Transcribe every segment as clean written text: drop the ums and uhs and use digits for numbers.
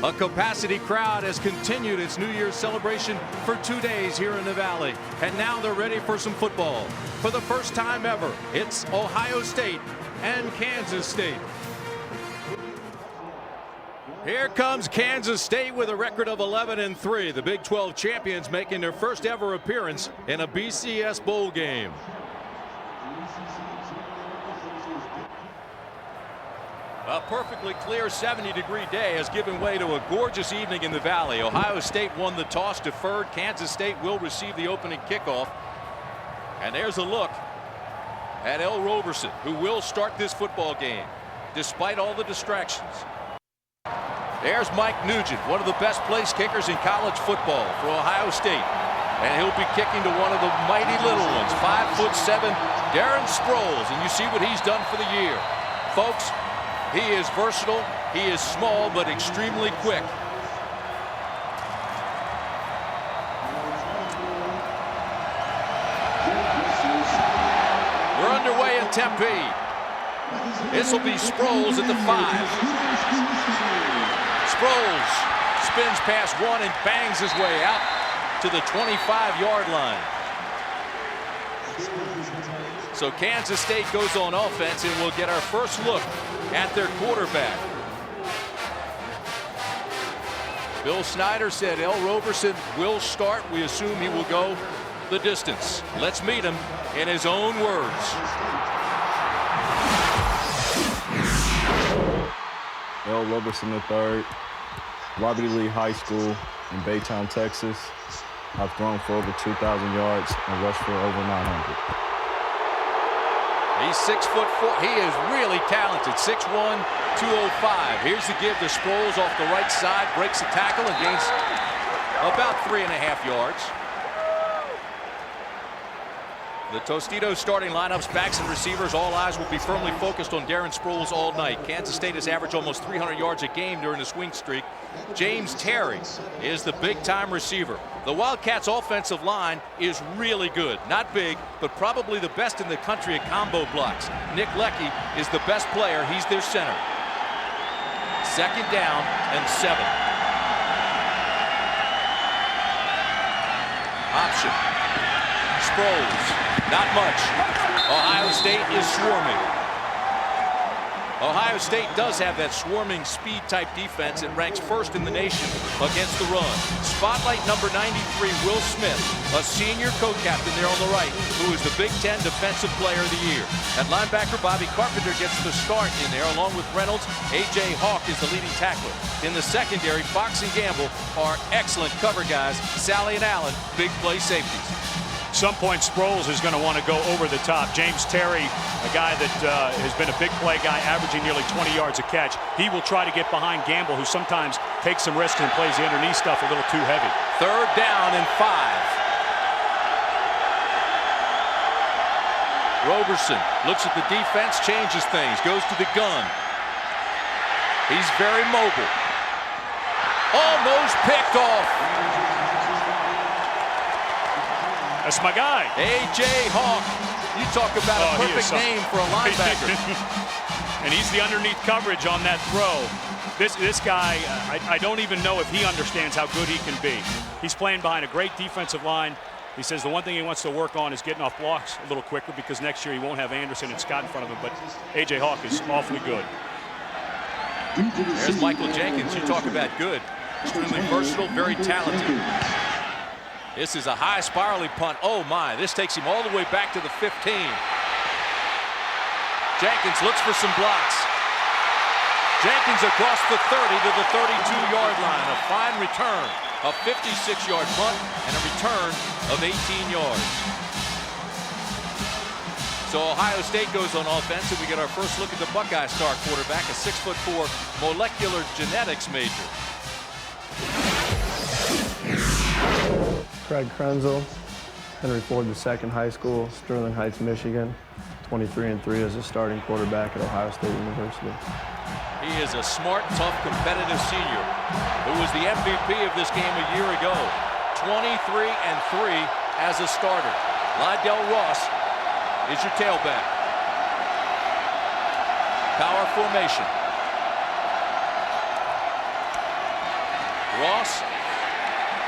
A capacity crowd has continued its New Year's celebration for 2 days here in the Valley. And now they're ready for some football. For the first time ever, it's Ohio State and Kansas State. Here comes Kansas State with a record of 11-3. The Big 12 champions making their first ever appearance in a BCS bowl game. A perfectly clear 70-degree day has given way to a gorgeous evening in the Valley. Ohio State won the toss, deferred. Kansas State will receive the opening kickoff. And there's a look at El Roberson, who will start this football game despite all the distractions. There's Mike Nugent, one of the best place kickers in college football for Ohio State. And he'll be kicking to one of the mighty little ones, 5'7", Darren Sproles. And you see what he's done for the year. Folks, he is versatile, he is small, but extremely quick. We're underway in Tempe. This will be Sproles at the 5. Sproles spins past one and bangs his way out to the 25-yard line. So Kansas State goes on offense, and we'll get our first look at their quarterback. Bill Snyder said El Roberson will start. We assume he will go the distance. Let's meet him in his own words. El Roberson III, Robert E. Lee High School in Baytown, Texas. I've thrown for over 2,000 yards and rushed for over 900. He's 6'4". He is really talented. 6'1", 205. Here's the give to Sproles off the right side. Breaks the tackle and gains about 3.5 yards. The Tostitos starting lineups, backs and receivers, all eyes will be firmly focused on Darren Sproles all night. Kansas State has averaged almost 300 yards a game during the swing streak. James Terry is the big-time receiver. The Wildcats' offensive line is really good. Not big, but probably the best in the country at combo blocks. Nick Leckie is the best player. He's their center. 2nd down and 7. Option. Sproles. Not much. Ohio State is swarming. Ohio State does have that swarming speed type defense. It ranks first in the nation against the run. Spotlight number 93, Will Smith, a senior co-captain there on the right, who is the Big Ten Defensive Player of the Year. At linebacker, Bobby Carpenter gets the start in there, along with Reynolds. A.J. Hawk is the leading tackler. In the secondary, Fox and Gamble are excellent cover guys. Sally and Allen, big play safeties. Some point Sproles is going to want to go over the top. James Terry, a guy that has been a big play guy, averaging nearly 20 yards a catch. He will try to get behind Gamble, who sometimes takes some risks and plays the underneath stuff a little too heavy. 3rd down and 5. Roberson looks at the defense, changes things, goes to the gun. He's very mobile. Almost picked off. That's my guy. A.J. Hawk. You talk about a perfect name for a linebacker. And he's the underneath coverage on that throw. This guy, I don't even know if he understands how good he can be. He's playing behind a great defensive line. He says the one thing he wants to work on is getting off blocks a little quicker, because next year he won't have Anderson and Scott in front of him. But A.J. Hawk is awfully good. There's Michael Jenkins. You talk about good. Extremely versatile, very talented. This is a high spirally punt. Oh my, this takes him all the way back to the 15. Jenkins looks for some blocks. Jenkins across the 30 to the 32-yard line. A fine return, a 56-yard punt, and a return of 18 yards. So Ohio State goes on offense, and we get our first look at the Buckeye star quarterback, a 6'4" molecular genetics major. Craig Krenzel, Henry Ford II High School, Sterling Heights, Michigan. 23-3 as a starting quarterback at Ohio State University. He is a smart, tough, competitive senior who was the MVP of this game a year ago. 23-3 as a starter. Lydell Ross is your tailback. Power formation. Ross,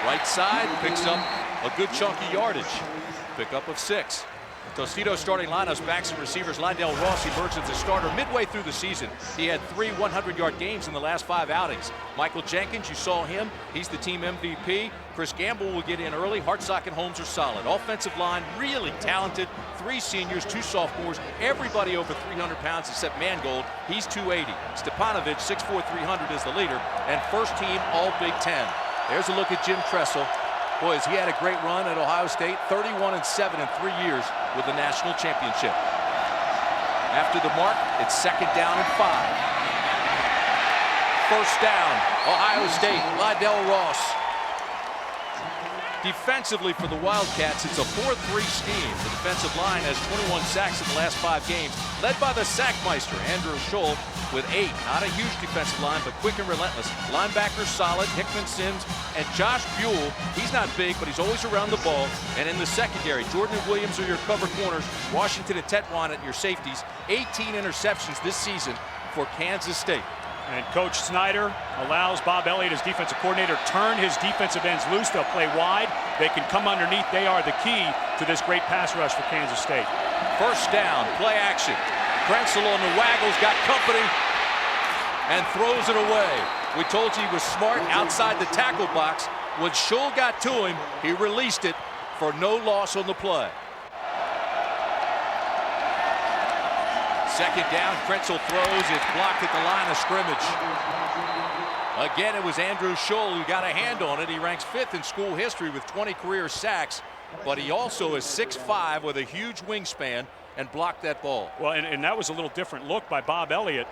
right side, picks up a good chunky yardage. Pickup of 6. Tostitos starting lineups, backs and receivers. Lindell Ross emerged as a starter midway through the season. He had 3 100-yard games in the last 5 outings. Michael Jenkins, you saw him. He's the team MVP. Chris Gamble will get in early. Hartsock and Holmes are solid. Offensive line, really talented. 3 seniors, 2 sophomores. Everybody over 300 pounds except Mangold. He's 280. Stepanovic, 6'4", 300 is the leader. And first team All Big Ten. There's a look at Jim Tressel. Boys, he had a great run at Ohio State, 31-7 in 3 years with the national championship. After the mark, it's 2nd down and 5. First down, Ohio State, Lydell Ross. Defensively for the Wildcats, it's a 4-3 scheme. The defensive line has 21 sacks in the last 5 games, led by the sackmeister, Andrew Scholl, with 8. Not a huge defensive line, but quick and relentless. Linebackers solid, Hickman, Sims, and Josh Buell. He's not big, but he's always around the ball. And in the secondary, Jordan and Williams are your cover corners. Washington and Tetwan at your safeties. 18 interceptions this season for Kansas State. And Coach Snyder allows Bob Elliott, his defensive coordinator, turn his defensive ends loose. They'll play wide. They can come underneath. They are the key to this great pass rush for Kansas State. First down, play action. Krenzel on the waggles, got company, and throws it away. We told you he was smart outside the tackle box. When Scholl got to him, he released it for no loss on the play. Second down, Krenzel throws. It's blocked at the line of scrimmage. Again, it was Andrew Scholl who got a hand on it. He ranks 5th in school history with 20 career sacks, but he also is 6'5" with a huge wingspan and blocked that ball. Well, and that was a little different look by Bob Elliott.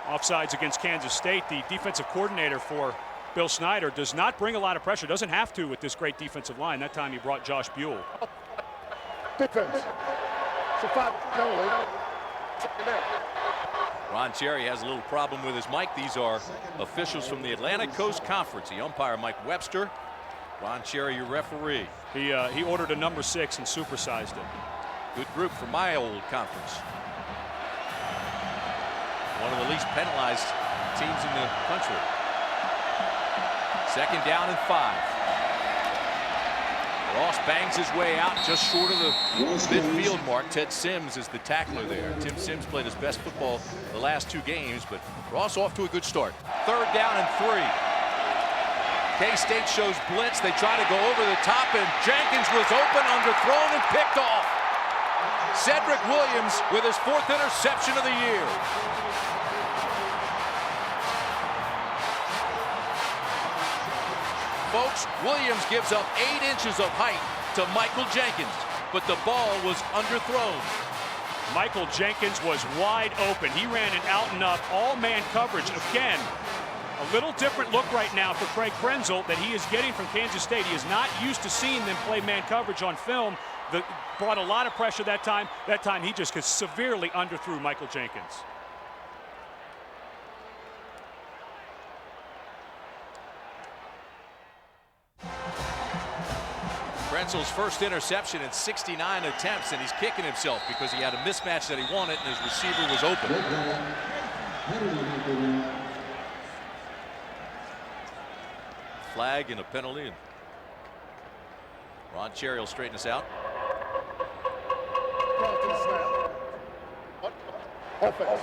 Offsides against Kansas State. The defensive coordinator for Bill Snyder does not bring a lot of pressure. Doesn't have to with this great defensive line. That time he brought Josh Buell. Defense. So 5 penalty. Ron Cherry has a little problem with his mic. These are officials from the Atlantic Coast Conference. The umpire, Mike Webster. Ron Cherry, your referee. He ordered a number 6 and supersized it. Good group from my old conference. One of the least penalized teams in the country. 2nd down and 5. Ross bangs his way out just short of the midfield mark. Ted Sims is the tackler there. Tim Sims played his best football the last 2 games, but Ross off to a good start. 3rd down and 3. K-State shows blitz. They try to go over the top, and Jenkins was open, underthrown, and picked off. Cedric Williams with his 4th interception of the year. Folks, Williams gives up 8 inches of height to Michael Jenkins, but the ball was underthrown. Michael Jenkins was wide open. He ran an out and up all-man coverage. Again, a little different look right now for Craig Krenzel that he is getting from Kansas State. He is not used to seeing them play man coverage on film. That brought a lot of pressure that time. That time he just severely underthrew Michael Jenkins. Krenzel's first interception in 69 attempts, and he's kicking himself because he had a mismatch that he wanted and his receiver was open. Flag and a penalty. And Ron Cherry will straighten us out. Offense.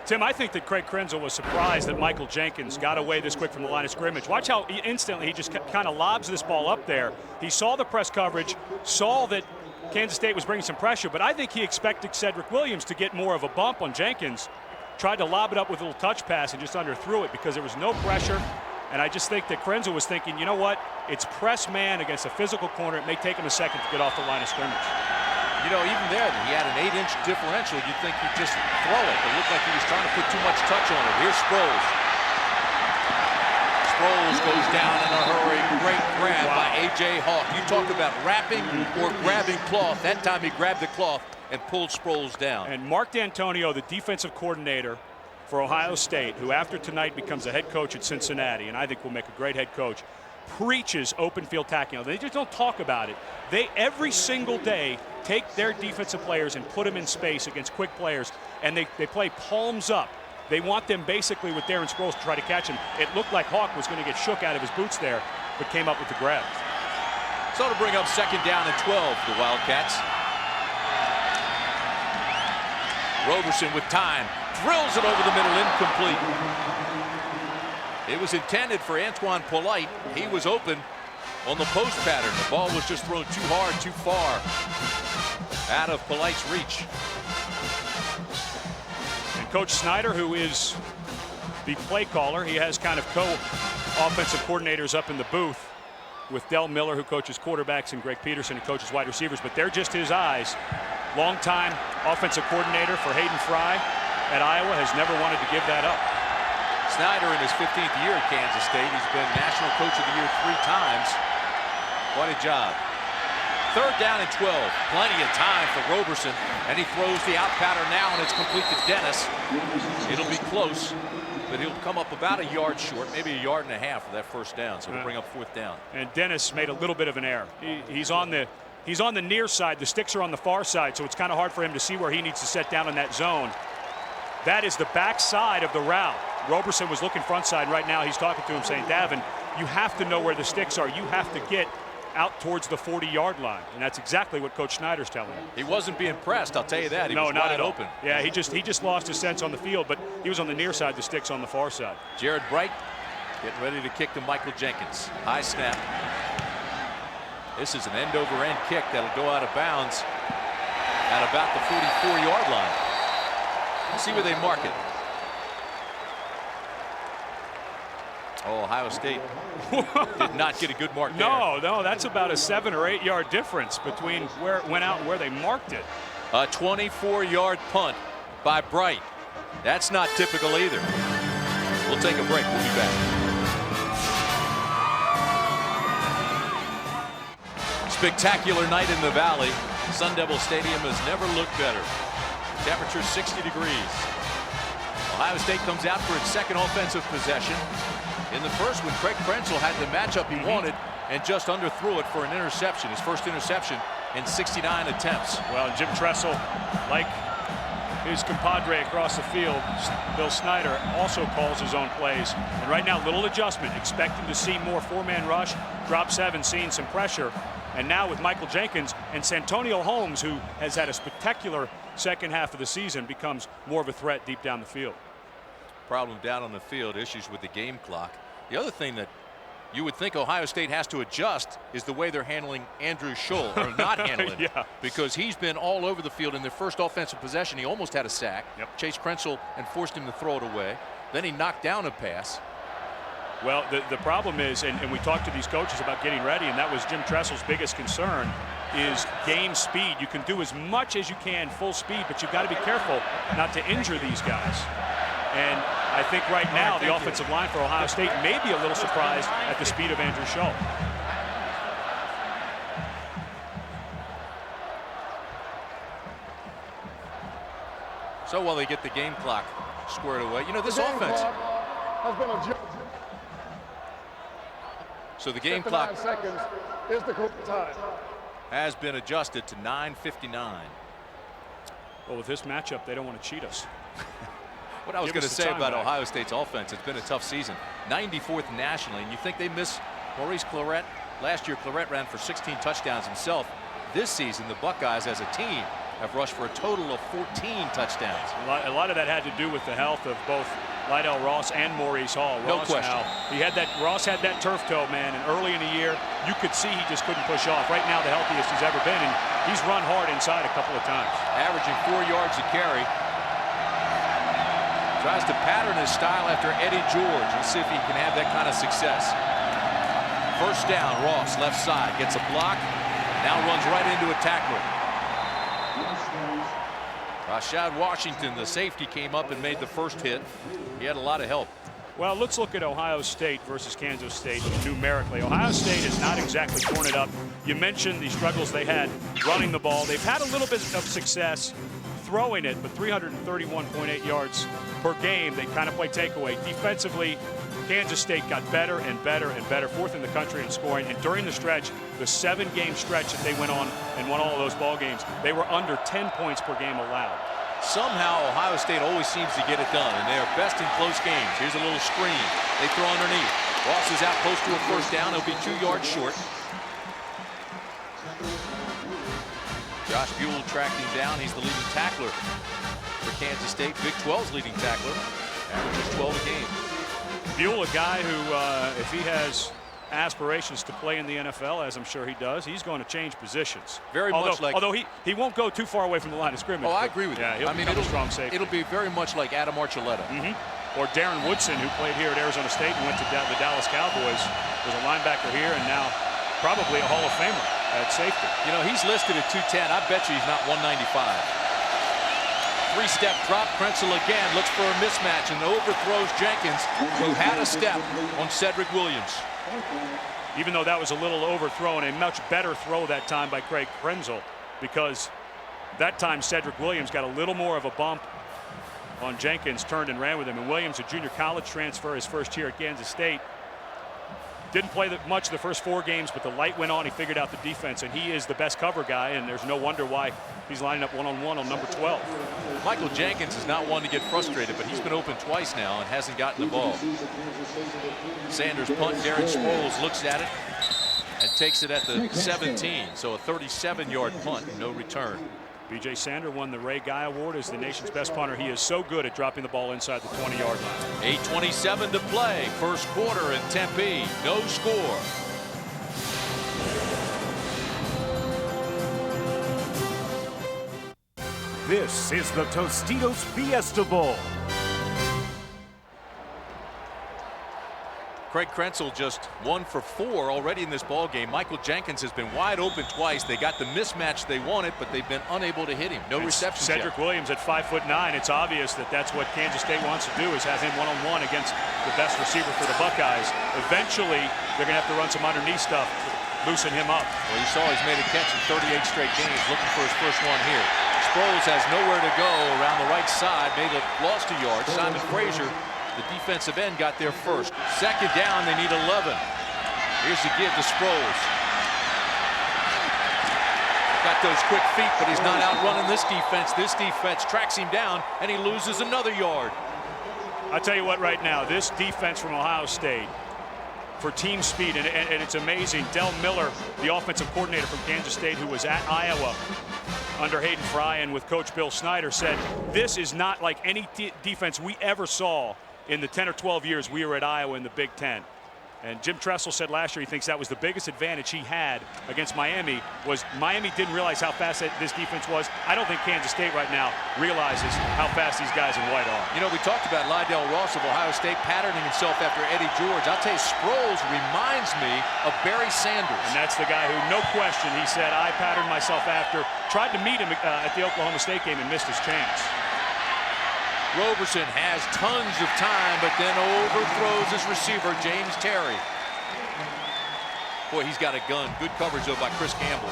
Tim, I think that Craig Krenzel was surprised that Michael Jenkins got away this quick from the line of scrimmage. Watch how instantly he just kind of lobs this ball up there. He saw the press coverage, saw that Kansas State was bringing some pressure, but I think he expected Cedric Williams to get more of a bump on Jenkins. Tried to lob it up with a little touch pass and just underthrew it because there was no pressure. And I just think that Krenzel was thinking, you know what? It's press man against a physical corner. It may take him a second to get off the line of scrimmage. You know, even there, he had an 8-inch differential. You'd think he'd just throw it. It looked like he was trying to put too much touch on it. Here's Sproles. Sproles goes down in a hurry. Great grab by A.J. Hawk. You talk about wrapping or grabbing cloth. That time he grabbed the cloth and pulled Sproles down. And Mark D'Antonio, the defensive coordinator for Ohio State, who after tonight becomes a head coach at Cincinnati, and I think will make a great head coach, preaches open field tackling. They just don't talk about it. They every single day take their defensive players and put them in space against quick players, and they play palms up. They want them basically with Darren Sproles to try to catch him. It looked like Hawk was going to get shook out of his boots there, but came up with the grab. So to bring up 2nd down and 12 for the Wildcats. Roberson with time, drills it over the middle, incomplete. It was intended for Antoine Polite. He was open on the post pattern. The ball was just thrown too hard, too far, out of Polite's reach. And Coach Snyder, who is the play caller, he has kind of co-offensive coordinators up in the booth with Del Miller, who coaches quarterbacks, and Greg Peterson, who coaches wide receivers, but they're just his eyes. Longtime offensive coordinator for Hayden Fry at Iowa, has never wanted to give that up. Snyder in his 15th year at Kansas State. He's been National Coach of the Year 3 times. What a job. 3rd down and 12. Plenty of time for Roberson, and he throws the out pattern now, and it's complete to Dennis. It'll be close, but he'll come up about a yard short, maybe a yard and a half for that 1st down, so we'll bring up 4th down. And Dennis made a little bit of an error. He's on the near side. The sticks are on the far side, so it's kind of hard for him to see where he needs to set down in that zone. That is the back side of the route. Roberson was looking front side. Right now he's talking to him saying, Davin, you have to know where the sticks are. You have to get out towards the 40-yard line. And that's exactly what Coach Snyder's telling him. He wasn't being pressed, I'll tell you that. He was not wide at all. open. Yeah, he just lost his sense on the field, but he was on the near side, the sticks on the far side. Jared Bright getting ready to kick to Michael Jenkins. High snap. This is an end-over-end kick that'll go out of bounds at about the 44-yard line. Let's see where they mark it. Oh, Ohio State did not get a good mark there. No, that's about a 7 or 8 yard difference between where it went out and where they marked it. A 24-yard punt by Bright. That's not typical either. We'll take a break. We'll be back. Spectacular night in the Valley. Sun Devil Stadium has never looked better. Temperature 60 degrees. Ohio State comes out for its 2nd offensive possession. In the first one, Craig Krenzel had the matchup he wanted and just underthrew it for an interception. His first interception in 69 attempts. Well, Jim Tressel, like his compadre across the field, Bill Snyder, also calls his own plays. And right now, little adjustment, expecting to see more 4-man rush, drop 7, seeing some pressure. And now with Michael Jenkins and Santonio Holmes, who has had a spectacular second half of the season, becomes more of a threat deep down the field. Problem down on the field, issues with the game clock. The other thing that you would think Ohio State has to adjust is the way they're handling Andrew Scholl, or not handling him, because he's been all over the field. In their first offensive possession, he almost had a sack. Chase Krenzel and forced him to throw it away. Then he knocked down a pass. Well, the problem is, and we talked to these coaches about getting ready, and that was Jim Tressel's biggest concern, is game speed. You can do as much as you can full speed, but you've got to be careful not to injure these guys. And I think right now the offensive line for Ohio State may be a little surprised at the speed of Andrew Scholl. So while they get the game clock squared away, you know, this offense has been adjusted. So the game clock seconds is the time. Has been adjusted to 9:59. Well, with this matchup, they don't want to cheat us. What I was going to say about Ohio State's offense, it's been a tough season. 94th nationally, and you think they miss Maurice Clarett? Last year, Clarett ran for 16 touchdowns himself. This season, the Buckeyes as a team have rushed for a total of 14 touchdowns. A lot of that had to do with the health of both Lydell Ross and Maurice Hall. No question. Ross had that turf toe, man, and early in the year, you could see he just couldn't push off. Right now, the healthiest he's ever been, and he's run hard inside a couple of times. Averaging 4 yards a carry. Tries to pattern his style after Eddie George. Let's see if he can have that kind of success. First down, Ross, left side, gets a block, now runs right into a tackler. Rashad Washington, the safety, came up and made the first hit. He had a lot of help. Well, let's look at Ohio State versus Kansas State numerically. Ohio State has not exactly torn it up. You mentioned the struggles they had running the ball. They've had a little bit of success throwing it, but 331.8 yards per game. They kind of play takeaway. Defensively, Kansas State got better and better and better, 4th in the country in scoring. And during the stretch, the 7-game stretch that they went on and won all of those ball games, they were under 10 points per game allowed. Somehow Ohio State always seems to get it done, and they are best in close games. Here's a little screen. They throw underneath. Ross is out close to a first down. He'll be 2 yards short. Josh Buell tracked him down. He's the leading tackler for Kansas State. Big 12's leading tackler. Averages 12 a game. Buell, a guy who, if he has aspirations to play in the NFL, as I'm sure he does, he's going to change positions. Although he won't go too far away from the line of scrimmage. Oh, I agree with you. I mean, it'll strong safety. It'll be very much like Adam Archuleta. Or Darren Woodson, who played here at Arizona State and went to the Dallas Cowboys, was a linebacker here and now probably a Hall of Famer at safety. You know, he's listed at 210. I bet you he's not 195. Three-step drop. Krenzel again looks for a mismatch and overthrows Jenkins, who had a step on Cedric Williams. Even though that was a little overthrown, a much better throw that time by Craig Krenzel, because that time Cedric Williams got a little more of a bump on Jenkins, turned and ran with him. And Williams, a junior college transfer, his first year at Kansas State, didn't play much of the first 4 games, but the light went on. He figured out the defense, and he is the best cover guy, and there's no wonder why he's lining up one-on-one on number 12. Michael Jenkins is not one to get frustrated, but he's been open twice now and hasn't gotten the ball. Sanders punt. Darren Sproles looks at it and takes it at the 17. So a 37-yard punt, no return. B.J. Sander won the Ray Guy Award as the nation's best punter. He is so good at dropping the ball inside the 20-yard line. 8:27 to play. First quarter in Tempe. No score. This is the Tostitos Fiesta Bowl. Craig Krenzel just 1 for 4 already in this ball game. Michael Jenkins has been wide open twice. They got the mismatch they wanted, but they've been unable to hit him. No receptions Cedric yet. Williams at 5'9". It's obvious that that's what Kansas State wants to do, is have him one-on-one against the best receiver for the Buckeyes. Eventually, they're going to have to run some underneath stuff, loosen him up. Well, you saw he's made a catch in 38 straight games, looking for his first one here. Sproles has nowhere to go around the right side, lost a yard. Simon Frazier, the defensive end, got there first. Second down, they need 11. Here's the give to Sproles. Got those quick feet, but he's not outrunning this defense. This defense tracks him down, and he loses another yard. I'll tell you what, right now, this defense from Ohio State, for team speed, and it's amazing. Del Miller, the offensive coordinator from Kansas State, who was at Iowa under Hayden Fry and with Coach Bill Snyder, said this is not like any defense we ever saw in the 10 or 12 years we were at Iowa in the Big Ten. And Jim Tressel said last year he thinks that was the biggest advantage he had against Miami, was Miami didn't realize how fast this defense was. I don't think Kansas State right now realizes how fast these guys in white are. You know, we talked about Lydell Ross of Ohio State patterning himself after Eddie George. I'll tell you, Sproles reminds me of Barry Sanders. And that's the guy who, no question, he said, I patterned myself after. Tried to meet him at the Oklahoma State game and missed his chance. Roberson has tons of time, but then overthrows his receiver, James Terry. Boy, he's got a gun. Good coverage, though, by Chris Campbell.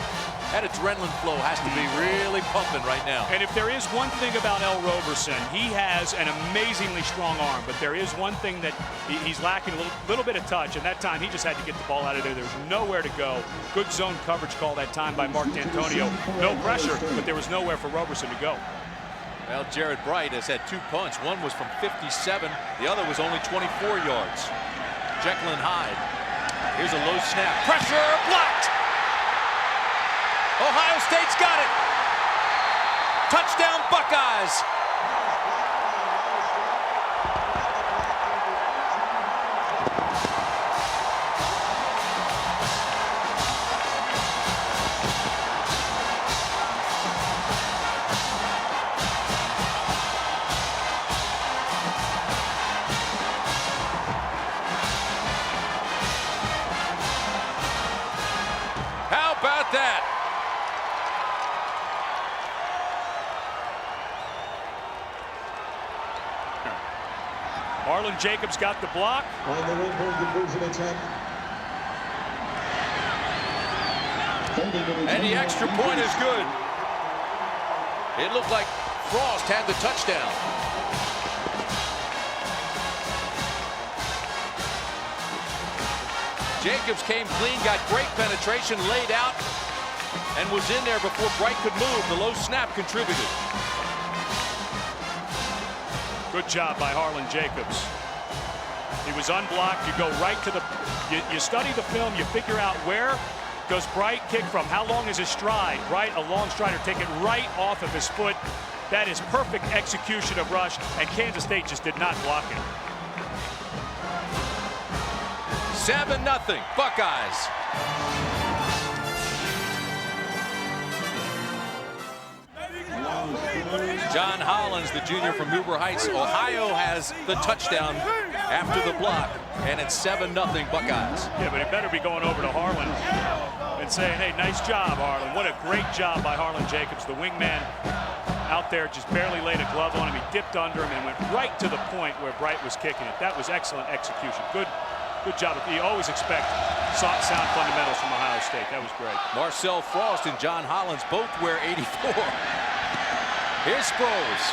That adrenaline flow has to be really pumping right now. And if there is one thing about L. Roberson, he has an amazingly strong arm, but there is one thing that he's lacking, a little bit of touch, and that time he just had to get the ball out of there. There's nowhere to go. Good zone coverage call that time by Mark D'Antonio. No pressure, but there was nowhere for Roberson to go. Well, Jared Bright has had 2 punts. One was from 57. The other was only 24 yards. Jekyll and Hyde. Here's a low snap. Pressure blocked. Ohio State's got it. Touchdown Buckeyes. That. Marlon Jacobs got the block. On the Red conversion attempt. And the extra point is good. It looked like Frost had the touchdown. Jacobs came clean, got great penetration, laid out, and was in there before Bright could move. The low snap contributed. Good job by Harlan Jacobs. He was unblocked. You go right to the, you study the film, you figure out where does Bright kick from, how long is his stride, right? A long strider, take it right off of his foot. That is perfect execution of rush, and Kansas State just did not block it. 7-0 Buckeyes. John Hollins, the junior from Hoover Heights, Ohio, has the touchdown after the block, and it's 7-0 Buckeyes. Yeah, but he better be going over to Harlan and saying, hey, nice job, Harlan. What a great job by Harlan Jacobs. The wingman out there just barely laid a glove on him. He dipped under him and went right to the point where Bright was kicking it. That was excellent execution. Good job. You always expect sound fundamentals from Ohio State. That was great. Marcel Frost and John Hollins both wear 84. Here's Sproles.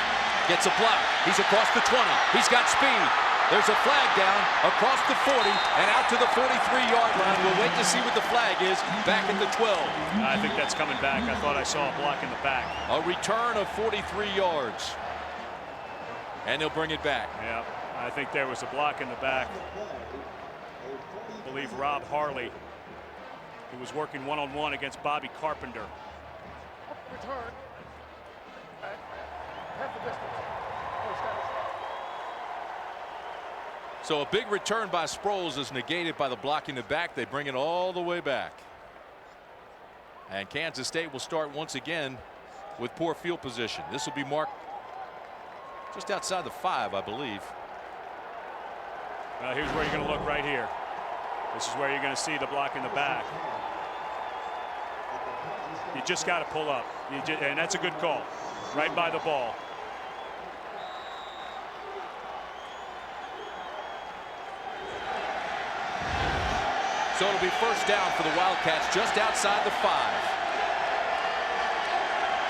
Gets a block. He's across the 20. He's got speed. There's a flag down across the 40 and out to the 43-yard line. We'll wait to see what the flag is back at the 12. I think that's coming back. I thought I saw a block in the back. A return of 43 yards. And they'll bring it back. Yeah, I think there was a block in the back. I believe Rob Harley, who was working one-on-one against Bobby Carpenter. Return. Half the distance. First down. So a big return by Sproles is negated by the block in the back. They bring it all the way back. And Kansas State will start once again with poor field position. This will be marked just outside the 5, I believe. Here's where you're going to look right here. This is where you're going to see the block in the back. You just got to pull up. And that's a good call. Right by the ball. So it'll be first down for the Wildcats just outside the 5.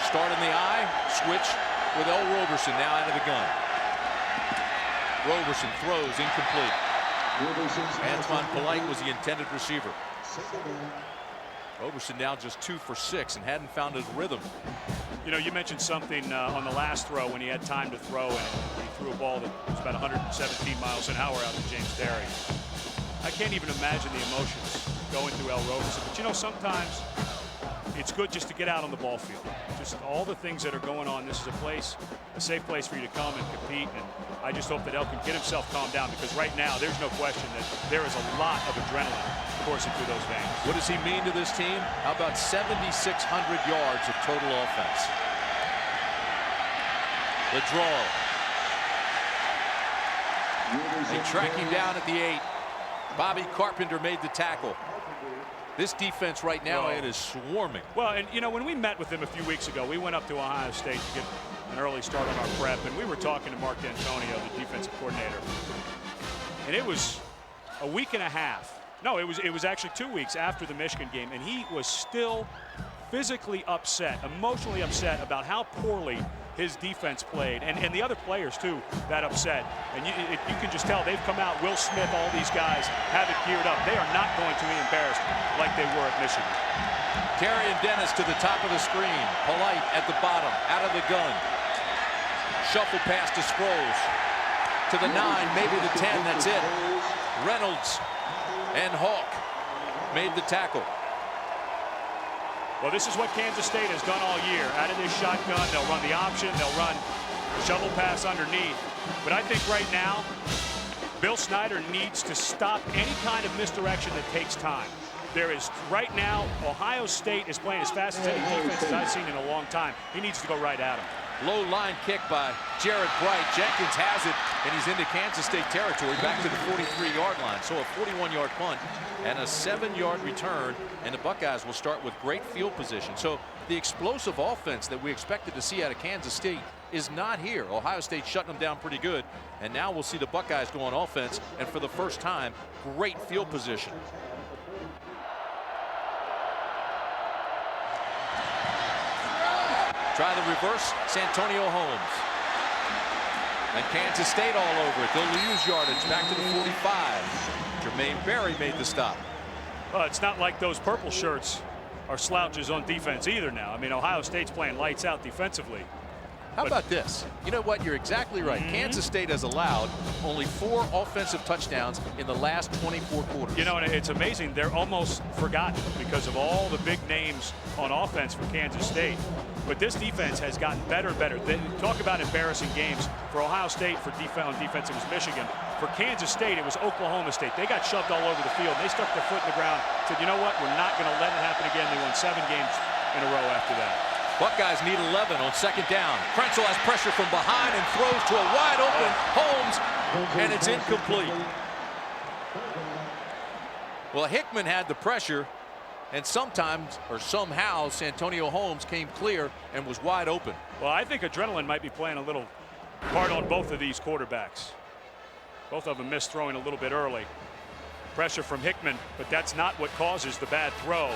Start in the eye, switch with L. Roberson now out of the gun. Roberson throws incomplete. Antoine Polite was the intended receiver. Roberson now just 2 for 6 and hadn't found his rhythm. You know, you mentioned something on the last throw when he had time to throw, and he threw a ball that was about 117 miles an hour out to James Terry. I can't even imagine the emotions going through L. Roberson. But, you know, sometimes it's good just to get out on the ball field. Just all the things that are going on. This is a safe place for you to come and compete. And I just hope that L can get himself calmed down, because right now there's no question that there is a lot of adrenaline coursing through those veins. What does he mean to this team? How about 7,600 yards of total offense? The draw. They track him down at the 8. Bobby Carpenter made the tackle. This defense right now, it is swarming. Well, and you know, when we met with them a few weeks ago, we went up to Ohio State to get an early start on our prep, and we were talking to Mark D'Antonio, the defensive coordinator. And it was a week and a half. No, it was actually 2 weeks after the Michigan game, and he was still physically upset, emotionally upset about how poorly his defense played, and the other players too that upset. And you can just tell they've come out. Will Smith, all these guys have it geared up. They are not going to be embarrassed like they were at Michigan. Terry and Dennis to the top of the screen. Polite at the bottom, out of the gun. Shuffle pass to Sproles. To the 9, maybe the 10, that's it. Reynolds and Hawk made the tackle. Well, this is what Kansas State has done all year. Out of this shotgun, they'll run the option, they'll run a shovel pass underneath. But I think right now, Bill Snyder needs to stop any kind of misdirection that takes time. There is, right now, Ohio State is playing as fast as any defense that I've seen in a long time. He needs to go right at him. Low line kick by Jared Bright. Jenkins has it, and he's into Kansas State territory, back to the 43-yard line. So a 41-yard punt and a 7-yard return, and the Buckeyes will start with great field position. So the explosive offense that we expected to see out of Kansas State is not here. Ohio State shutting them down pretty good, and now we'll see the Buckeyes go on offense, and for the first time, great field position. Try the reverse, Santonio Holmes. And Kansas State all over it. They'll lose yardage back to the 45. Jermaine Berry made the stop. Well, it's not like those purple shirts are slouches on defense either now. I mean, Ohio State's playing lights out defensively. How about this? You know what? You're exactly right. Kansas State has allowed only 4 offensive touchdowns in the last 24 quarters. You know, and it's amazing. They're almost forgotten because of all the big names on offense for Kansas State. But this defense has gotten better and better. They talk about embarrassing games. For Ohio State, on defense, it was Michigan. For Kansas State, it was Oklahoma State. They got shoved all over the field. They stuck their foot in the ground, said, you know what? We're not going to let it happen again. They won 7 games in a row after that. Buckeyes need 11 on 2nd down. Krenzel has pressure from behind and throws to a wide open Holmes, and it's incomplete. Well, Hickman had the pressure, and somehow Santonio Holmes came clear and was wide open. Well, I think adrenaline might be playing a little part on both of these quarterbacks. Both of them missed throwing a little bit early. Pressure from Hickman, but that's not what causes the bad throw.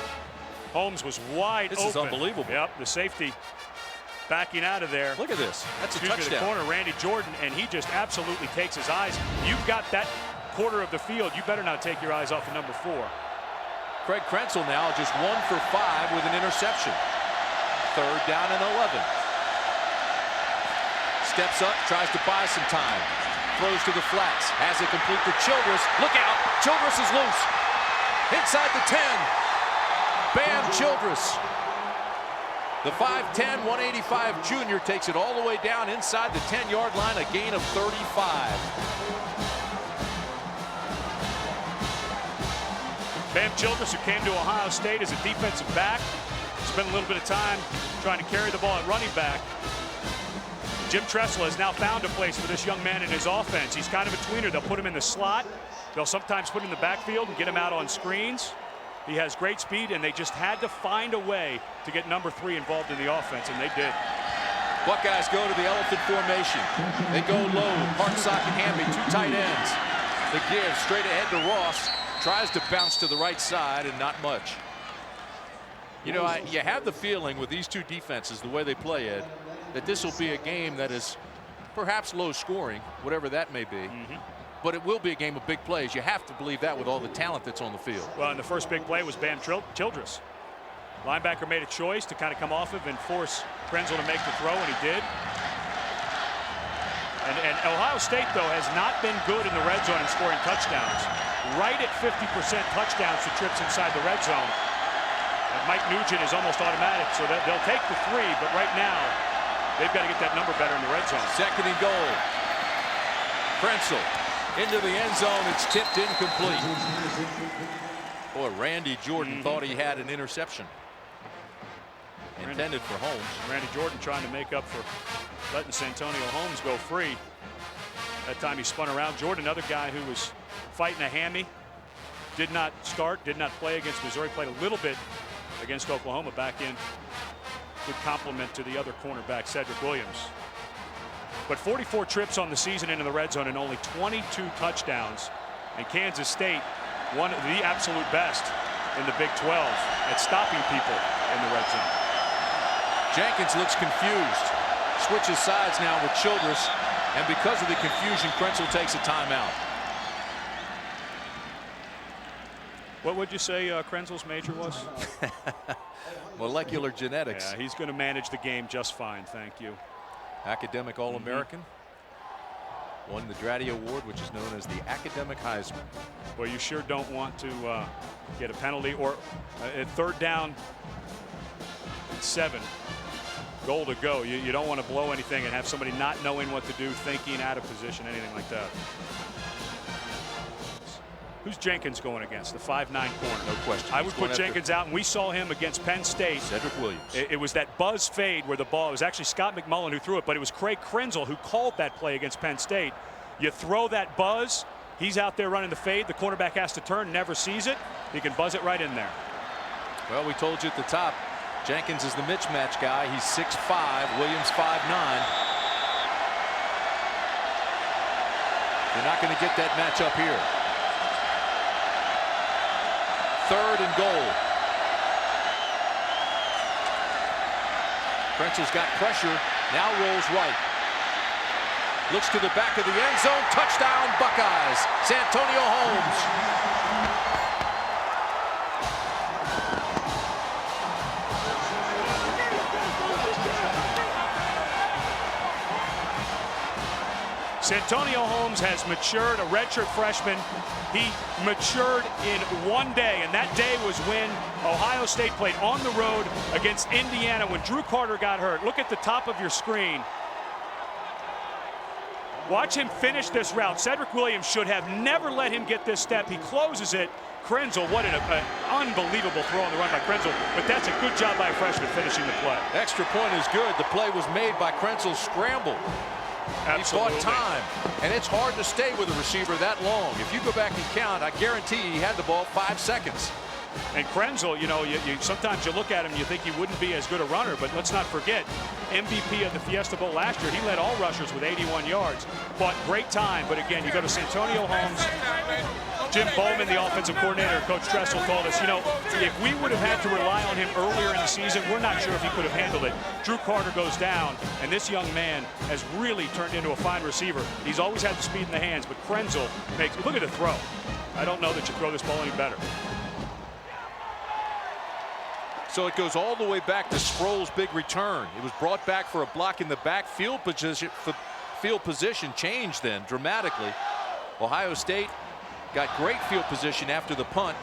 Holmes was wide open. This is unbelievable. Yep, the safety backing out of there. Look at this. That's a Excuse me, the corner, Randy Jordan, and he just absolutely takes his eyes. You've got that quarter of the field. You better not take your eyes off of number 4. Craig Krenzel now just 1 for 5 with an interception. 3rd down and 11. Steps up, tries to buy some time. Throws to the flats. Has it complete to Childress. Look out! Childress is loose. Inside the 10. Bam Childress. The 5'10", 185 junior takes it all the way down inside the 10-yard line, a gain of 35. Bam Childress, who came to Ohio State as a defensive back, spent a little bit of time trying to carry the ball at running back. Jim Tressel has now found a place for this young man in his offense. He's kind of a tweener. They'll put him in the slot. They'll sometimes put him in the backfield and get him out on screens. He has great speed, and they just had to find a way to get number 3 involved in the offense, and they did. Buckeyes go to the elephant formation. They go low. Hartsock and Hamby, 2 tight ends. The give straight ahead to Ross. Tries to bounce to the right side, and not much. You know, you have the feeling with these 2 defenses, the way they play, Ed, that this will be a game that is perhaps low scoring, whatever that may be. But it will be a game of big plays. You have to believe that with all the talent that's on the field. Well, and the first big play was Bam Childress. Linebacker made a choice to kind of come off of and force Krenzel to make the throw, and he did. And Ohio State, though, has not been good in the red zone in scoring touchdowns. Right at 50% touchdowns to trips inside the red zone. And Mike Nugent is almost automatic, so they'll take the 3, but right now, they've got to get that number better in the red zone. 2nd and goal. Krenzel into the end zone. It's tipped incomplete. Boy, Randy Jordan thought he had an interception intended for Holmes. Randy Jordan trying to make up for letting Santonio Holmes go free. That time he spun around. Jordan, another guy who was fighting a hammy, did not start, did not play against Missouri, played a little bit against Oklahoma back in. Good compliment to the other cornerback, Cedric Williams. But 44 trips on the season into the red zone and only 22 touchdowns. And Kansas State, one of the absolute best in the Big 12 at stopping people in the red zone. Jenkins looks confused. Switches sides now with Childress. And because of the confusion, Krenzel takes a timeout. What would you say Krenzel's major was? Molecular genetics. Yeah, he's going to manage the game just fine, thank you. Academic All-American. Won the Dratty Award, which is known as the Academic Heisman. Well, you sure don't want to get a penalty or at 3rd down and 7. Goal to go. You don't want to blow anything and have somebody not knowing what to do, thinking out of position, anything like that. Who's Jenkins going against? The 5'9" corner. No question. I would put Jenkins out, and we saw him against Penn State. Cedric Williams. It was that buzz fade where the ball, it was actually Scott McMullen who threw it, but it was Craig Krenzel who called that play against Penn State. You throw that buzz, he's out there running the fade, the cornerback has to turn, never sees it. He can buzz it right in there. Well, we told you at the top, Jenkins is the mismatch guy. He's 6'5", Williams 5'9". You're not going to get that matchup here. 3rd and goal. Krenzel's got pressure, now rolls right. Looks to the back of the end zone, touchdown Buckeyes. Santonio Holmes. Santonio Holmes has matured, a redshirt freshman. He matured in one day, and that day was when Ohio State played on the road against Indiana when Drew Carter got hurt. Look at the top of your screen. Watch him finish this route. Cedric Williams should have never let him get this step. He closes it. Krenzel, what an unbelievable throw on the run by Krenzel, but that's a good job by a freshman finishing the play. Extra point is good. The play was made by Krenzel's scramble. Absolutely. He bought time, and it's hard to stay with a receiver that long. If you go back and count, I guarantee he had the ball 5 seconds. And Krenzel, you know, sometimes you look at him and you think he wouldn't be as good a runner, but let's not forget, MVP of the Fiesta Bowl last year, he led all rushers with 81 yards. But great time, but again, you go to Santonio Holmes. Jim Bowman, the offensive coordinator, Coach Tressel told us, you know, if we would have had to rely on him earlier in the season, we're not sure if he could have handled it. Drew Carter goes down, and this young man has really turned into a fine receiver. He's always had the speed in the hands, but Krenzel makes, look at the throw. I don't know that you throw this ball any better. So it goes all the way back to Sproul's big return. It was brought back for a block in the back. Field position changed then dramatically. Ohio State got great field position after the punt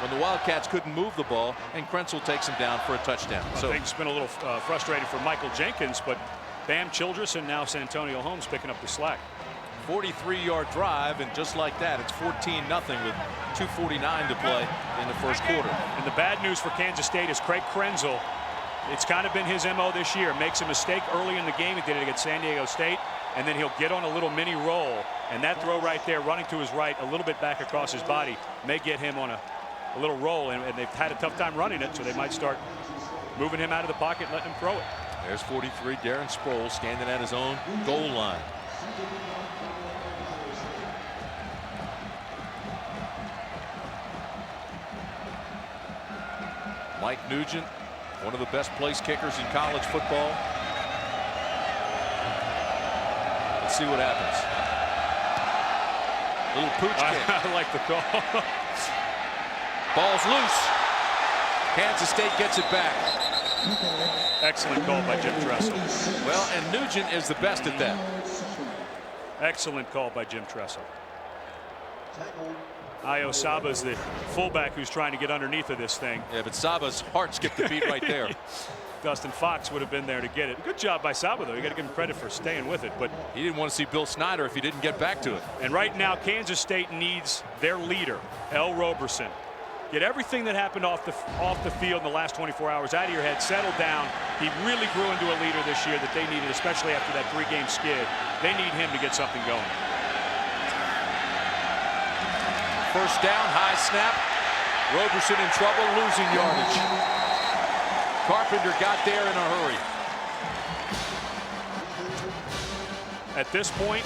when the Wildcats couldn't move the ball, and Krenzel takes him down for a touchdown. So things been a little frustrating for Michael Jenkins, but Bam Childress and now Santonio Holmes picking up the slack. 43-yard drive, and just like that, it's 14-0 with 2:49 to play in the first quarter. And the bad news for Kansas State is Craig Krenzel. It's kind of been his MO this year. Makes a mistake early in the game. He did it against San Diego State, and then he'll get on a little mini roll. And that throw right there, running to his right, a little bit back across his body, may get him on a little roll. And they've had a tough time running it, so they might start moving him out of the pocket and letting him throw it. There's 43, Darren Sproles standing at his own goal line. Mike Nugent, one of the best place kickers in college football. Let's see what happens. Little pooch kick. I like the call. Ball's loose. Kansas State gets it back. Excellent call by Jim Tressel. Well, and Nugent is the best at that. Excellent call by Jim Tressel. Io Saba's the fullback who's trying to get underneath of this thing. Yeah, but Saba's heart skipped a beat right there. Dustin Fox would have been there to get it. Good job by Saba, though. You got to give him credit for staying with it. But he didn't want to see Bill Snyder if he didn't get back to it. And right now, Kansas State needs their leader, L. Roberson. Get everything that happened off the field in the last 24 hours out of your head. Settle down. He really grew into a leader this year that they needed, especially after that 3-game skid. They need him to get something going. First down, high snap. Roberson in trouble, losing yardage. Carpenter got there in a hurry. At this point,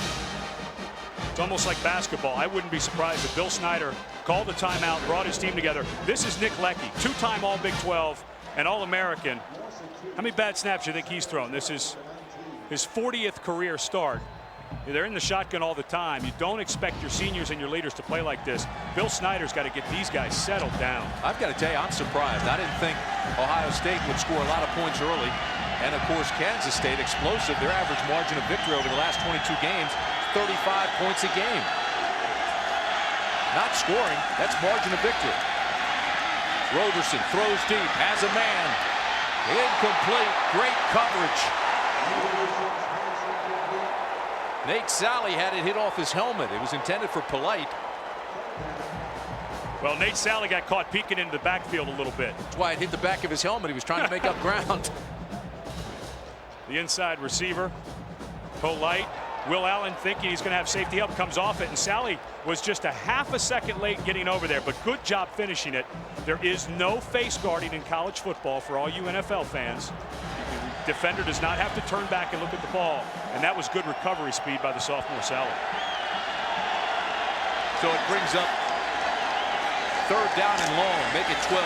it's almost like basketball. I wouldn't be surprised if Bill Snyder called the timeout, brought his team together. This is Nick Leckie, 2-time All Big 12 and All-American. How many bad snaps do you think he's thrown? This is his 40th career start. They're in the shotgun all the time. You don't expect your seniors and your leaders to play like this. Bill Snyder's got to get these guys settled down. I've got to tell you, I'm surprised. I didn't think Ohio State would score a lot of points early. And, of course, Kansas State explosive. Their average margin of victory over the last 22 games, 35 points a game. Not scoring, that's margin of victory. Roberson throws deep, has a man. Incomplete, great coverage. Nate Sally had it hit off his helmet. It was intended for Polite. Well, Nate Sally got caught peeking into the backfield a little bit. That's why it hit the back of his helmet. He was trying to make up ground. The inside receiver, Polite. Will Allen thinking he's going to have safety help, comes off it, and Sally was just a half a second late getting over there, but good job finishing it. There is no face guarding in college football for all you NFL fans. The defender does not have to turn back and look at the ball, and that was good recovery speed by the sophomore Sally. So it brings up 3rd down and long, make it 12.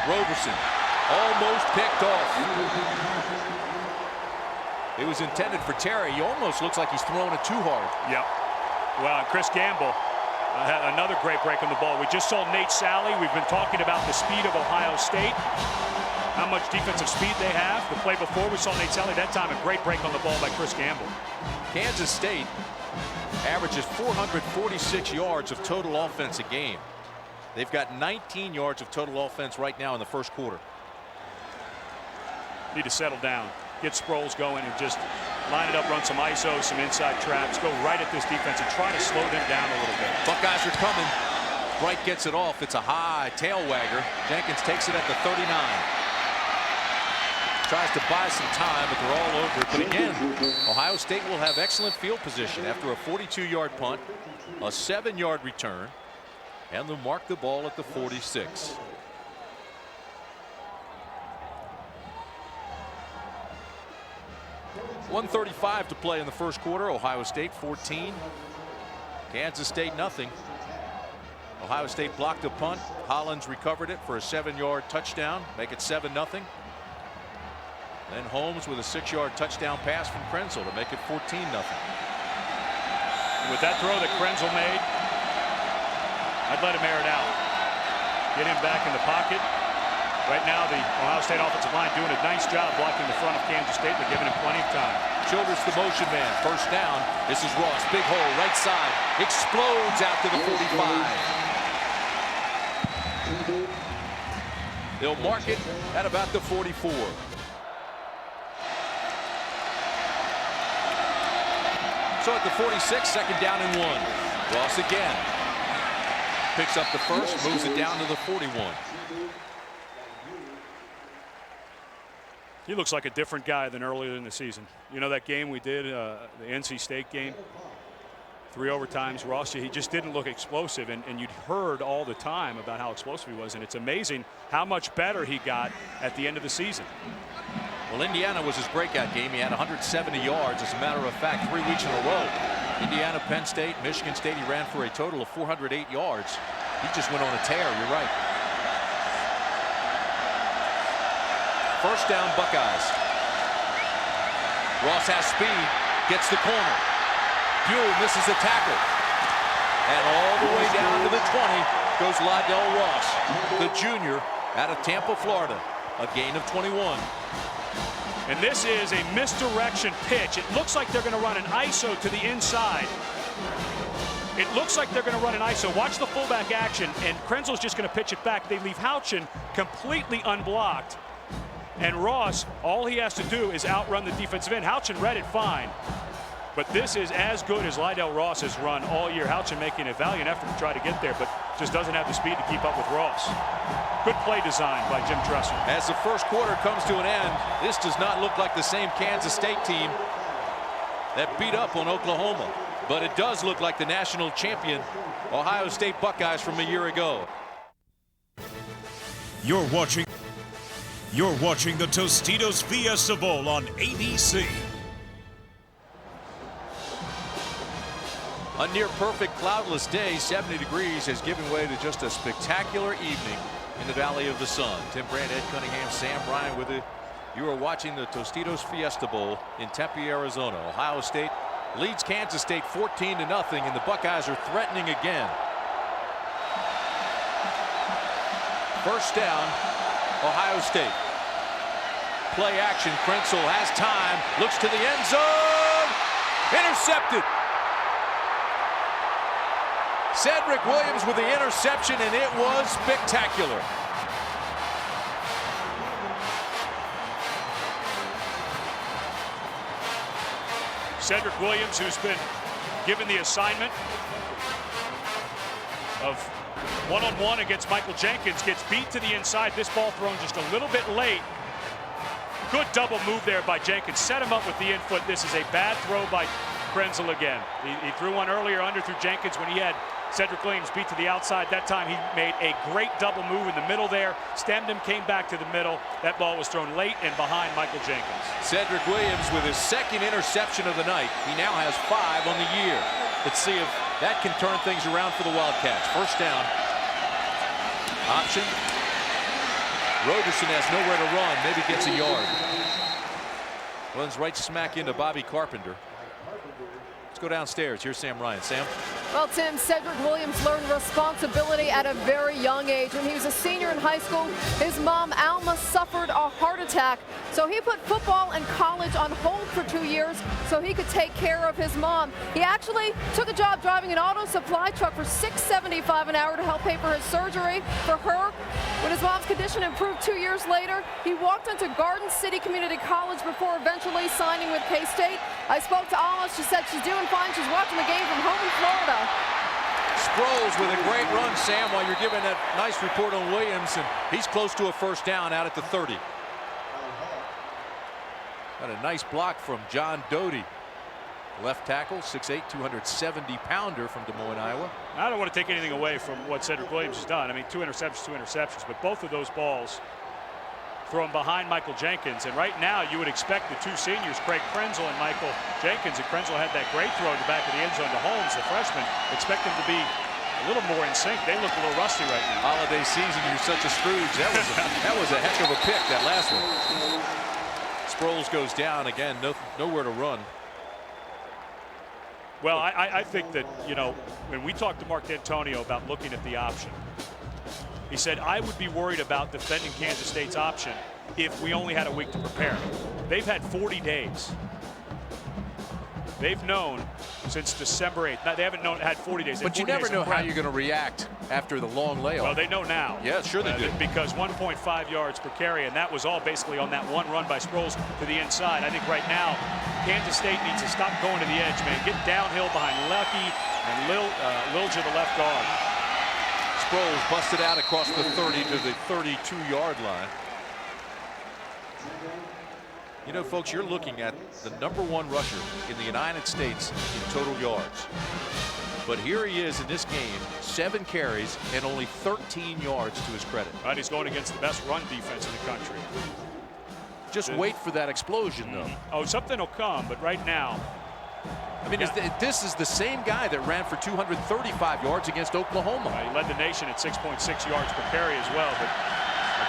Roberson almost picked off. It was intended for Terry. He almost looks like he's throwing it too hard. Yep. Well, Chris Gamble had another great break on the ball. We just saw Nate Sally. We've been talking about the speed of Ohio State. how much defensive speed they have. The play before we saw Nate Sally, that time a great break on the ball by Chris Gamble. Kansas State averages 446 yards of total offense a game. They've got 19 yards of total offense right now in the first quarter. Need to settle down, get Sproles going, and just line it up, run some ISO, some inside traps, go right at this defense and try to slow them down a little bit. Buckeyes are coming. Bright gets it off. It's a high tail wagger. Jenkins takes it at the 39. Tries to buy some time, but they're all over it. But again, Ohio State will have excellent field position after a 42-yard punt, a 7-yard return, and they'll mark the ball at the 46. .135 to play in the first quarter. Ohio State 14. Kansas State nothing. Ohio State blocked a punt. Hollins recovered it for a 7-yard touchdown. Make it 7-0. Then Holmes with a 6-yard touchdown pass from Krenzel to make it 14-0. With that throw that Krenzel made, I'd let him air it out. Get him back in the pocket. Right now, the Ohio State offensive line doing a nice job blocking the front of Kansas State. They're giving him plenty of time. Childress the motion man. First down. This is Ross. Big hole right side. Explodes out to the 45. They'll mark it at about the 44. So at the 46, second down and 1. Ross again. Picks up the first, moves it down to the 41. He looks like a different guy than earlier in the season. You know that game we did, the NC State game, 3 overtimes. Ross, he just didn't look explosive, and you'd heard all the time about how explosive he was, and it's amazing how much better he got at the end of the season. Well, Indiana was his breakout game. He had 170 yards. As a matter of fact, 3 weeks in a row. Indiana, Penn State, Michigan State, he ran for a total of 408 yards. He just went on a tear. You're right. First down, Buckeyes. Ross has speed, gets the corner. Buell misses a tackle. And all the way down to the 20 goes Lydell Ross, the junior out of Tampa, Florida. A gain of 21. And this is a misdirection pitch. It looks like they're going to run an ISO to the inside. It looks like they're going to run an ISO. Watch the fullback action, and Krenzel's just going to pitch it back. They leave Houchin completely unblocked. And Ross, all he has to do is outrun the defensive end. Houchin read it fine. But this is as good as Lydell Ross has run all year. Houchin making a valiant effort to try to get there, but just doesn't have the speed to keep up with Ross. Good play design by Jim Tressel. As the first quarter comes to an end, this does not look like the same Kansas State team that beat up on Oklahoma. But it does look like the national champion Ohio State Buckeyes from a year ago. You're watching the Tostitos Fiesta Bowl on ABC. A near perfect cloudless day, 70 degrees, has given way to just a spectacular evening in the Valley of the Sun. Tim Brandt, Ed Cunningham, Sam Bryant with you. You are watching the Tostitos Fiesta Bowl in Tempe, Arizona. Ohio State leads Kansas State 14-0, and the Buckeyes are threatening again. First down, Ohio State. Play action. Krenzel has time. Looks to the end zone. Intercepted. Cedric Williams with the interception, and it was spectacular. Cedric Williams, who's been given the assignment of one-on-one against Michael Jenkins, gets beat to the inside. This ball thrown just a little bit late. Good double move there by Jenkins. Set him up with the in-foot. This is a bad throw by Krenzel again. He threw one earlier under through Jenkins when he had Cedric Williams beat to the outside. That time he made a great double move in the middle there. Stemmed him, came back to the middle. That ball was thrown late and behind Michael Jenkins. Cedric Williams with his second interception of the night. He now has 5 on the year. Let's see if that can turn things around for the Wildcats. First down. Option. Rogerson has nowhere to run. Maybe gets a yard. Runs right smack into Bobby Carpenter. Let's go downstairs. Here's Sam Ryan. Sam? Well, Tim, Cedric Williams learned responsibility at a very young age. When he was a senior in high school, his mom, Alma, suffered a heart attack. So he put football and college on hold for 2 years so he could take care of his mom. He actually took a job driving an auto supply truck for $6.75 an hour to help pay for his surgery for her. When his mom's condition improved 2 years later, he walked into Garden City Community College before eventually signing with K-State. I spoke to Alma. She said she's doing fine. She's watching the game from home in Florida. Sproles with a great run, Sam, while you're giving that nice report on Williams, and he's close to a first down out at the 30. Got a nice block from John Doty. Left tackle, 6'8", 270-pounder from Des Moines, Iowa. I don't want to take anything away from what Cedric Williams has done. I mean, two interceptions, but both of those balls thrown behind Michael Jenkins. And right now, you would expect the two seniors, Craig Krenzel and Michael Jenkins, and Krenzel had that great throw in the back of the end zone to Holmes, the freshman. Expect them to be a little more in sync. They look a little rusty right now. Holiday season, you're such a Scrooge. That was a heck of a pick, that last one. Sproles goes down again, nowhere to run. Well, I think that, you know, when we talked to Mark D'Antonio about looking at the option, he said, I would be worried about defending Kansas State's option if we only had a week to prepare. They've had 40 days. They've known since December 8th. Now, they haven't had 40 days. But you never know how you're going to react after the long layoff. Well, they know now. Yeah, sure they do. Because 1.5 yards per carry, and that was all basically on that one run by Sproles to the inside. I think right now, Kansas State needs to stop going to the edge, man. Get downhill behind Lucky and Lilja, the left guard. Sproles busted out across the 30 to the 32-yard line. You know, folks, you're looking at the #1 rusher in the United States in total yards. But here he is in this game, 7 carries and only 13 yards to his credit. Right, he's going against the best run defense in the country. Just wait for that explosion, though. Oh, something will come, but right now. I mean, this is the same guy that ran for 235 yards against Oklahoma. He led the nation at 6.6 yards per carry as well. But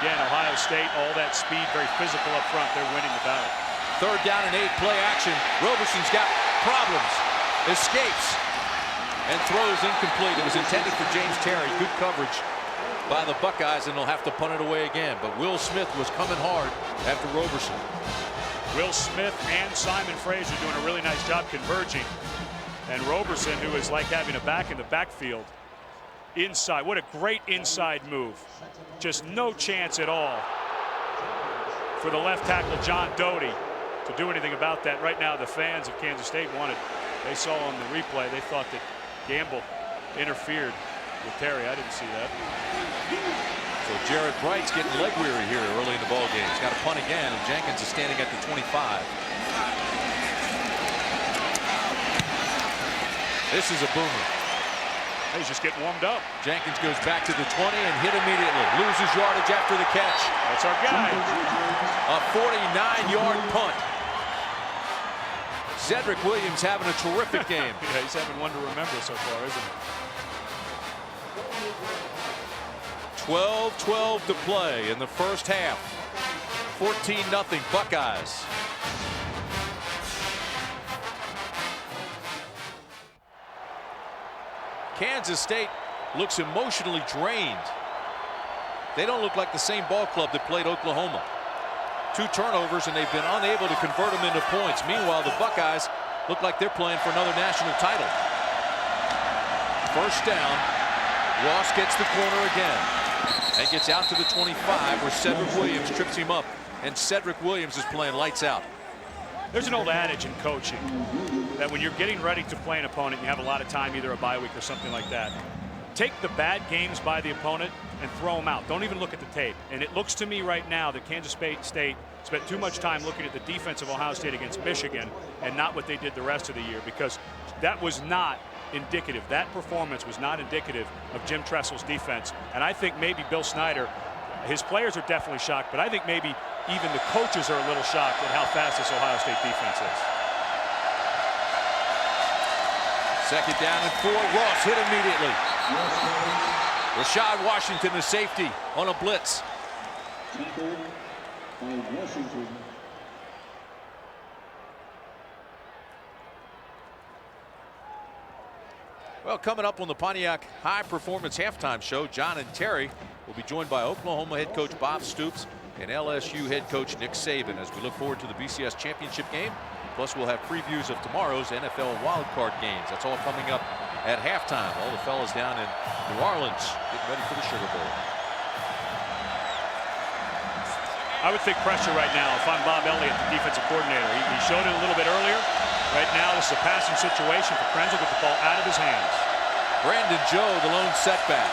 again, Ohio State, all that speed, very physical up front. They're winning the battle. 3rd down and 8, play action. Roberson's got problems. Escapes and throws incomplete. It was intended for James Terry. Good coverage by the Buckeyes, and they'll have to punt it away again. But Will Smith was coming hard after Roberson. Will Smith and Simon Frazier doing a really nice job converging. And Roberson, who is like having a back in the backfield. Inside. What a great inside move. Just no chance at all for the left tackle, John Doty, to do anything about that. Right now, the fans of Kansas State they saw on the replay, they thought that Gamble interfered with Terry. I didn't see that. So Jared Bright's getting leg weary here early in the ball game. He's got to punt again, and Jenkins is standing at the 25. This is a boomer. He's just getting warmed up. Jenkins goes back to the 20 and hit immediately. Loses yardage after the catch. That's our guy. A 49-yard punt. Cedric Williams having a terrific game. Yeah, he's having one to remember so far, isn't he? 12-12 to play in the first half. 14-0 Buckeyes. Kansas State looks emotionally drained. They don't look like the same ball club that played Oklahoma. 2 turnovers, and they've been unable to convert them into points. Meanwhile, the Buckeyes look like they're playing for another national title. First down. Ross gets the corner again and gets out to the 25, where Cedric Williams trips him up. And Cedric Williams is playing lights out. There's an old adage in coaching that when you're getting ready to play an opponent, you have a lot of time, either a bye week or something like that. Take the bad games by the opponent and throw them out. Don't even look at the tape. And it looks to me right now that Kansas State spent too much time looking at the defense of Ohio State against Michigan and not what they did the rest of the year, because that was not indicative. That performance was not indicative of Jim Tressel's defense. And I think maybe Bill Snyder, his players are definitely shocked, but I think maybe even the coaches are a little shocked at how fast this Ohio State defense is. 2nd down and 4. Ross hit immediately. Rashad Washington, the safety, on a blitz. Well, coming up on the Pontiac High Performance Halftime Show, John and Terry will be joined by Oklahoma head coach Bob Stoops and LSU head coach Nick Saban as we look forward to the BCS championship game. Plus, we'll have previews of tomorrow's NFL wildcard games. That's all coming up at halftime. All the fellas down in New Orleans getting ready for the Sugar Bowl. I would think pressure right now if I'm Bob Elliott, the defensive coordinator. He showed it a little bit earlier. Right now, this is a passing situation for Krenzel. Get the ball out of his hands. Brandon Joe, the lone setback.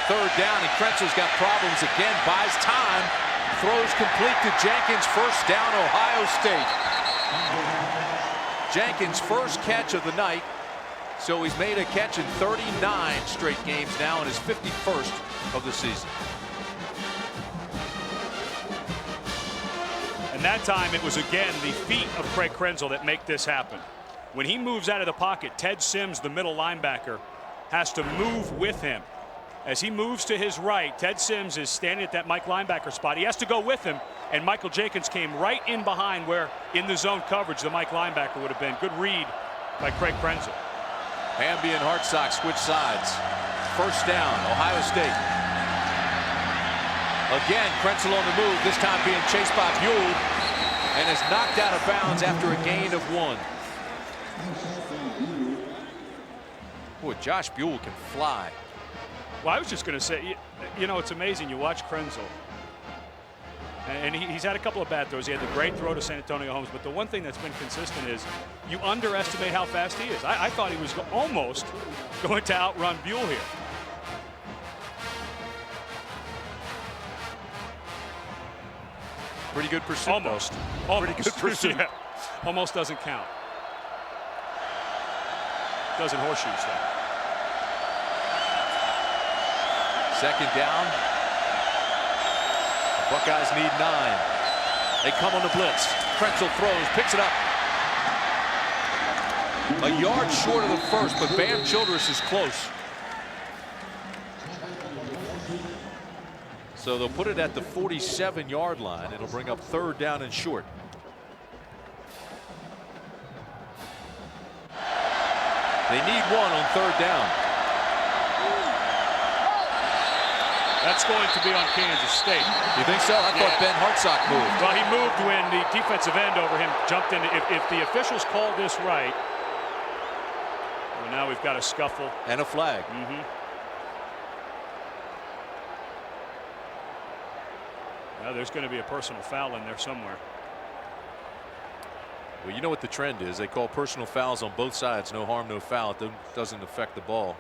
Third down, and Krenzel's got problems again. Buys time. Throws complete to Jenkins. First down, Ohio State. Jenkins' first catch of the night. So he's made a catch in 39 straight games now in his 51st of the season. And that time it was again the feet of Craig Krenzel that make this happen. When he moves out of the pocket, Ted Sims, the middle linebacker, has to move with him. As he moves to his right, Ted Sims is standing at that Mike linebacker spot. He has to go with him, and Michael Jenkins came right in behind where in the zone coverage the Mike linebacker would have been. Good read by Craig Krenzel. Hamby and Hartsock switch sides. First down, Ohio State. Again, Krenzel on the move, this time being chased by Buell, and is knocked out of bounds after a gain of 1. Boy, Josh Buell can fly. Well, I was just going to say, you know, it's amazing. You watch Krenzel, and he's had a couple of bad throws. He had the great throw to San Antonio Holmes, but the one thing that's been consistent is you underestimate how fast he is. I thought he was almost going to outrun Buell here. Pretty good pursuit. Almost. Pretty good pursuit. Yeah. Almost doesn't count. Doesn't horseshoes though. Second down. The Buckeyes need 9. They come on the blitz. Krenzel throws, picks it up. A yard short of the first, but Bam Childress is close. So they'll put it at the 47-yard line. It'll bring up third down and short. They need 1 on third down. That's going to be on Kansas State. You think so? I thought Ben Hartsock moved. Well, he moved when the defensive end over him jumped in. If the officials call this right, well, now we've got a scuffle. And a flag. Now there's going to be a personal foul in there somewhere. Well, you know what the trend is. They call personal fouls on both sides. No harm, no foul. It doesn't affect the ball.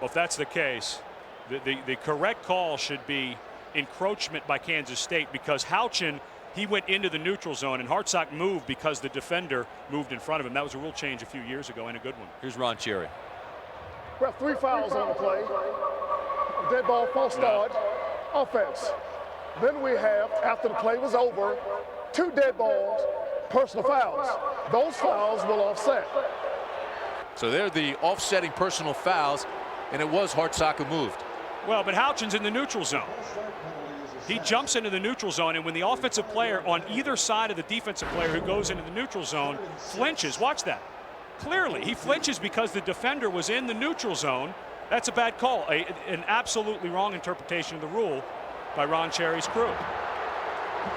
Well, if that's the case, the correct call should be encroachment by Kansas State, because Houchin, he went into the neutral zone, and Hartsock moved because the defender moved in front of him. That was a rule change a few years ago, and a good one. Here's Ron Cherry. We have 3 fouls on the play. Dead ball, false start, offense. Then we have, after the play was over, 2 dead balls, personal fouls. Those fouls will offset. So they're the offsetting personal fouls, and it was Hartsock who moved. Well, but Houchin's in the neutral zone. He jumps into the neutral zone, and when the offensive player on either side of the defensive player who goes into the neutral zone flinches, watch that. Clearly, he flinches because the defender was in the neutral zone. That's a bad call, an absolutely wrong interpretation of the rule by Ron Cherry's crew.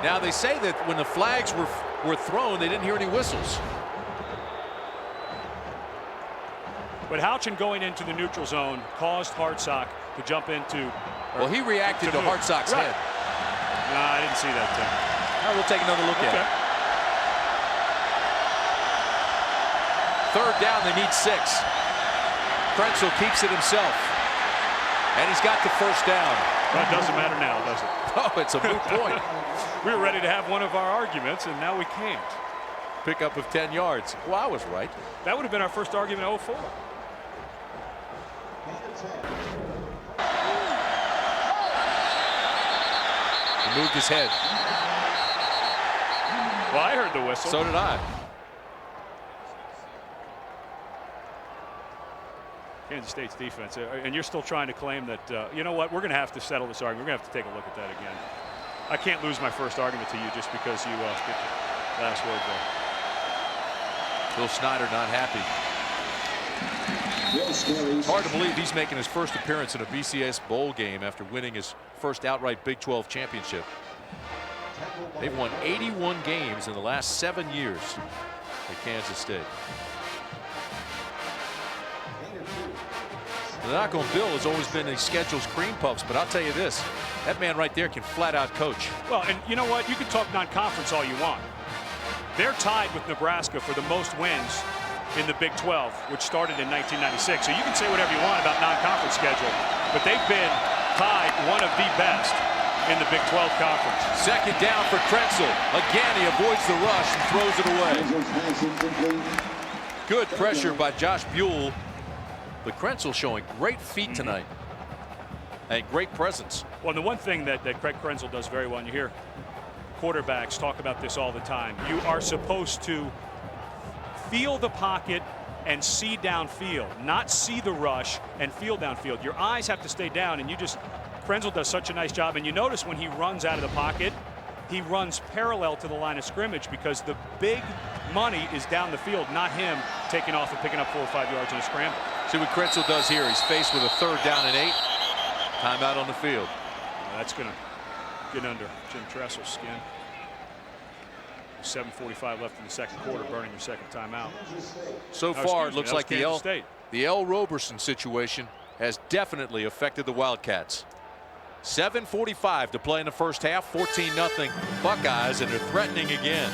Now they say that when the flags were thrown, they didn't hear any whistles. But Houchin going into the neutral zone caused Hartsock to jump into. Well, he reacted to Hartsock's head. No, I didn't see that, Tim. Now we'll take another look at it. Third down, they need 6. Krenzel keeps it himself. And he's got the first down. That doesn't matter now, does it? Oh, it's a moot point. We were ready to have one of our arguments, and now we can't. Pickup of 10 yards. Well, I was right. That would have been our first argument in 04. He moved his head. Well, I heard the whistle. So did I. Kansas State's defense, and you're still trying to claim that, you know what, we're going to have to settle this argument. We're going to have to take a look at that again. I can't lose my first argument to you just because you get the last word there. Bill Snyder not happy. It's hard to believe he's making his first appearance in a BCS bowl game after winning his first outright Big 12 championship. They've won 81 games in the last 7 years at Kansas State. The knock on Bill has always been he schedules cream puffs, but I'll tell you this, that man right there can flat out coach. Well, and you know what? You can talk non-conference all you want. They're tied with Nebraska for the most wins in the Big 12, which started in 1996. So you can say whatever you want about non-conference schedule, but they've been tied one of the best in the Big 12 conference. Second down for Krenzel. Again, he avoids the rush and throws it away. Good pressure by Josh Buell. But Krenzel showing great feet tonight and great presence. Well, the one thing that Craig Krenzel does very well, and you hear quarterbacks talk about this all the time, you are supposed to feel the pocket and see downfield, not see the rush and feel downfield. Your eyes have to stay down, and Krenzel does such a nice job. And you notice when he runs out of the pocket, he runs parallel to the line of scrimmage because the big money is down the field, not him taking off and picking up 4 or 5 yards in a scramble. See what Krenzel does here. He's faced with a 3rd down and 8. Timeout on the field. That's going to get under Jim Tressel's skin. 7:45 left in the second quarter, burning your second timeout. So far, it looks like the L. Roberson situation has definitely affected the Wildcats. 7:45 to play in the first half. 14-0 Buckeyes, and they're threatening again.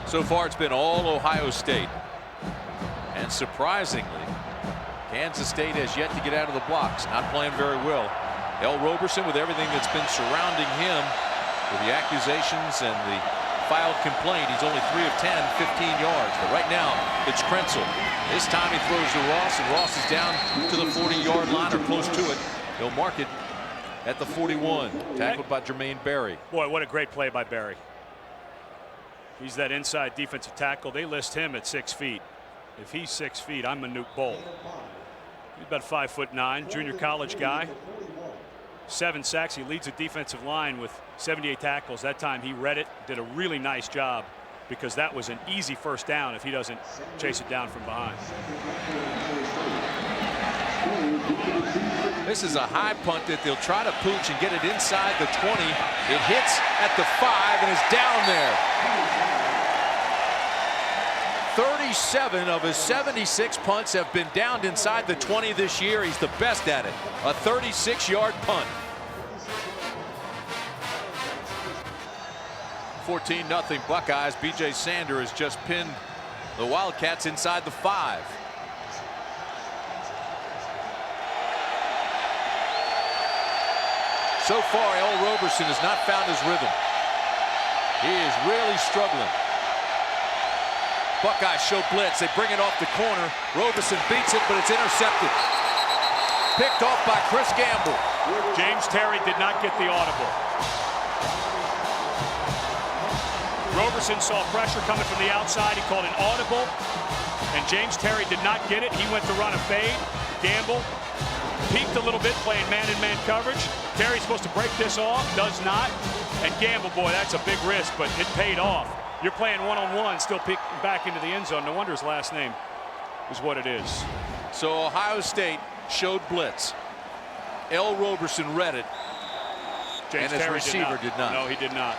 So far, it's been all Ohio State. And surprisingly, Kansas State has yet to get out of the blocks, not playing very well. L. Roberson, with everything that's been surrounding him, with the accusations and the filed complaint, he's only 3 of 10, 15 yards. But right now, it's Krenzel. This time he throws to Ross, and Ross is down to the 40-yard line or close to it. He'll mark it at the 41, tackled by Jermaine Berry. Boy, what a great play by Berry. He's that inside defensive tackle. They list him at 6 feet. If he's 6 feet, I'm Manute Bol. He's about 5'9", junior college guy. 7 sacks. He leads the defensive line with 78 tackles. That time he read it, did a really nice job, because that was an easy first down if he doesn't chase it down from behind. This is a high punt that they'll try to pooch and get it inside the 20. It hits at the 5 and is down there. 37 of his 76 punts have been downed inside the 20 this year. He's the best at it. A 36-yard punt. 14-0 Buckeyes. B.J. Sander has just pinned the Wildcats inside the 5. So far, L. Roberson has not found his rhythm. He is really struggling. Buckeyes show blitz. They bring it off the corner. Roberson beats it, but it's intercepted. Picked off by Chris Gamble. James Terry did not get the audible. Roberson saw pressure coming from the outside. He called an audible, and James Terry did not get it. He went to run a fade. Gamble peeked a little bit, playing man-in-man coverage. Terry's supposed to break this off, does not. And Gamble, boy, that's a big risk, but it paid off. You're playing one-on-one, still peeking back into the end zone. No wonder his last name is what it is. So Ohio State showed blitz. L. Roberson read it, James and his Terry receiver did not. No, he did not.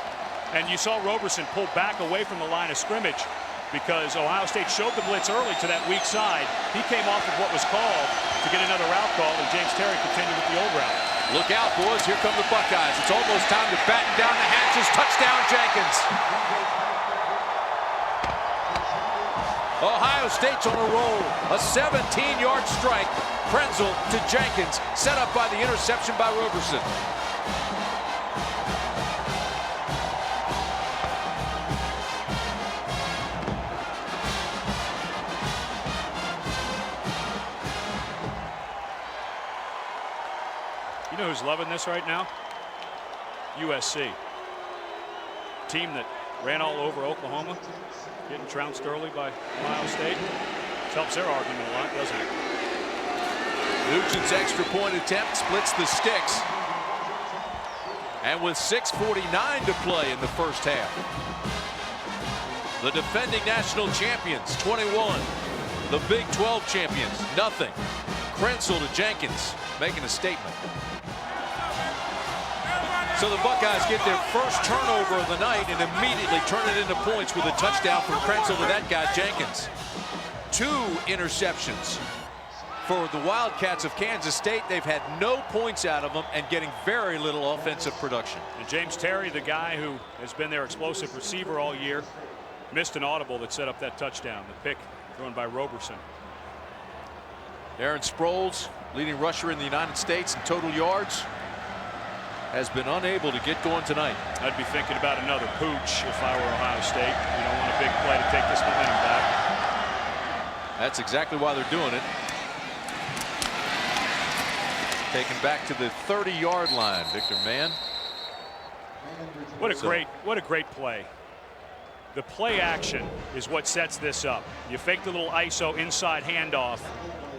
And you saw Roberson pull back away from the line of scrimmage because Ohio State showed the blitz early to that weak side. He came off of what was called to get another route call, and James Terry continued with the old route. Look out, boys. Here come the Buckeyes. It's almost time to batten down the hatches. Touchdown, Jenkins. Ohio State's on a roll. A 17-yard strike. Krenzel to Jenkins. Set up by the interception by Roberson. You know who's loving this right now? USC. Team that ran all over Oklahoma, getting trounced early by Ohio State. This helps their argument a lot, doesn't it? Nugent's extra point attempt splits the sticks. And with 6:49 to play in the first half, the defending national champions 21, the Big 12 champions nothing. Krenzel to Jenkins, making a statement. So the Buckeyes get their first turnover of the night and immediately turn it into points with a touchdown from Krenzel to that guy Jenkins. 2 interceptions for the Wildcats of Kansas State. They've had no points out of them and getting very little offensive production. And James Terry, the guy who has been their explosive receiver all year, missed an audible that set up that touchdown. The pick thrown by Roberson. Aaron Sproles, leading rusher in the United States in total yards, has been unable to get going tonight. I'd be thinking about another pooch if I were Ohio State. You don't want a big play to take this momentum back. That's exactly why they're doing it. Taken back to the 30-yard line, Victor Mann. What a great play. The play action is what sets this up. You fake the little ISO inside handoff.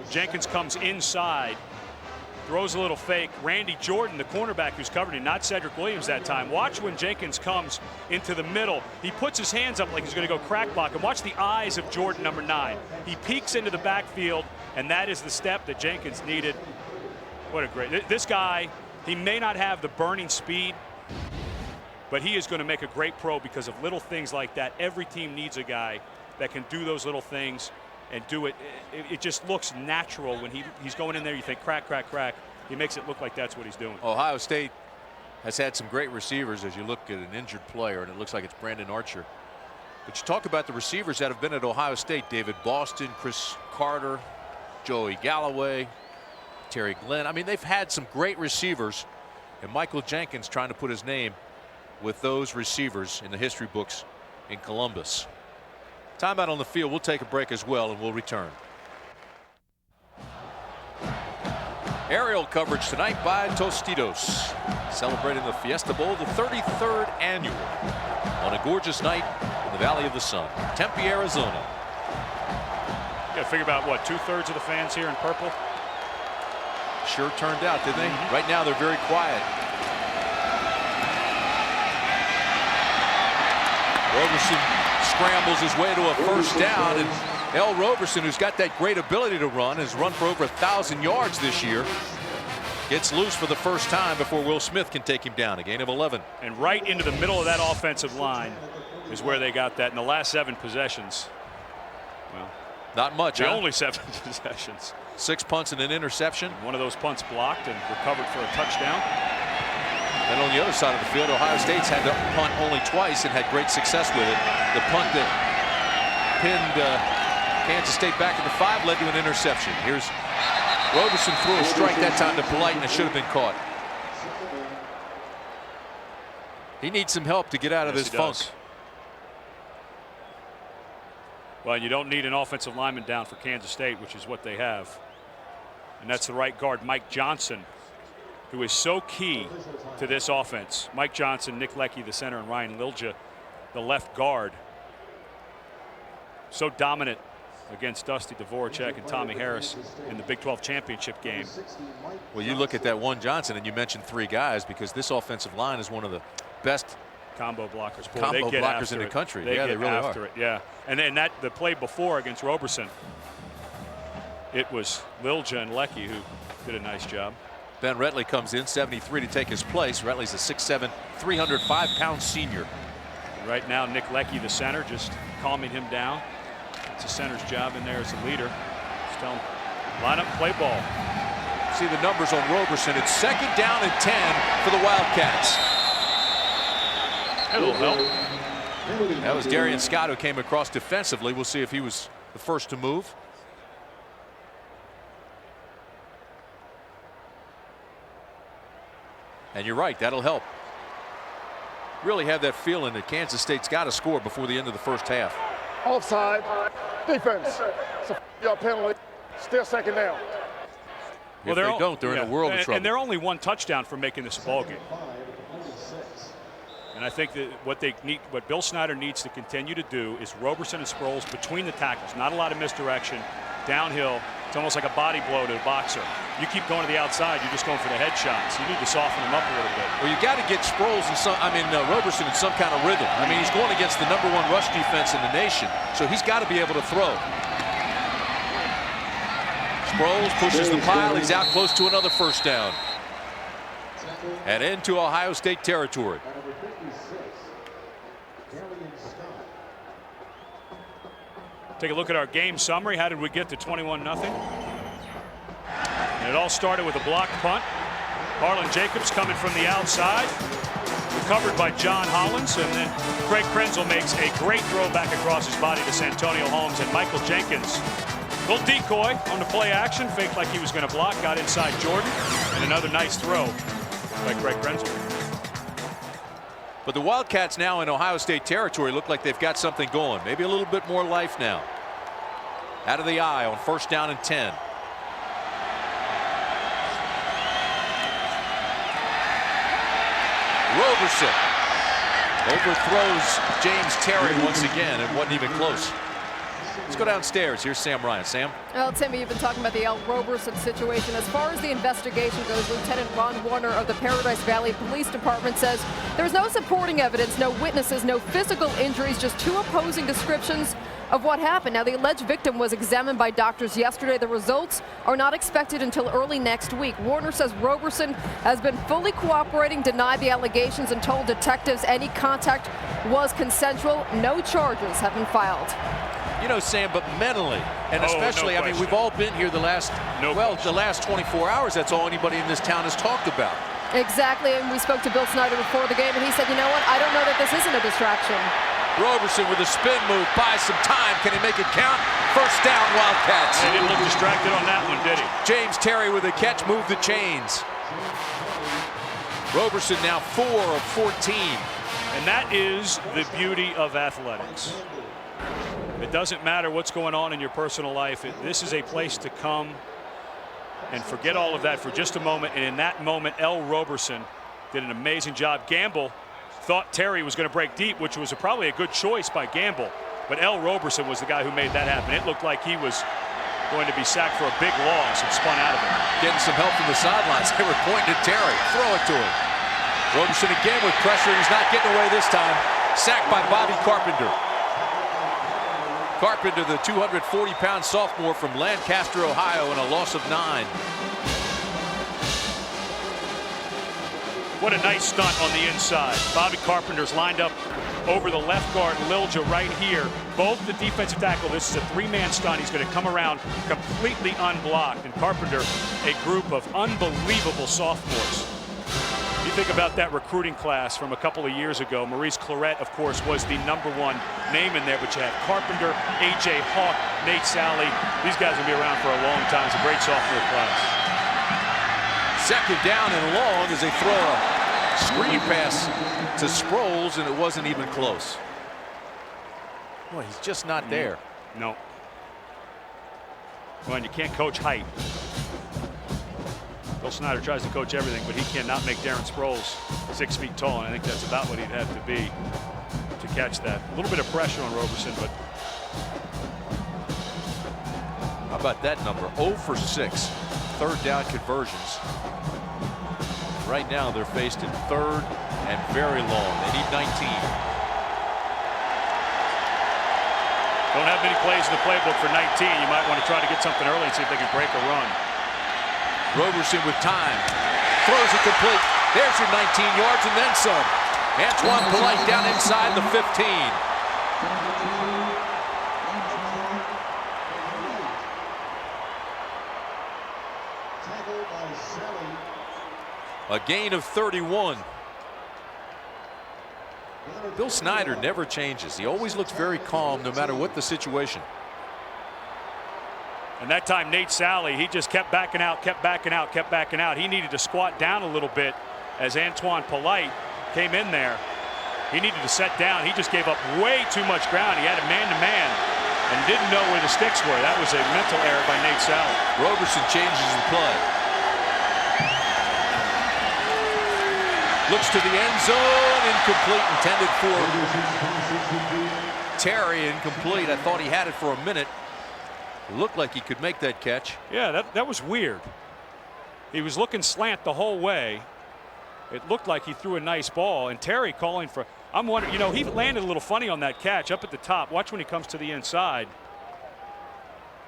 Jenkins comes inside, throws a little fake. Randy Jordan, the cornerback who's covered him, not Cedric Williams that time. Watch when Jenkins comes into the middle. He puts his hands up like he's going to go crack block. And watch the eyes of Jordan, number 9. He peeks into the backfield, and that is the step that Jenkins needed. What a great. This guy, he may not have the burning speed, but he is going to make a great pro because of little things like that. Every team needs a guy that can do those little things and do it. It just looks natural when he's going in there. You think crack, crack, crack. He makes it look like that's what he's doing. Ohio State has had some great receivers as you look at an injured player, and it looks like it's Brandon Archer. But you talk about the receivers that have been at Ohio State: David Boston, Chris Carter, Joey Galloway, Terry Glenn. I mean, they've had some great receivers, and Michael Jenkins trying to put his name with those receivers in the history books in Columbus. Timeout on the field. We'll take a break as well, and we'll return. Aerial coverage tonight by Tostitos, celebrating the Fiesta Bowl, the 33rd annual, on a gorgeous night in the Valley of the Sun, Tempe, Arizona. You got to figure about what, 2/3 of the fans here in purple. Sure turned out, didn't they? Right now they're very quiet. Roberson scrambles his way to a first down, and L. Roberson, who's got that great ability to run, has run for over 1,000 yards this year, gets loose for the first time before Will Smith can take him down. A gain of 11. And right into the middle of that offensive line is where they got that in the last 7 possessions. Well, not much. The only 7 possessions. 6 punts and an interception. One of those punts blocked and recovered for a touchdown. And on the other side of the field, Ohio State's had to punt only twice and had great success with it. The punt that pinned Kansas State back at the 5 led to an interception. Here's Roberson, threw a strike that time to Polite, and it should have been caught. He needs some help to get out of this funk. Well, you don't need an offensive lineman down for Kansas State, which is what they have. And that's the right guard, Mike Johnson, who is so key to this offense. Mike Johnson, Nick Leckie, the center, and Ryan Lilja, the left guard. So dominant against Dusty Dvorak and Tommy Harris in the Big 12 championship game. Well, you look at that one Johnson, and you mentioned 3 guys, because this offensive line is one of the best combo blockers. Boy, combo they get blockers in the country. Yeah, they really are. Yeah, and then the play before against Roberson, it was Lilja and Leckie who did a nice job. Ben Retley comes in, 73, to take his place. Retley's a 6'7", 305-pound senior. And right now, Nick Leckie, the center, just calming him down. It's the center's job in there as a leader. Just tell him, line up, play ball. See the numbers on Roberson. It's 2nd down and 10 for the Wildcats. It'll help. That was Darian Scott who came across defensively. We'll see if he was the first to move. And you're right, that'll help. Really have that feeling that Kansas State's got to score before the end of the first half. Offside, defense. It's a yard penalty. Still 2nd down. If they don't, they're in a world of trouble. And they're only 1 touchdown from making this a ball game. And I think that what Bill Snyder needs to continue to do is Roberson and Sproles between the tackles. Not a lot of misdirection. Downhill, It's almost like a body blow to a boxer. You keep going to the outside, you're just going for the headshots. You need to soften him up a little bit. Well, you got to get Sproles and Roberson in some kind of rhythm. I mean, he's going against the #1 rush defense in the nation, so he's got to be able to throw. Sproles pushes the pile. He's out close to another first down. And into Ohio State territory. Take a look at our game summary. How did we get to 21-0? And it all started with a blocked punt. Harlan Jacobs coming from the outside. Recovered by John Hollins. And then Craig Krenzel makes a great throw back across his body to Santonio Holmes. And Michael Jenkins, little decoy on the play action. Faked like he was going to block. Got inside Jordan. And another nice throw by Craig Krenzel. But the Wildcats now in Ohio State territory look like they've got something going. Maybe a little bit more life now. Out of the eye on first down and 10. Roberson overthrows James Terry once again. It wasn't even close. Let's go downstairs. Here's Sam Ryan. Sam? Well, Timmy, you've been talking about the Al Roberson situation. As far as the investigation goes, Lieutenant Ron Warner of the Paradise Valley Police Department says there's no supporting evidence, no witnesses, no physical injuries, just 2 opposing descriptions of what happened. Now, the alleged victim was examined by doctors yesterday. The results are not expected until early next week. Warner says Roberson has been fully cooperating, denied the allegations, and told detectives any contact was consensual. No charges have been filed. You know, Sam, but mentally, and especially, no I mean, we've all been here the last 24 hours. That's all anybody in this town has talked about. Exactly, and we spoke to Bill Snyder before the game, and he said, you know what, I don't know that this isn't a distraction. Roberson with a spin move, buys some time. Can he make it count? First down, Wildcats. He didn't look distracted on that one, did he? James Terry with a catch, moved the chains. Roberson now 4 of 14. And that is the beauty of athletics. It doesn't matter what's going on in your personal life. This is a place to come and forget all of that for just a moment. And in that moment, L. Roberson did an amazing job. Gamble thought Terry was going to break deep, which was probably a good choice by Gamble. But L. Roberson was the guy who made that happen. It looked like he was going to be sacked for a big loss and spun out of it. Getting some help from the sidelines. They were pointing at Terry. Throw it to him. Roberson again with pressure. He's not getting away this time. Sacked by Bobby Carpenter. Carpenter, the 240-pound sophomore from Lancaster, Ohio, and a loss of 9. What a nice stunt on the inside. Bobby Carpenter's lined up over the left guard, Lilja right here. Both the defensive tackle. This is a 3-man stunt. He's going to come around completely unblocked. And Carpenter, a group of unbelievable sophomores. You think about that recruiting class from a couple of years ago. Maurice Claret, of course, was the #1 name in there, but you had Carpenter, A.J. Hawk, Nate Sally. These guys will be around for a long time. It's a great sophomore class. Second down and long as they throw a screen pass to Sproles, and it wasn't even close. Boy, he's just not there. No. Well, and you can't coach height. Bill Snyder tries to coach everything, but he cannot make Darren Sproles 6 feet tall, and I think that's about what he'd have to be to catch that. A little bit of pressure on Roberson, but how about that number? 0 for 6 third down conversions. Right now they're faced in 3rd and very long. They need 19. Don't have many plays in the playbook for 19. You might want to try to get something early and see if they can break a run. Roberson with time. Throws it complete. There's your 19 yards and then some. Antoine Polite down inside the 15. A gain of 31. Bill Snyder never changes. He always looks very calm no matter what the situation. And that time Nate Sally, he just kept backing out, kept backing out, kept backing out. He needed to squat down a little bit as Antoine Polite came in there. He needed to set down. He just gave up way too much ground. He had a man-to-man and didn't know where the sticks were. That was a mental error by Nate Sally. Roberson changes the play. Looks to the end zone, incomplete, intended for Terry, incomplete. I thought he had it for a minute. Looked like he could make that catch. Yeah, that was weird. He was looking slant the whole way. It looked like he threw a nice ball, and Terry calling for. I'm wondering, you know, he landed a little funny on that catch up at the top. Watch when he comes to the inside.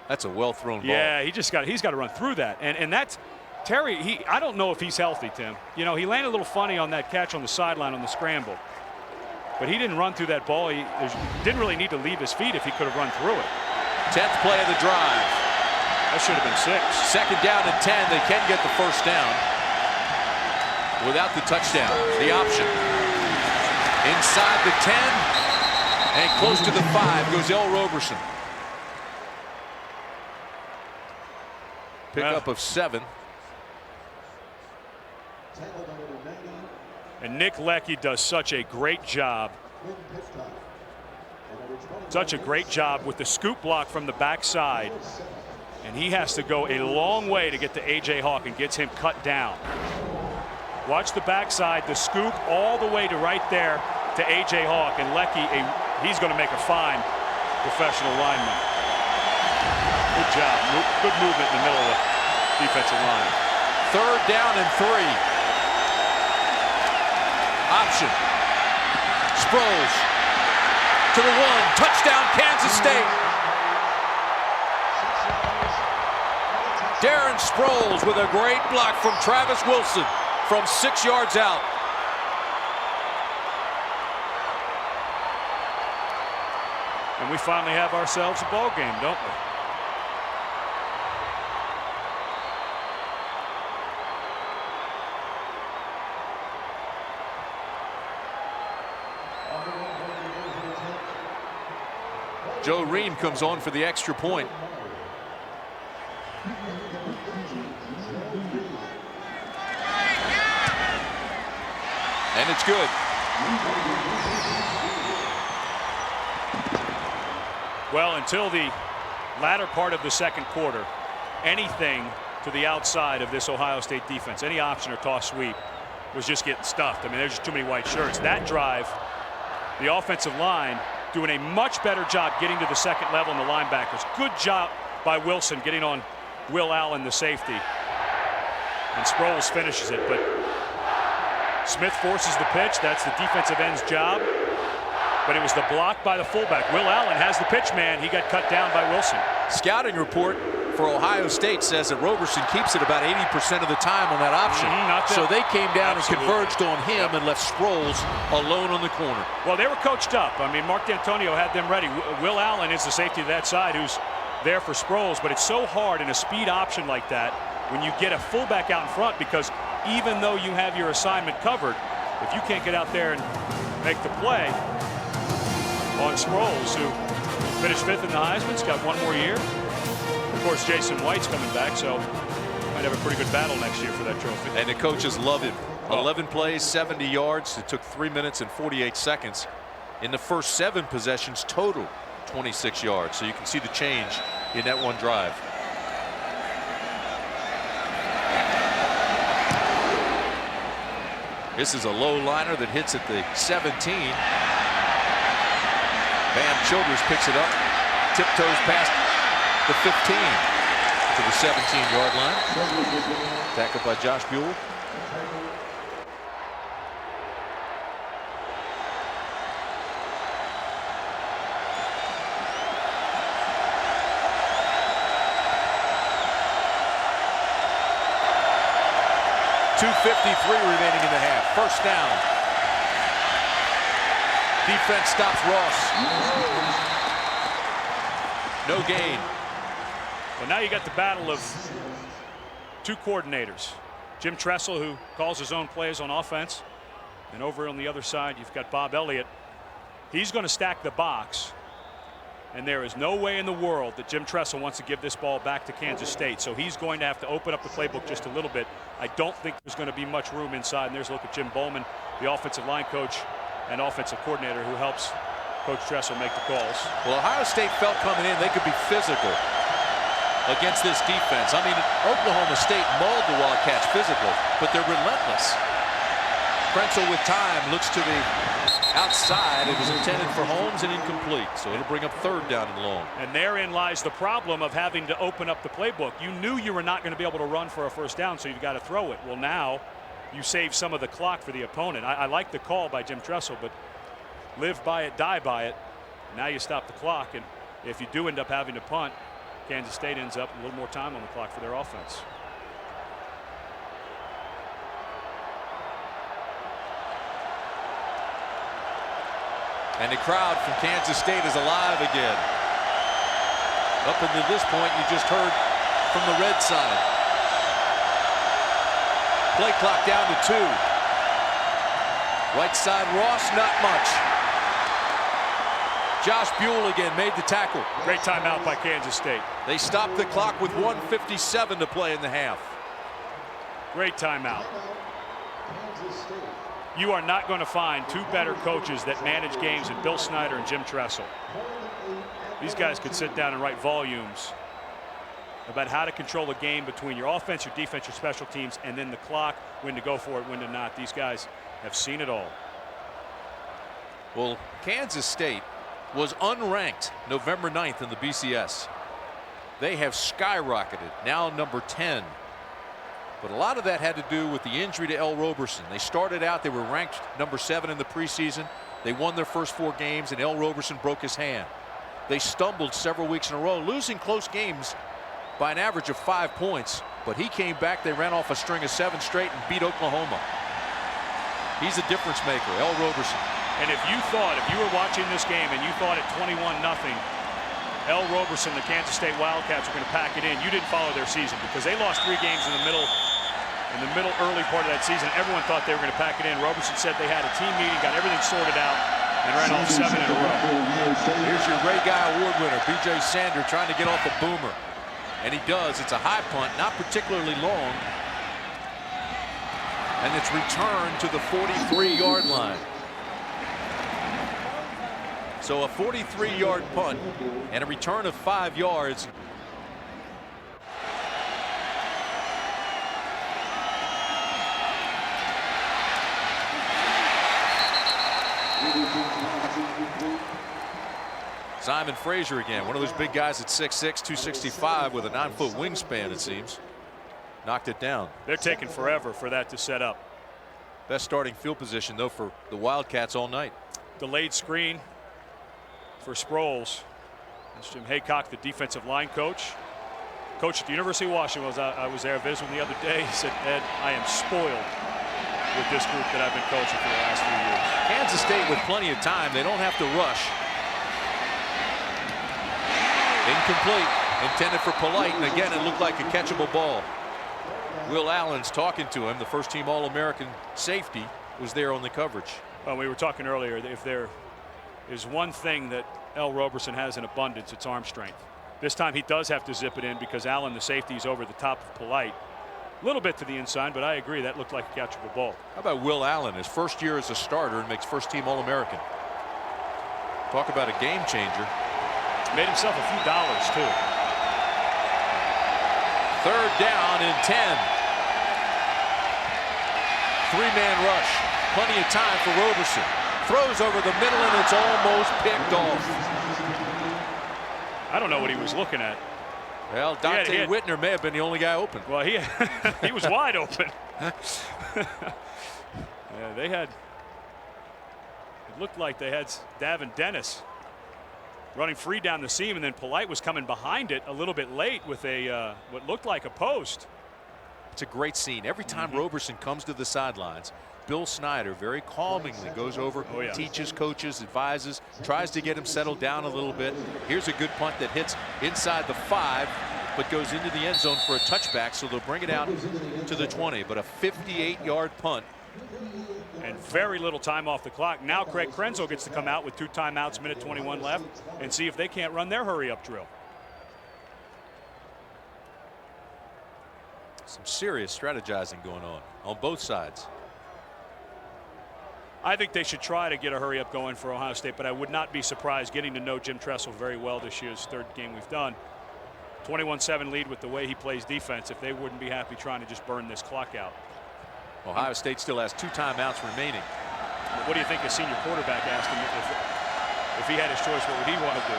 That's a well thrown ball. Yeah, he's got to run through that, and that's Terry. I don't know if he's healthy, Tim. You know, he landed a little funny on that catch on the sideline on the scramble, but he didn't run through that ball. He didn't really need to leave his feet if he could have run through it. 10th play of the drive. That should have been 6. Second down and 10. They can get the first down without the touchdown. The option. Inside the 10 and close to the 5 goes L. Roberson. Pickup of 7. And Nick Leckie does such a great job. Such a great job with the scoop block from the backside. And he has to go a long way to get to A.J. Hawk and gets him cut down. Watch the backside, the scoop all the way to right there to A.J. Hawk. And Leckie, he's going to make a fine professional lineman. Good job. Good movement in the middle of the defensive line. Third down and 3. Option. Sproles to the 1. Touchdown, Kansas State. Darren Sproles with a great block from Travis Wilson from 6 yards out. And we finally have ourselves a ball game, don't we? Joe Ream comes on for the extra point. And it's good. Well, until the latter part of the second quarter, anything to the outside of this Ohio State defense, any option or toss sweep, was just getting stuffed. I mean, there's just too many white shirts. That drive, the offensive line doing a much better job getting to the second level in the linebackers. Good job by Wilson getting on Will Allen, the safety. And Sproles finishes it, but Smith forces the pitch. That's the defensive end's job. But it was the block by the fullback. Will Allen has the pitch man. He got cut down by Wilson. Scouting report for Ohio State says that Roberson keeps it about 80% of the time on that option. So they came down and converged on him and left Sproles alone on the corner. Well, they were coached up. I mean, Mark D'Antonio had them ready. Will Allen is the safety of that side who's there for Sproles, but it's so hard in a speed option like that when you get a fullback out in front, because even though you have your assignment covered, if you can't get out there and make the play on Sproles, who finished 5th in the Heisman's got 1 more year. Of course, Jason White's coming back, so might have a pretty good battle next year for that trophy. And the coaches love him. 11 plays, 70 yards. It took 3 minutes and 48 seconds. In the first 7 possessions total, 26 yards. So you can see the change in that one drive. This is a low liner that hits at the 17. Bam Childress picks it up, tiptoes past the 15 to the 17-yard line. Tackled by Josh Buell. .253 remaining in the half. First down. Defense stops Ross. No gain. Well, now you got the battle of 2 coordinators. Jim Tressel, who calls his own plays on offense. And over on the other side, you've got Bob Elliott. He's going to stack the box. And there is no way in the world that Jim Tressel wants to give this ball back to Kansas State. So he's going to have to open up the playbook just a little bit. I don't think there's going to be much room inside. And there's a look at Jim Bowman, the offensive line coach and offensive coordinator, who helps Coach Tressel make the calls. Well, Ohio State felt coming in they could be physical against this defense. I mean, Oklahoma State mauled the Wildcats physically, but they're relentless. Krenzel with time looks to the outside. It was intended for Holmes and incomplete. So it'll bring up 3rd down and long. And therein lies the problem of having to open up the playbook. You knew you were not going to be able to run for a 1st down, so you've got to throw it. Well, now you save some of the clock for the opponent. I like the call by Jim Tressel, but live by it, die by it. Now you stop the clock, and if you do end up having to punt, Kansas State ends up a little more time on the clock for their offense. And the crowd from Kansas State is alive again. Up until this point, you just heard from the red side. Play clock down to 2. Right side Ross, not much. Josh Buell again made the tackle. Great timeout by Kansas State. They stopped the clock with 1:57 to play in the half. Great timeout. You are not going to find 2 better coaches that manage games than Bill Snyder and Jim Tressel. These guys could sit down and write volumes about how to control a game between your offense, your defense, your special teams, and then the clock, when to go for it, when to not. These guys have seen it all. Well, Kansas State was unranked November 9th in the BCS. They have skyrocketed, now number 10. But a lot of that had to do with the injury to El Roberson. They started out, they were ranked number 7 in the preseason. They won their first 4 games, and El Roberson broke his hand. They stumbled several weeks in a row, losing close games by an average of 5 points. But he came back, they ran off a string of 7 straight and beat Oklahoma. He's a difference maker, El Roberson. And if you were watching this game and you thought at 21-0, El Roberson, the Kansas State Wildcats, were going to pack it in, you didn't follow their season, because they lost 3 games in the middle early part of that season. Everyone thought they were going to pack it in. Roberson said they had a team meeting, got everything sorted out, and ran off 7 in a row. Here's your Ray Guy Award winner, B.J. Sander, trying to get off a boomer. And he does. It's a high punt, not particularly long. And it's returned to the 43-yard line. So a 43-yard punt and a return of 5 yards. Simon Frazier again, one of those big guys at 6'6", 265 with a 9-foot wingspan, it seems. Knocked it down. They're taking forever for that to set up. Best starting field position, though, for the Wildcats all night. Delayed screen for Sproles. That's Jim Haycock, the defensive line coach. Coach at the University of Washington. I was there visiting the other day. He said, Ed, I am spoiled with this group that I've been coaching for the last few years. Kansas State with plenty of time. They don't have to rush. Incomplete. Intended for Polite, and again it looked like a catchable ball. Will Allen's talking to him. The first-team All-American safety was there on the coverage. Well, we were talking earlier, if there is one thing that El Roberson has in abundance, it's arm strength. This time he does have to zip it in because Allen, the safety, is over the top of Polite. A little bit to the inside, but I agree that looked like a catchable ball. How about Will Allen, his first year as a starter, and makes first-team All-American. Talk about a game changer. Made himself a few dollars, too. 3rd down and 10. 3-man rush. Plenty of time for Roberson. Throws over the middle, and it's almost picked off. I don't know what he was looking at. Well, Dante Whitner may have been the only guy open. Well, he was wide open. Yeah, they had. It looked like they had Davin Dennis running free down the seam, and then Polite was coming behind it a little bit late with a what looked like a post. It's a great scene. Every time Roberson comes to the sidelines, Bill Snyder very calmingly goes over, teaches, coaches, advises, tries to get him settled down a little bit. Here's a good punt that hits inside the 5, but goes into the end zone for a touchback, so they'll bring it out to the 20. But a 58-yard punt. And very little time off the clock. Now Craig Krenzel gets to come out with 2 timeouts, minute 21 left, and see if they can't run their hurry-up drill. Some serious strategizing going on both sides. I think they should try to get a hurry-up going for Ohio State, but I would not be surprised, getting to know Jim Tressel very well this year's 3rd game we've done. 21-7 lead with the way he plays defense, if they wouldn't be happy trying to just burn this clock out. Ohio State still has 2 timeouts remaining. What do you think a senior quarterback asked him if he had his choice? What would he want to do?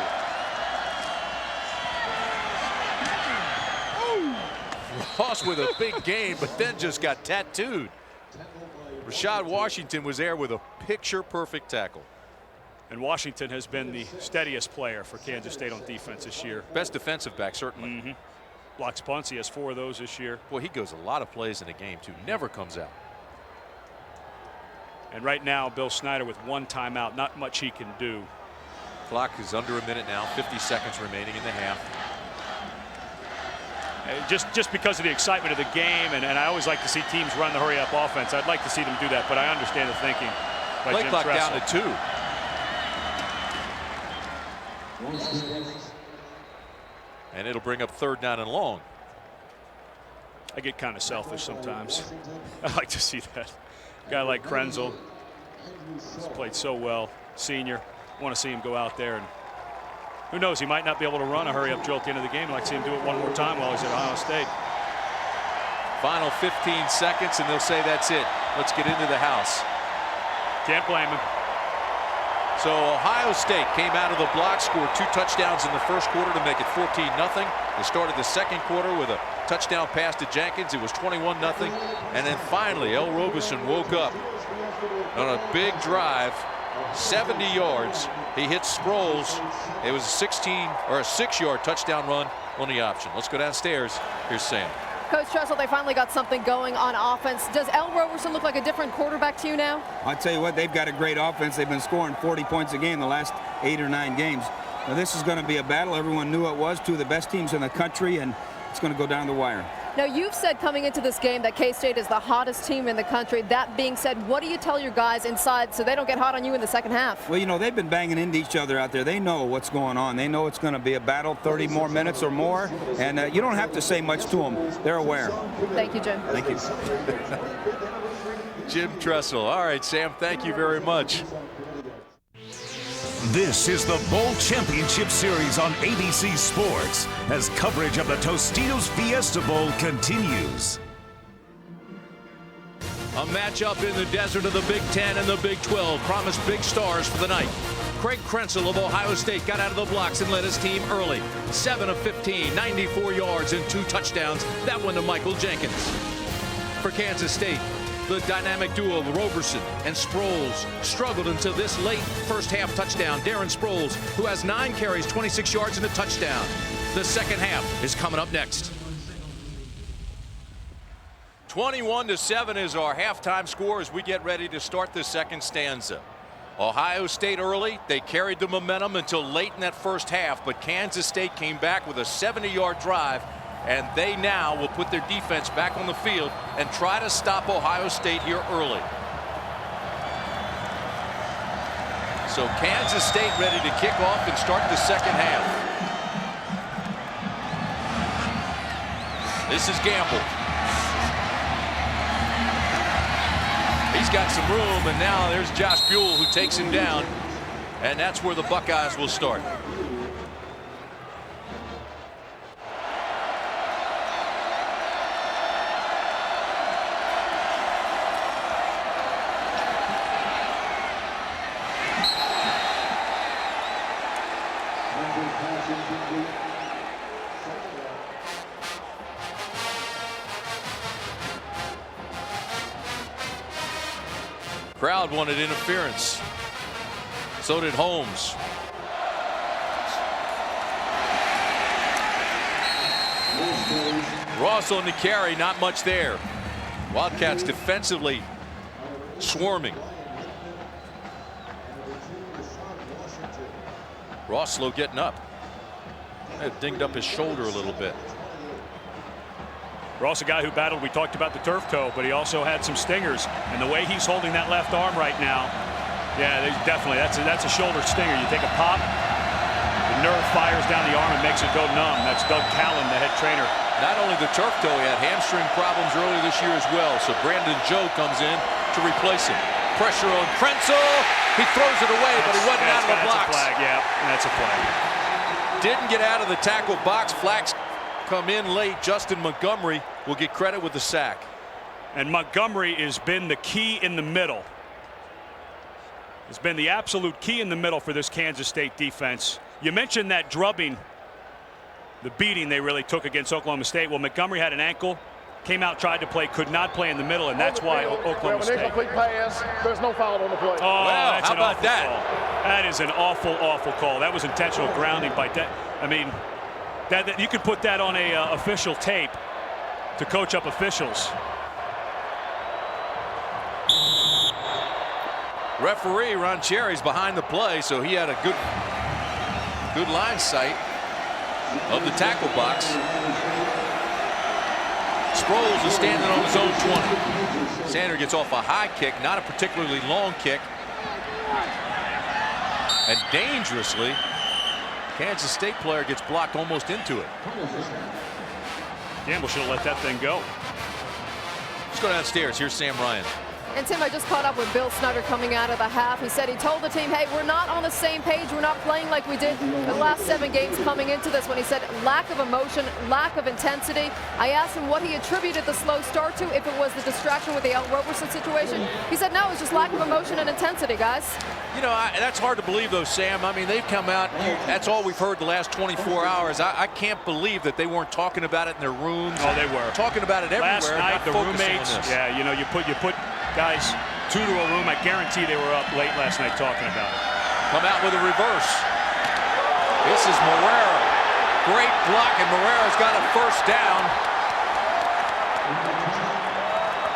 Ross with a big game, but then just got tattooed. Rashad Washington was there with a picture-perfect tackle. And Washington has been the steadiest player for Kansas State on defense this year. Best defensive back, certainly. Blocks punts. He has 4 of those this year. Boy, he goes a lot of plays in a game, too. Never comes out. And right now, Bill Snyder with 1 timeout. Not much he can do. Clock is under a minute now. 50 seconds remaining in the half. Just because of the excitement of the game, and I always like to see teams run the hurry-up offense. I'd like to see them do that, but I understand the thinking by Play Jim clock Tressel. down to 2. And it'll bring up 3rd down and long. I get kind of selfish sometimes. I like to see that. A guy like Krenzel has played so well, senior. I want to see him go out there, and who knows, he might not be able to run a hurry-up drill at the end of the game. I'd like to see him do it one more time while he's at Ohio State. Final 15 seconds, and they'll say that's it. Let's get into the house. Can't blame him. So Ohio State came out of the block, scored 2 touchdowns in the first quarter to make it 14-0. They started the second quarter with a touchdown pass to Jenkins. It was 21-0. And then finally, L. Robeson woke up on a big drive, 70 yards. He hit Sproles. It was a 6-yard touchdown run on the option. Let's go downstairs. Here's Sam. Coach Tressel, they finally got something going on offense. Does L. Roberson look like a different quarterback to you now? I'll tell you what, they've got a great offense. They've been scoring 40 points a game the last 8 or 9 games. Now, this is going to be a battle. Everyone knew it was. 2 of the best teams in the country, and it's going to go down the wire. Now, you've said coming into this game that K-State is the hottest team in the country. That being said, what do you tell your guys inside so they don't get hot on you in the second half? Well, you know, they've been banging into each other out there. They know what's going on. They know it's going to be a battle, 30 more minutes or more, and you don't have to say much to them. They're aware. Thank you, Jim. Thank you. Jim Tressel. All right, Sam, thank you very much. This is the Bowl Championship Series on ABC Sports as coverage of the Tostitos Fiesta Bowl continues. A matchup in the desert of the Big Ten and the Big 12 promised big stars for the night. Craig Krenzel of Ohio State got out of the blocks and led his team early. 7 of 15, 94 yards and 2 touchdowns. That one to Michael Jenkins. For Kansas State, the dynamic duo of Roberson and Sproles struggled until this late first half touchdown. Darren Sproles, who has 9 carries, 26 yards and a touchdown. The second half is coming up next. 21-7 is our halftime score as we get ready to start the second stanza. Ohio State early, they carried the momentum until late in that first half, but Kansas State came back with a 70-yard drive, and they now will put their defense back on the field and try to stop Ohio State here early. So Kansas State ready to kick off and start the second half. This is Gamble. He's got some room, and now there's Josh Buell who takes him down, and that's where the Buckeyes will start. Crowd wanted interference. So did Holmes. Ross on the carry, not much there. Wildcats defensively swarming. Ross slow getting up. Dinged up his shoulder a little bit. Ross, a guy who battled, we talked about the turf toe, but he also had some stingers. And the way he's holding that left arm right now, yeah, definitely, that's a shoulder stinger. You take a pop, the nerve fires down the arm and makes it go numb. That's Doug Callan, the head trainer. Not only the turf toe, he had hamstring problems earlier this year as well. So Brandon Joe comes in to replace him. Pressure on Krenzel. He throws it away, but he wasn't out of the blocks. That's a flag, yeah, that's a flag. Didn't get out of the tackle box. Flags come in late. Justin Montgomery will get credit with the sack. And Montgomery has been the key in the middle. has been the absolute key in the middle for this Kansas State defense. You mentioned that drubbing, the beating they really took against Oklahoma State. Well, Montgomery had an ankle, came out, tried to play, could not play in the middle, and that's why Oklahoma State. Incomplete pass, there's no foul on the play. Oh, wow, that's how an about awful that? call. That is an awful, awful call. That was intentional grounding by I mean, that you could put that on a official tape to coach up officials. Referee Ron Cherry's behind the play, so he had a good line sight of the tackle box. Sproles is standing on his own 20. Sander gets off a high kick, not a particularly long kick. And dangerously, Kansas State player gets blocked almost into it. Gamble should have let that thing go. Let's go downstairs. Here's Sam Ryan. And Tim, I just caught up with Bill Snyder coming out of the half. He said he told the team, hey, we're not on the same page. We're not playing like we did the last 7 games coming into this, when he said lack of emotion, lack of intensity. I asked him what he attributed the slow start to, if it was the distraction with the Al Roberson situation. He said, no, it's just lack of emotion and intensity, guys. You know, that's hard to believe, though, Sam. I mean, they've come out. That's all we've heard the last 24 hours. I can't believe that they weren't talking about it in their rooms. Oh, they were. Talking about it everywhere. Last night, the roommates. Yeah, you know, you put guys 2 to a room. I guarantee they were up late last night talking about it. Come out with a reverse. This is Morera. Great block, and Morera's got a first down.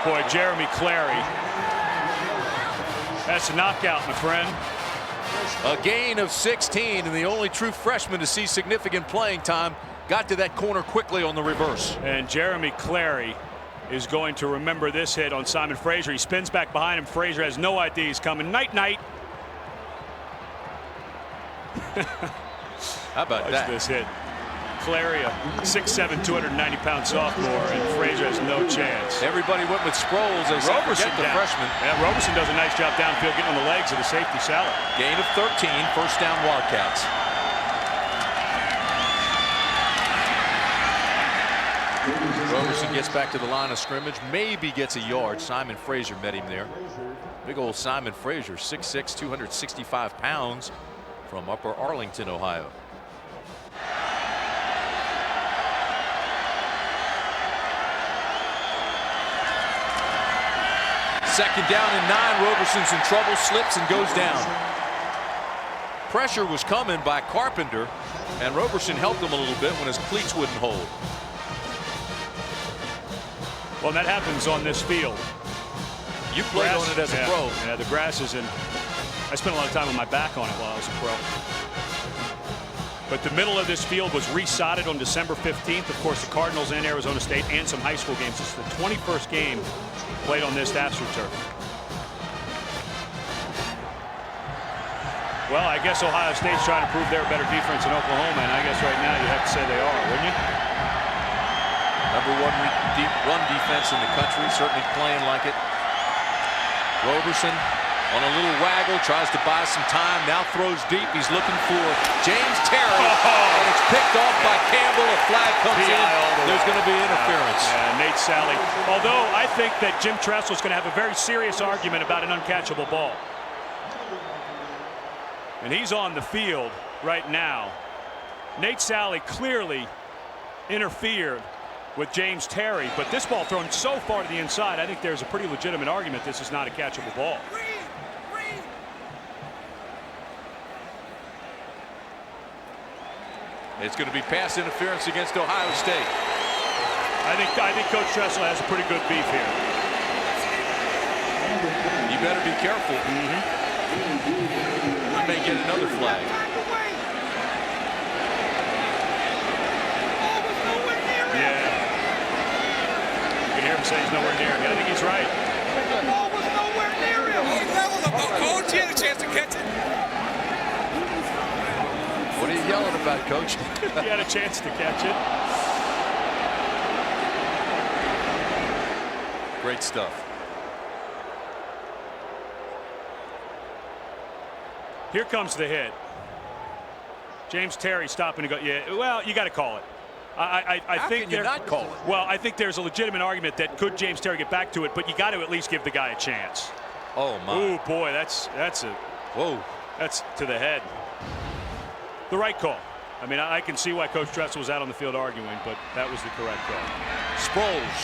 Boy, Jeremy Clary. That's a knockout, my friend. A gain of 16, and the only true freshman to see significant playing time got to that corner quickly on the reverse. And Jeremy Clary is going to remember this hit on Simon Frazier. He spins back behind him. Frazier has no idea he's coming. Night, night. How about that? This hit. Clary, a 6'7", 290-pound sophomore, and Frazier has no chance. Everybody went with Sproles as Roberson, the freshman. Yeah, Roberson does a nice job downfield getting on the legs of the safety salad. Gain of 13, first down Wildcats. Roberson gets back to the line of scrimmage, maybe gets a yard. Simon Frazier met him there. Big old Simon Frazier, 6'6", 265 pounds, from Upper Arlington, Ohio. Second down and 9. Roberson's in trouble, slips and goes down. Pressure was coming by Carpenter, and Roberson helped him a little bit when his cleats wouldn't hold. Well, that happens on this field. You played on it as a pro. Yeah, the grass is in. I spent a lot of time on my back on it while I was a pro. But the middle of this field was resodded on December 15th. Of course, the Cardinals and Arizona State and some high school games. This is the 21st game played on this AstroTurf. Well, I guess Ohio State's trying to prove they're a better defense than Oklahoma, and I guess right now you have to say they are, wouldn't you? Number one run defense in the country, certainly playing like it. Roberson on a little waggle, tries to buy some time, now throws deep. He's looking for James Terry, and it's picked off by Campbell. A flag comes in. There's going to be interference. Yeah, Nate Sally. Although I think that Jim Tressel's going to have a very serious argument about an uncatchable ball. And he's on the field right now. Nate Sally clearly interfered with James Terry, but this ball thrown so far to the inside, I think there's a pretty legitimate argument this is not a catchable ball. It's going to be pass interference against Ohio State. I think Coach Tressel has a pretty good beef here. You better be careful. You may get another flag. Yeah. You can hear him say he's nowhere near him. I think he's right. The ball was nowhere near him. He leveled the ball, Coach. He had a chance to catch it. What are you yelling about, Coach? He had a chance to catch it. Great stuff. Here comes the hit. James Terry stopping to go. Yeah, well, you got to call it. I think you're not calling it. Well, I think there's a legitimate argument that could James Terry get back to it, but you got to at least give the guy a chance. Oh my! Oh boy, that's Whoa. That's to the head. The right call. I mean, I can see why Coach Dressel was out on the field arguing, but that was the correct call. Sproles.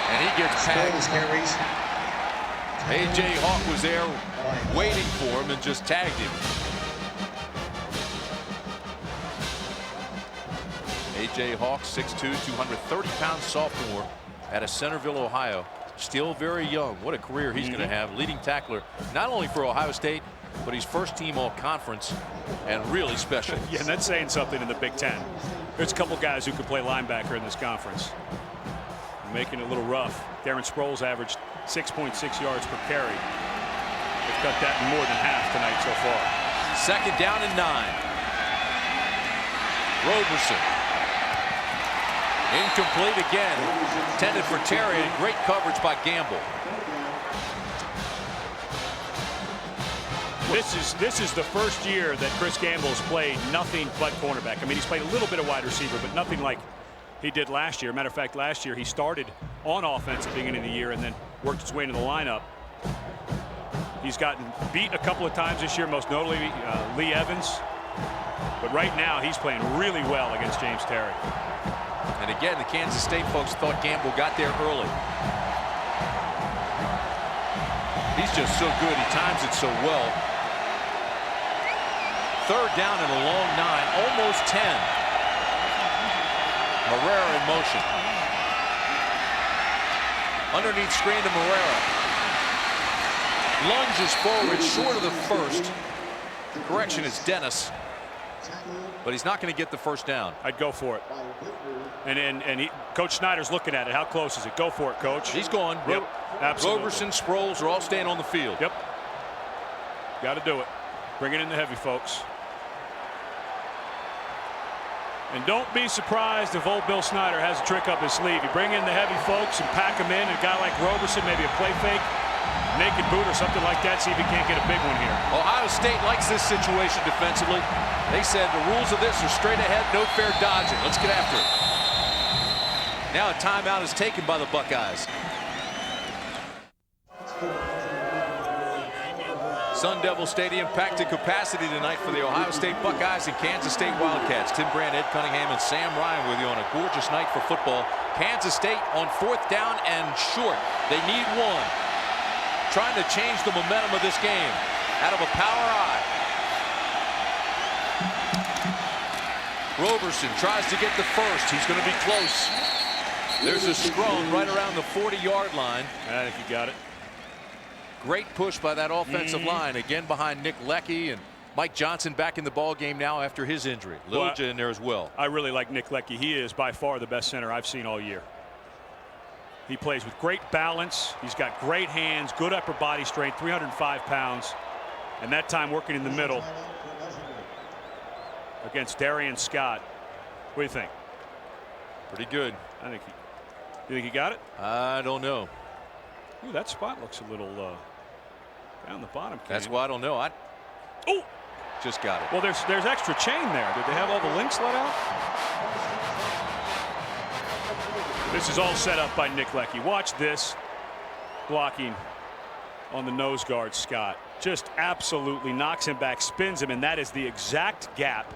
And he gets tagged. A.J. Hawk was there waiting for him and just tagged him. A.J. Hawk, 6'2", 230-pound sophomore out of Centerville, Ohio. Still very young. What a career he's going to have. Leading tackler, not only for Ohio State, but he's first team all-conference and really special. Yeah, and that's saying something in the Big Ten. There's a couple guys who can play linebacker in this conference. Making it a little rough. Darren Sproles averaged 6.6 yards per carry. They've cut that in more than half tonight so far. 2nd down and 9. Roberson. Incomplete again. Intended for Terry, and great coverage by Gamble. This is the first year that Chris Gamble's played nothing but cornerback. I mean, he's played a little bit of wide receiver, but nothing like he did last year. Matter of fact, last year he started on offense at the beginning of the year and then worked his way into the lineup. He's gotten beat a couple of times this year, most notably Lee Evans. But right now he's playing really well against James Terry. And again, the Kansas State folks thought Gamble got there early. He's just so good. He times it so well. 3rd down and a long 9, almost 10. Herrera in motion. Underneath screen to Herrera. Lunges forward short of the first. Correction, is Dennis. But he's not going to get the first down. I'd go for it. And Coach Snyder's looking at it. How close is it? Go for it, Coach. He's going. Yep, absolutely. Roberson, Sproles are all staying on the field. Yep. Got to do it. Bring it in the heavy, folks. And don't be surprised if old Bill Snyder has a trick up his sleeve. You bring in the heavy folks and pack them in. A guy like Roberson, maybe a play fake, naked boot or something like that. See if he can't get a big one here. Ohio State likes this situation defensively. They said the rules of this are straight ahead, no fair dodging. Let's get after it. Now a timeout is taken by the Buckeyes. Sun Devil Stadium packed to capacity tonight for the Ohio State Buckeyes and Kansas State Wildcats. Tim Brand, Ed Cunningham, and Sam Ryan with you on a gorgeous night for football. Kansas State on 4th down and short. They need 1. Trying to change the momentum of this game out of a power eye. Roberson tries to get the first. He's going to be close. There's a scrum right around the 40-yard line. I think you got it. Great push by that offensive line. Again behind Nick Leckie, and Mike Johnson back in the ball game now after his injury. Littleton in there as well. I really like Nick Leckie. He is by far the best center I've seen all year. He plays with great balance. He's got great hands, good upper body strength, 305 pounds. And that time working in the middle against Darian Scott. What do you think? Pretty good. I think you think he got it? I don't know. Ooh, that spot looks a little down the bottom. That's why I don't know. Oh, just got it. Well, there's extra chain there. Did they have all the links let out? This is all set up by Nick Leckie. Watch this blocking on the nose guard, Scott. Just absolutely knocks him back, spins him, and that is the exact gap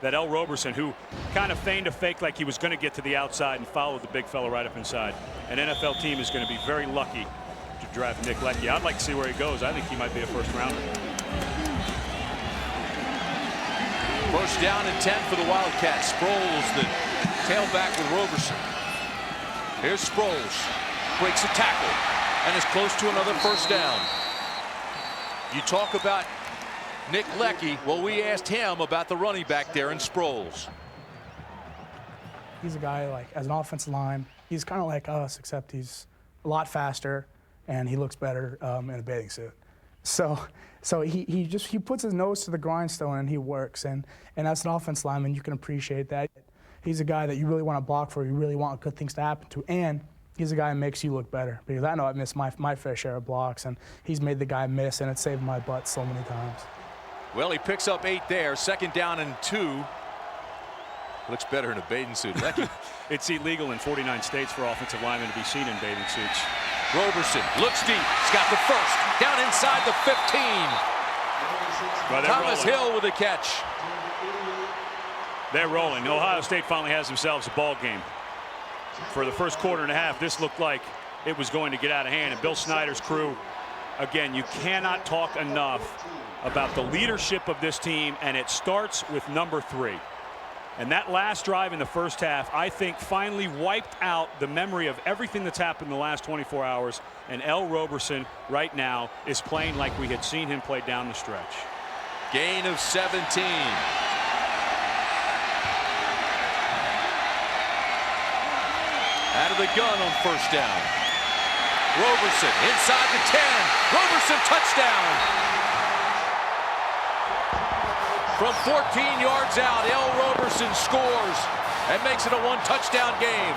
that L. Roberson, who kind of feigned a fake like he was going to get to the outside and followed the big fella right up inside. An NFL team is going to be very lucky to draft Nick Leckie. I'd like to see where he goes. I think he might be a first rounder. 1st down and 10 for the Wildcats. Sproles, the tailback with Roberson. Here's Sproles. Breaks a tackle and is close to another 1st down. You talk about Nick Leckie. Well, we asked him about the running back there in Sproles. He's a guy, like, as an offensive line, he's kind of like us, except he's a lot faster and he looks better in a bathing suit. So he puts his nose to the grindstone and he works. And as an offensive lineman, you can appreciate that. He's a guy that you really want to block for. You really want good things to happen to. And he's a guy that makes you look better, because I know I've missed my fair share of blocks, and he's made the guy miss, and it saved my butt so many times. Well, he picks up 8 there. 2nd down and 2. Looks better in a bathing suit. It's illegal in 49 states for offensive linemen to be seen in bathing suits. Roberson looks deep. He's got the first. Down inside the 15. Well, Thomas rolling. Hill with a catch. They're rolling. Ohio State finally has themselves a ball game. For the first quarter and a half, this looked like it was going to get out of hand. And Bill Snyder's crew, again, you cannot talk enough about the leadership of this team, and it starts with number 3. And that last drive in the first half, I think, finally wiped out the memory of everything that's happened in the last 24 hours. And L. Roberson right now is playing like we had seen him play down the stretch. Gain of 17. Out of the gun on first down. Roberson inside the 10. Roberson touchdown. From 14 yards out, L. Roberson scores and makes it a 1-touchdown game.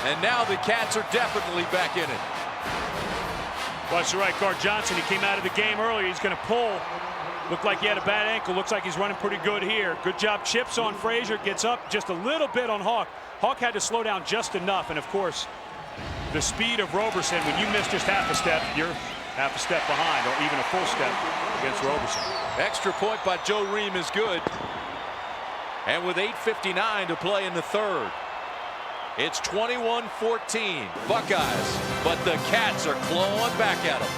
And now the Cats are definitely back in it. Watch the right guard Johnson. He came out of the game earlier. He's going to pull. Looked like he had a bad ankle. Looks like he's running pretty good here. Good job. Chips on Frazier. Gets up just a little bit on Hawk. Hawk had to slow down just enough. And, of course, the speed of Roberson, when you miss just half a step, you're half a step behind, or even a full step against Roberson. Extra point by Joe Ream is good. And with 8:59 to play in the third, it's 21-14 Buckeyes, but the Cats are clawing back at them.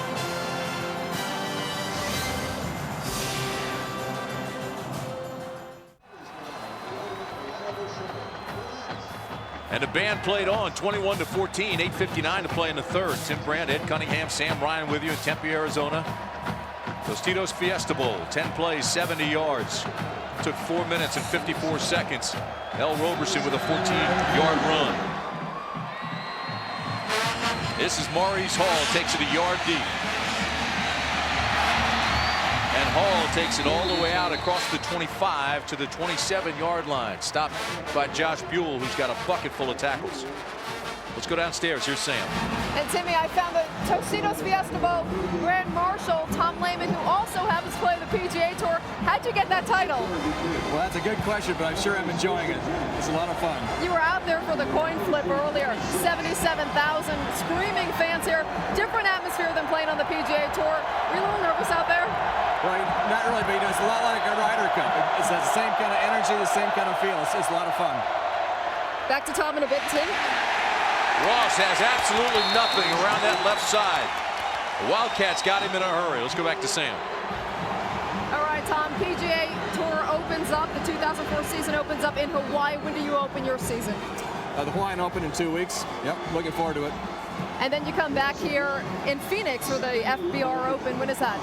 And the band played on 21-14, 8:59 to play in the third. Tim Brand, Ed Cunningham, Sam Ryan with you in Tempe, Arizona. Tostitos Fiesta Bowl, 10 plays, 70 yards. Took 4 minutes and 54 seconds. L. Roberson with a 14-yard run. This is Maurice Hall, takes it a yard deep. And Hall takes it all the way out across the 25 to the 27-yard line. Stopped by Josh Buell, who's got a bucket full of tackles. Let's go downstairs. Here's Sam. And Timmy, I found the Tostitos Fiesta Bowl Grand Marshal, Tom Lehman, who also happens to play the PGA Tour. How'd you get that title? Well, that's a good question, but I'm sure I'm enjoying it. It's a lot of fun. You were out there for the coin flip earlier. 77,000 screaming fans here. Different atmosphere than playing on the PGA Tour. Were you a little nervous out there? Well, not really, but it's a lot like a Ryder Cup. It's the same kind of energy, the same kind of feel. It's a lot of fun. Back to Tom in a bit, Tim. Ross has absolutely nothing around that left side. The Wildcats got him in a hurry. Let's go back to Sam. All right, Tom, PGA Tour opens up. The 2004 season opens up in Hawaii. When do you open your season? The Hawaiian Open in 2 weeks. Yep, looking forward to it. And then you come back here in Phoenix for the FBR Open. When is that?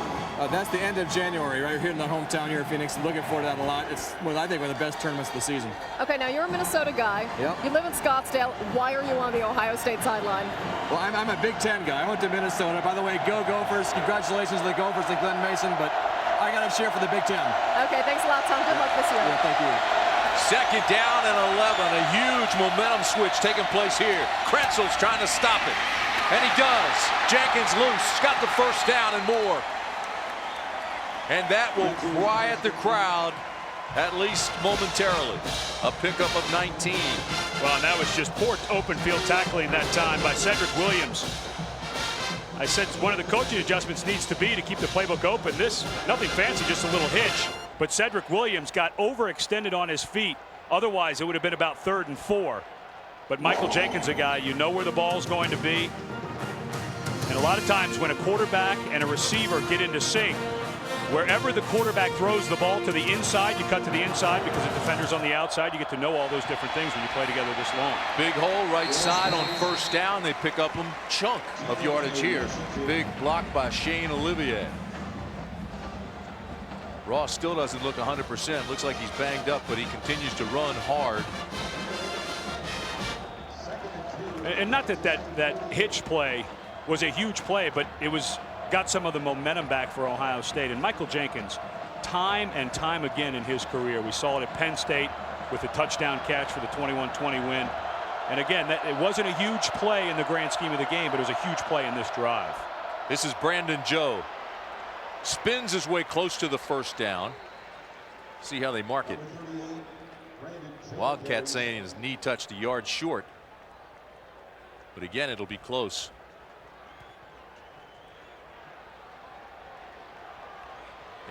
That's the end of January, right here in the hometown here in Phoenix. Looking forward to that a lot. It's, well, I think, one of the best tournaments of the season. Okay, now you're a Minnesota guy. Yep. You live in Scottsdale. Why are you on the Ohio State sideline? Well, I'm a Big Ten guy. I went to Minnesota. By the way, go Gophers. Congratulations to the Gophers and Glenn Mason, but I got to cheer for the Big Ten. Okay, thanks a lot, Tom. Good luck this year. Yeah, thank you. Second down and 11. A huge momentum switch taking place here. Krenzel's trying to stop it. And he does. Jenkins loose. Got the first down and more. And that will quiet the crowd, at least momentarily. A pickup of 19. Well, and that was just poor open field tackling that time by Cedric Williams. I said one of the coaching adjustments needs to be to keep the playbook open. This, nothing fancy, just a little hitch. But Cedric Williams got overextended on his feet. Otherwise, it would have been about 3rd and 4. But Michael Jenkins, a guy, you know where the ball's going to be. And a lot of times when a quarterback and a receiver get into sync, wherever the quarterback throws the ball to the inside, you cut to the inside because the defender's on the outside. You get to know all those different things when you play together this long. Big hole right side on first down. They pick up a chunk of yardage here. Big block by Shane Olivier. Ross still doesn't look 100%. Looks like he's banged up, but he continues to run hard. And not that hitch play was a huge play, but it was got some of the momentum back for Ohio State. And Michael Jenkins, time and time again in his career, we saw it at Penn State with a touchdown catch for the 21-20 win. And again, it wasn't a huge play in the grand scheme of the game, but it was a huge play in this drive. This is Brandon Joe. Spins his way close to the first down. See how they mark it. Wildcat saying his knee touched a yard short. But again, it'll be close.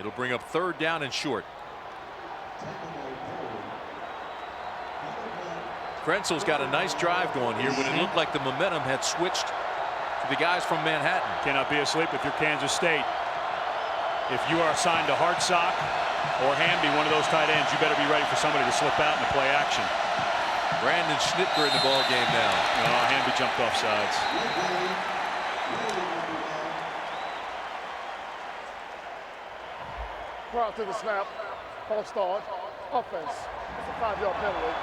It'll bring up 3rd down and short. Krenzel's got a nice drive going here when it looked like the momentum had switched to the guys from Manhattan. Cannot be asleep if you're Kansas State. If you are assigned to Hartsock or Hamby, one of those tight ends, you better be ready for somebody to slip out in the play action. Brandon Schnitger in the ball game now. Hamby jumped off sides. Prior to the snap, false start, offense. It's a 5-yard penalty.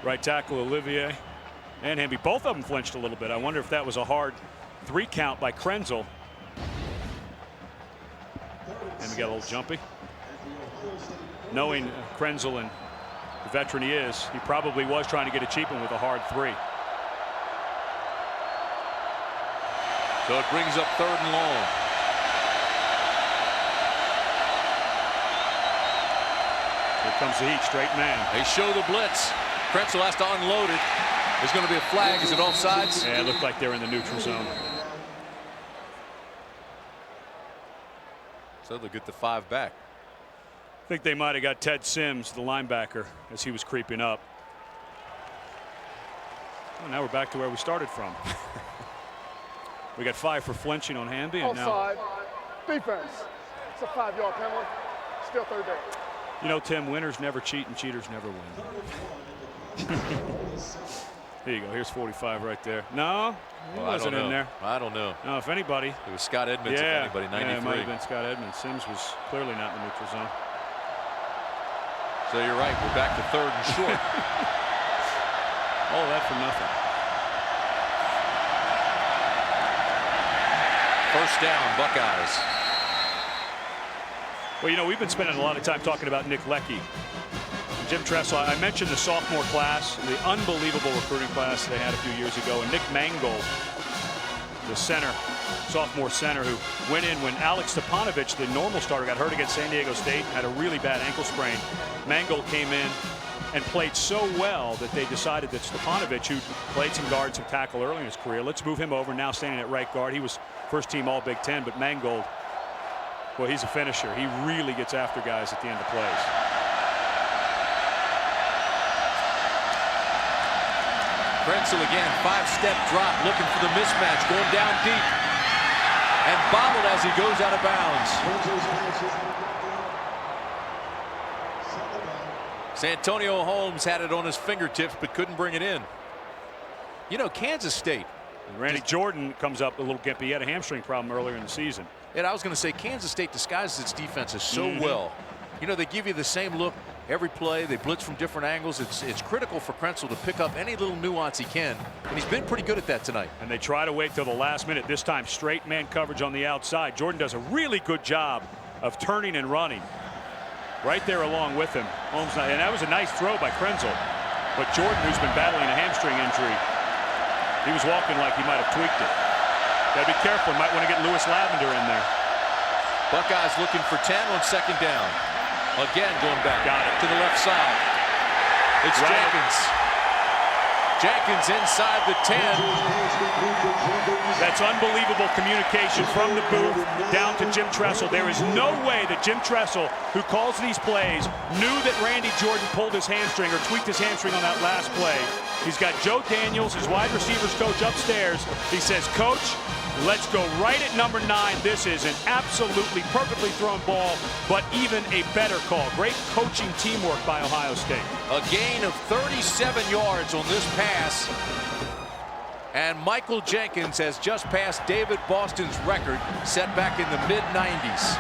Right tackle Olivier and Hamby, both of them flinched a little bit. I wonder if that was a hard 3 count by Krenzel. And we got a little jumpy. Knowing Krenzel and the veteran he is, he probably was trying to get a cheap one with a hard 3. So it brings up 3rd and long. Here comes the heat, straight man. They show the blitz. Krenzel has to unload it. There's going to be a flag. Is it offsides? Yeah, it looked like they're in the neutral zone. So they'll get the 5 back. I think they might have got Ted Sims, the linebacker, as he was creeping up. Oh, now we're back to where we started from. We got 5 for flinching on Hamby. And offside. Defense. It's a 5-yard penalty. Still 3rd down. You know, Tim, winners never cheat and cheaters never win. Here you go. Here's 45 right there. No, he wasn't in there. I don't know. No, if anybody. It was Scott Edmonds, if anybody, 93. Yeah, it might have been Scott Edmonds. Sims was clearly not in the neutral zone. So you're right. We're back to 3rd and short. All that for nothing. 1st down, Buckeyes. Well, you know, we've been spending a lot of time talking about Nick Leckie. Jim Tressel, I mentioned the sophomore class, the unbelievable recruiting class they had a few years ago, and Nick Mangold, the center, sophomore center, who went in when Alex Stepanovich, the normal starter, got hurt against San Diego State, had a really bad ankle sprain. Mangold came in and played so well that they decided that Stepanovich, who played some guard, some tackle early in his career, let's move him over. Now standing at right guard. He was first team All Big Ten, but Mangold, well, he's a finisher. He really gets after guys at the end of plays. Krenzel again, 5-step drop, looking for the mismatch, going down deep, and bobbled as he goes out of bounds. Santonio Holmes had it on his fingertips, but couldn't bring it in. You know, Kansas State. Randy Jordan comes up a little gimpy. He had a hamstring problem earlier in the season. And I was going to say, Kansas State disguises its defenses so well. You know, they give you the same look every play. They blitz from different angles. It's critical for Krenzel to pick up any little nuance he can, and he's been pretty good at that tonight. And they try to wait till the last minute. This time, straight man coverage on the outside. Jordan does a really good job of turning and running right there along with him. Holmes, and that was a nice throw by Krenzel. But Jordan, who's been battling a hamstring injury, he was walking like he might have tweaked it. Got to be careful. Might want to get Lewis Lavender in there. Buckeyes looking for 10 on 2nd down. Again, going back to the left side. It's Jenkins. Jenkins inside the 10. That's unbelievable communication from the booth down to Jim Tressel. There is no way that Jim Tressel, who calls these plays, knew that Randy Jordan pulled his hamstring or tweaked his hamstring on that last play. He's got Joe Daniels, his wide receivers coach, upstairs. He says, "Coach, let's go right at number 9. This is an absolutely perfectly thrown ball, but even a better call." Great coaching teamwork by Ohio State. A gain of 37 yards on this pass. And Michael Jenkins has just passed David Boston's record, set back in the mid-90s.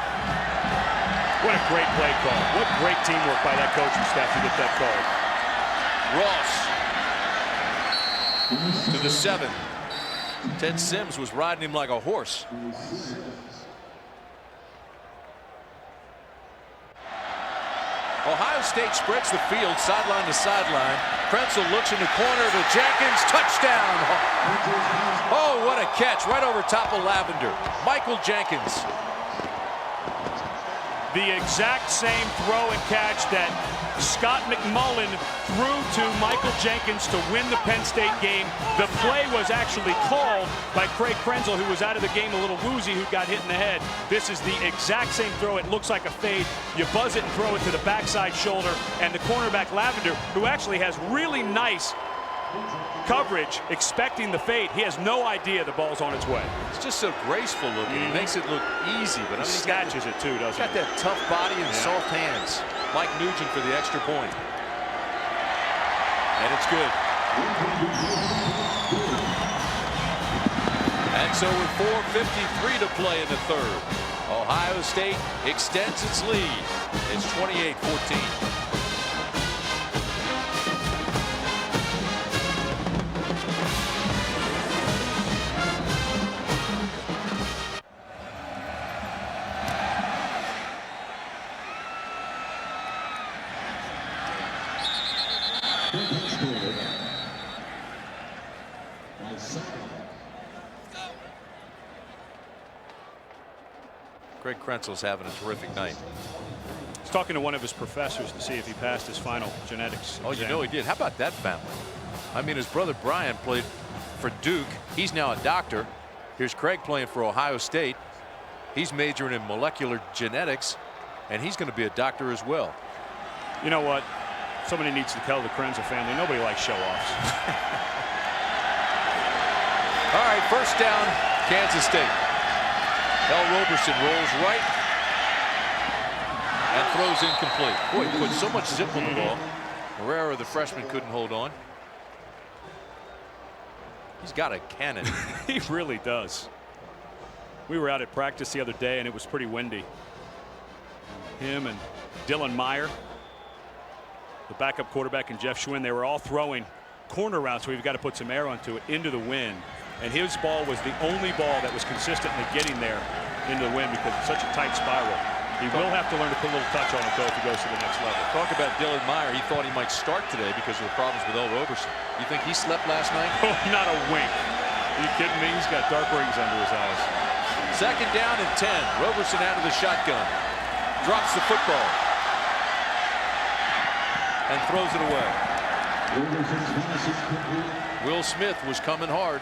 What a great play call. What great teamwork by that coaching staff to get that call. Ross to the 7. Ted Sims was riding him like a horse. Ohio State spreads the field sideline to sideline. Krenzel looks in the corner to Jenkins. Touchdown. Oh, what a catch right over top of Lavender. Michael Jenkins. The exact same throw and catch that Scott McMullen threw to Michael Jenkins to win the Penn State game. The play was actually called by Craig Krenzel, who was out of the game a little woozy, who got hit in the head. This is the exact same throw. It looks like a fade. You buzz it and throw it to the backside shoulder, and the cornerback Lavender, who actually has really nice coverage, expecting the fade. He has no idea the ball's on its way. It's just so graceful looking. He makes it look easy, but I mean, he snatches it too, doesn't he? Got that tough body and soft hands. Mike Nugent for the extra point. And it's good. And so with 4:53 to play in the third, Ohio State extends its lead. It's 28-14. Craig Krenzel's having a terrific night. He's talking to one of his professors to see if he passed his final genetics exam. You know he did. How about that family? I mean, his brother Brian played for Duke. He's now a doctor. Here's Craig playing for Ohio State. He's majoring in molecular genetics, and he's going to be a doctor as well. You know what? Somebody needs to tell the Krenzel family. Nobody likes show-offs. All right, first down, Kansas State. L. Roberson rolls right and throws incomplete. Boy, he put so much zip on the ball. Herrera, the freshman, couldn't hold on. He's got a cannon. He really does. We were out at practice the other day, and it was pretty windy. Him and Dylan Meyer, the backup quarterback, and Jeff Schwinn, they were all throwing corner routes, so we've got to put some air onto it, into the wind. And his ball was the only ball that was consistently getting there into the wind because it's such a tight spiral. He will have to learn to put a little touch on it, though, if he goes to the next level. Talk about Dylan Meyer. He thought he might start today because of the problems with L. Roberson. You think he slept last night? Oh, not a wink. Are you kidding me? He's got dark rings under his eyes. Second down and 10. Roberson out of the shotgun. Drops the football. And throws it away. Will Smith was coming hard.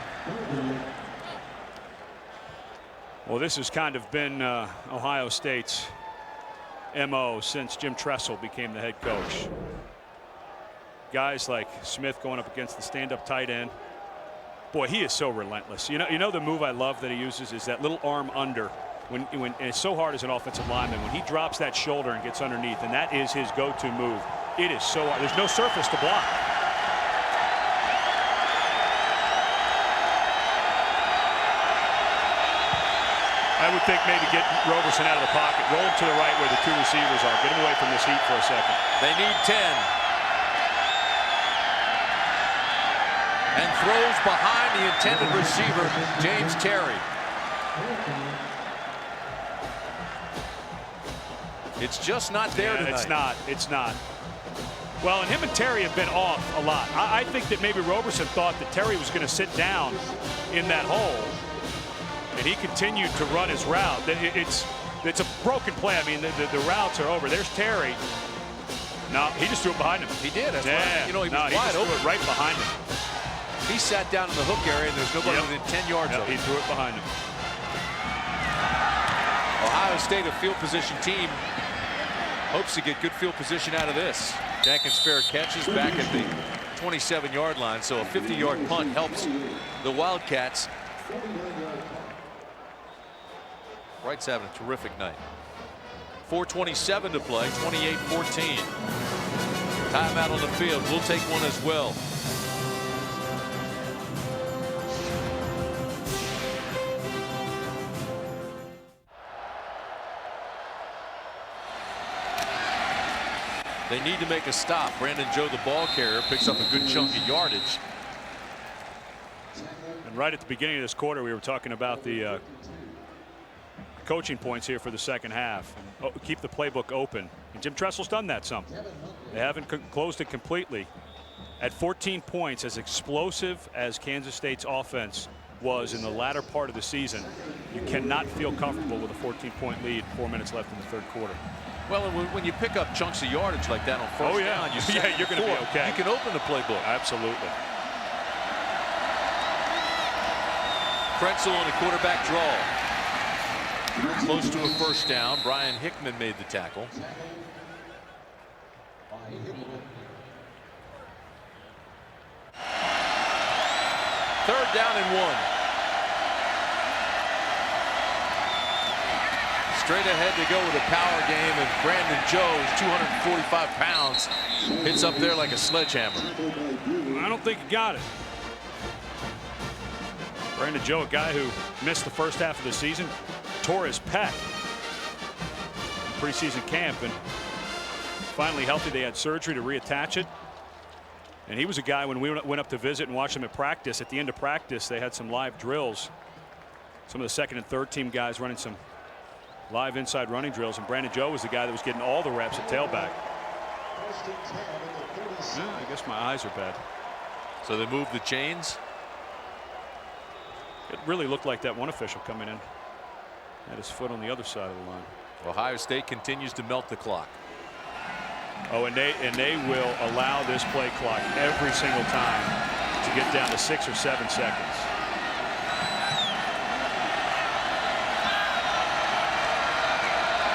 Well, this has kind of been Ohio State's MO since Jim Tressel became the head coach. Guys like Smith going up against the stand-up tight end. Boy, he is so relentless. You know the move I love that he uses is that little arm under. When and it's so hard as an offensive lineman, when he drops that shoulder and gets underneath, and that is his go-to move. It is so hard. There's no surface to block. I would think maybe get Roberson out of the pocket, roll him to the right where the two receivers are, get him away from this heat for a second. They need 10. And throws behind the intended receiver, James Terry. It's just not there tonight. It's not. Well, and him and Terry have been off a lot. I think that maybe Roberson thought that Terry was going to sit down in that hole, and he continued to run his route. It's a broken play. I mean, the routes are over. There's Terry. No, he just threw it behind him. He did. That's yeah. He was wide open. Threw it right behind him. He sat down in the hook area, and there's nobody within 10 yards of him. He threw it behind him. Ohio State, a field position team, hopes to get good field position out of this. Jenkins fair catches back at the 27-yard line, so a 50-yard punt helps the Wildcats. Wright's having a terrific night. 4:27 to play, 28-14. Timeout on the field. We'll take one as well. They need to make a stop. Brandon Joe, the ball carrier, picks up a good chunk of yardage. And right at the beginning of this quarter, we were talking about the coaching points here for the second half. And keep the playbook open. And Jim Tressel's done that some. They haven't closed it completely. At 14 points, as explosive as Kansas State's offense was in the latter part of the season, you cannot feel comfortable with a 14-point lead, 4 minutes left in the third quarter. Well, when you pick up chunks of yardage like that on first down, you're going to be okay. You can open the playbook. Absolutely. Kretzel on a quarterback draw. Close to a first down. Brian Hickman made the tackle. Third down and 1. Straight ahead to go with a power game, and Brandon Joe, 245 pounds, hits up there like a sledgehammer. I don't think he got it. Brandon Joe, a guy who missed the first half of the season, tore his pec in preseason camp, and finally healthy. They had surgery to reattach it. And he was a guy, when we went up to visit and watched him at practice, at the end of practice, they had some live drills. Some of the second and third team guys running some live inside running drills, and Brandon Joe was the guy that was getting all the reps at tailback. Yeah, I guess my eyes are bad. So they moved the chains. It really looked like that one official coming in had his foot on the other side of the line. Ohio State continues to melt the clock. Oh, and they will allow this play clock every single time to get down to 6 or 7 seconds.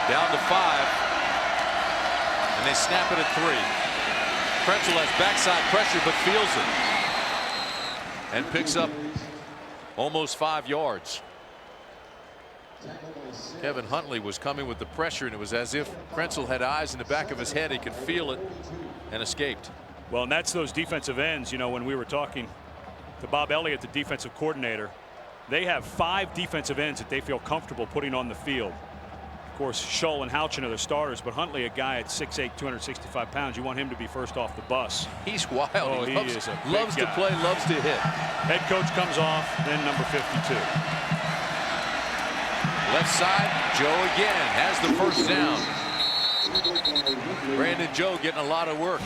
Down to 5, and they snap it at 3. Kretzel has backside pressure but feels it and picks up almost 5 yards. Kevin Huntley was coming with the pressure, and it was as if Kretzel had eyes in the back of his head. He could feel it and escaped. Well, and that's those defensive ends. You know, when we were talking to Bob Elliott, the defensive coordinator, they have 5 defensive ends that they feel comfortable putting on the field. Of course, Scholl and Houchin are the starters, but Huntley, a guy at 6'8", 265 pounds, you want him to be first off the bus. He's wild. Oh, he loves to play, loves to hit. Head coach comes off, then number 52. Left side, Joe again has the first down. Brandon Joe getting a lot of work.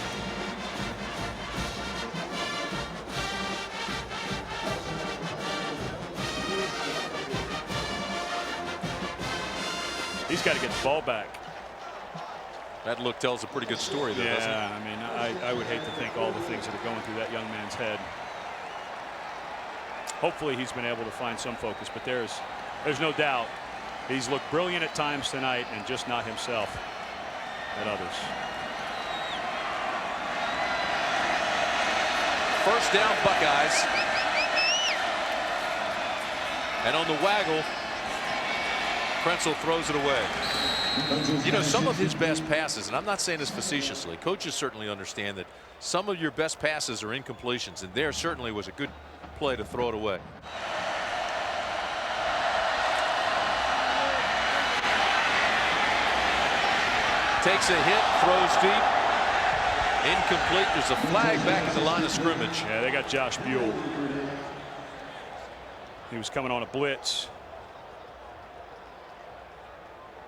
He's got to get the ball back. That look tells a pretty good story, though, doesn't it? Yeah, I mean, I would hate to think all the things that are going through that young man's head. Hopefully he's been able to find some focus, but there's no doubt he's looked brilliant at times tonight and just not himself at others. First down, Buckeyes. And on the waggle, Kretzel throws it away. You know, some of his best passes, and I'm not saying this facetiously, coaches certainly understand that some of your best passes are incompletions, and there certainly was a good play to throw it away. Takes a hit, throws deep. Incomplete. There's a flag back at the line of scrimmage. Yeah, they got Josh Buell. He was coming on a blitz.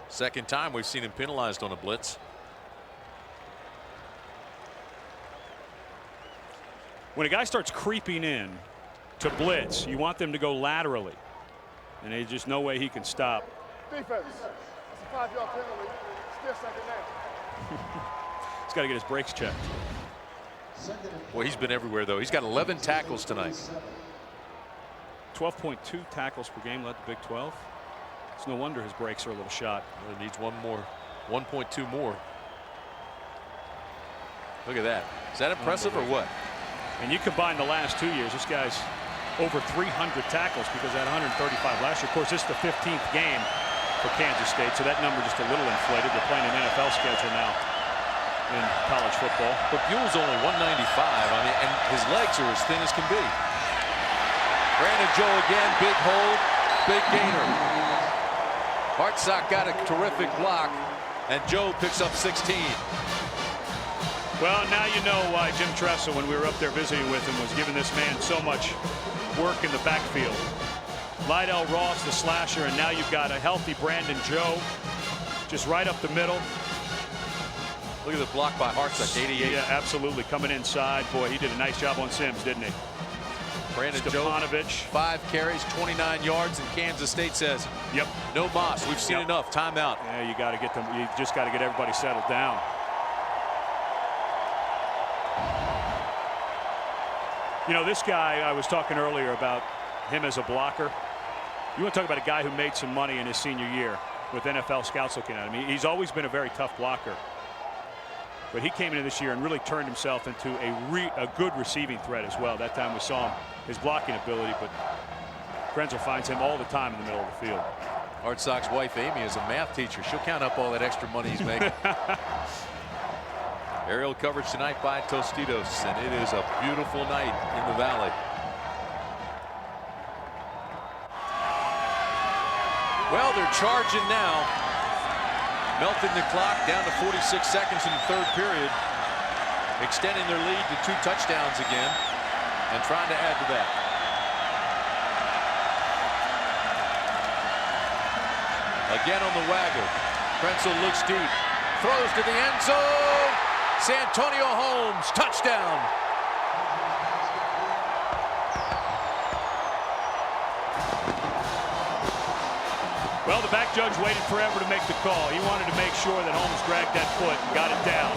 Second time we've seen him penalized on a blitz. When a guy starts creeping in to blitz, you want them to go laterally. And there's just no way he can stop. Defense. It's a 5-yard penalty. Still second down. He's got to get his brakes checked. Well, he's been everywhere, though. He's got 11 tackles tonight. 12.2 tackles per game led the Big 12. It's no wonder his brakes are a little shot. Well, he needs one more, 1.2 more. Look at that. Is that impressive or what? And you combine the last 2 years, this guy's over 300 tackles because he had 135 last year. Of course, this is the 15th game for Kansas State, so that number just a little inflated. They're playing an NFL schedule now in college football. But Buell's only 195. I mean, and his legs are as thin as can be. Brandon Joe again, big hold, big gainer. Hartsock got a terrific block, and Joe picks up 16. Well, now you know why Jim Tressel, when we were up there visiting with him, was giving this man so much work in the backfield. Lydell Ross, the slasher, and now you've got a healthy Brandon Joe, just right up the middle. Look at the block by Hartsock, 88. Yeah, absolutely, coming inside. Boy, he did a nice job on Sims, didn't he? Brandon Joe, 5 carries, 29 yards, and Kansas State says, "Yep, no moss. We've seen enough. Timeout." Yeah, you got to get them. You just got to get everybody settled down. You know, this guy, I was talking earlier about him as a blocker. You want to talk about a guy who made some money in his senior year with NFL scouts looking at him. He's always been a very tough blocker. But he came into this year and really turned himself into a good receiving threat as well. That time we saw him, his blocking ability, but Krenzel finds him all the time in the middle of the field. Hartsock's wife, Amy, is a math teacher. She'll count up all that extra money he's making. Aerial coverage tonight by Tostitos, and it is a beautiful night in the Valley. Well, they're charging now. Melting the clock down to 46 seconds in the third period. Extending their lead to 2 touchdowns again and trying to add to that. Again on the waggle. Krenzel looks deep. Throws to the end zone. Santonio Holmes, touchdown. Well, the back judge waited forever to make the call. He wanted to make sure that Holmes dragged that foot and got it down.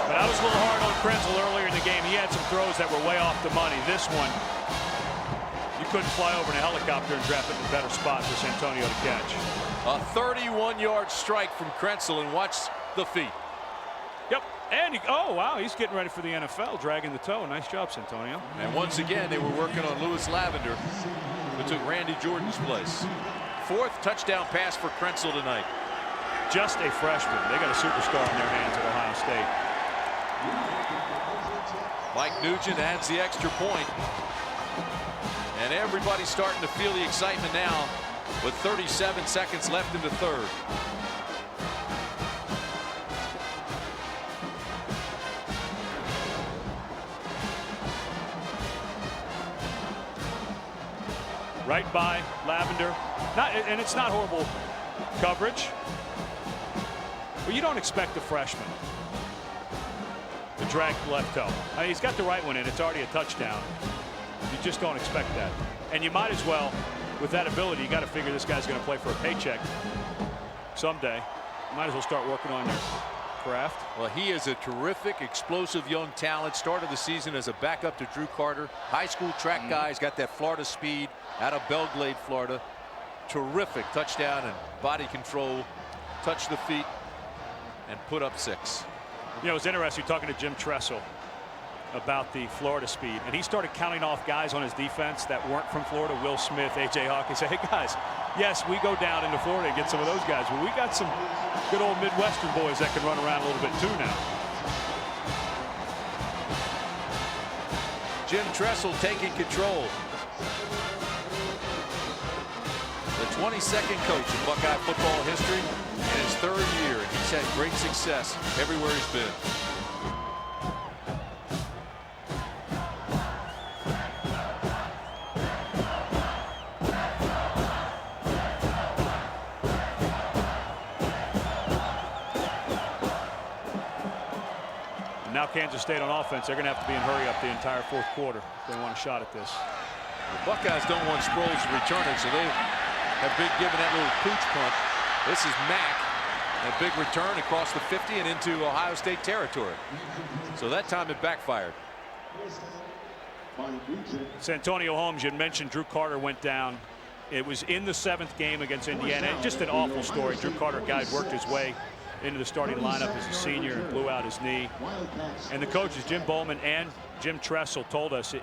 But I was a little hard on Krenzel earlier in the game. He had some throws that were way off the money. This one, you couldn't fly over in a helicopter and drop it in a better spot for Santonio to catch. A 31-yard strike from Krenzel, and watch the feet. Yep, and oh wow, he's getting ready for the NFL, dragging the toe. Nice job, Santonio. And once again, they were working on Lewis Lavender, who took Randy Jordan's place. 4th touchdown pass for Krenzel tonight. Just a freshman. They got a superstar in their hands at Ohio State. Mike Nugent adds the extra point. And everybody's starting to feel the excitement now with 37 seconds left in the third. Right by Lavender. And it's not horrible coverage. But you don't expect a freshman to drag the left toe. I mean, he's got the right one in. It's already a touchdown. You just don't expect that. And you might as well, with that ability, you got to figure this guy's going to play for a paycheck someday. You might as well start working on your craft. Well, he is a terrific, explosive young talent. Started the season as a backup to Drew Carter. High school track guy. He's got that Florida speed out of Belglade, Florida. Terrific touchdown and body control. Touch the feet and put up 6. You know, it's interesting talking to Jim Tressel about the Florida speed, and he started counting off guys on his defense that weren't from Florida. Will Smith, A.J. Hawkins. Say, hey guys, yes, we go down into Florida and get some of those guys, but we got some good old Midwestern boys that can run around a little bit too now. Jim Tressel taking control. The 22nd coach in Buckeye football history in his 3rd year, and he's had great success everywhere he's been. Now Kansas State on offense, they're going to have to be in hurry up the entire 4th quarter if they want a shot at this. The Buckeyes don't want Sproles to return it, so they have been given that little pooch punt. This is Mack. A big return across the 50 and into Ohio State territory. So that time it backfired. Santonio Holmes, you mentioned Drew Carter went down. It was in the 7th game against Indiana. Just an awful story. Drew Carter, guy worked his way into the starting lineup as a senior and blew out his knee. And the coaches, Jim Bowman and Jim Tressel, told us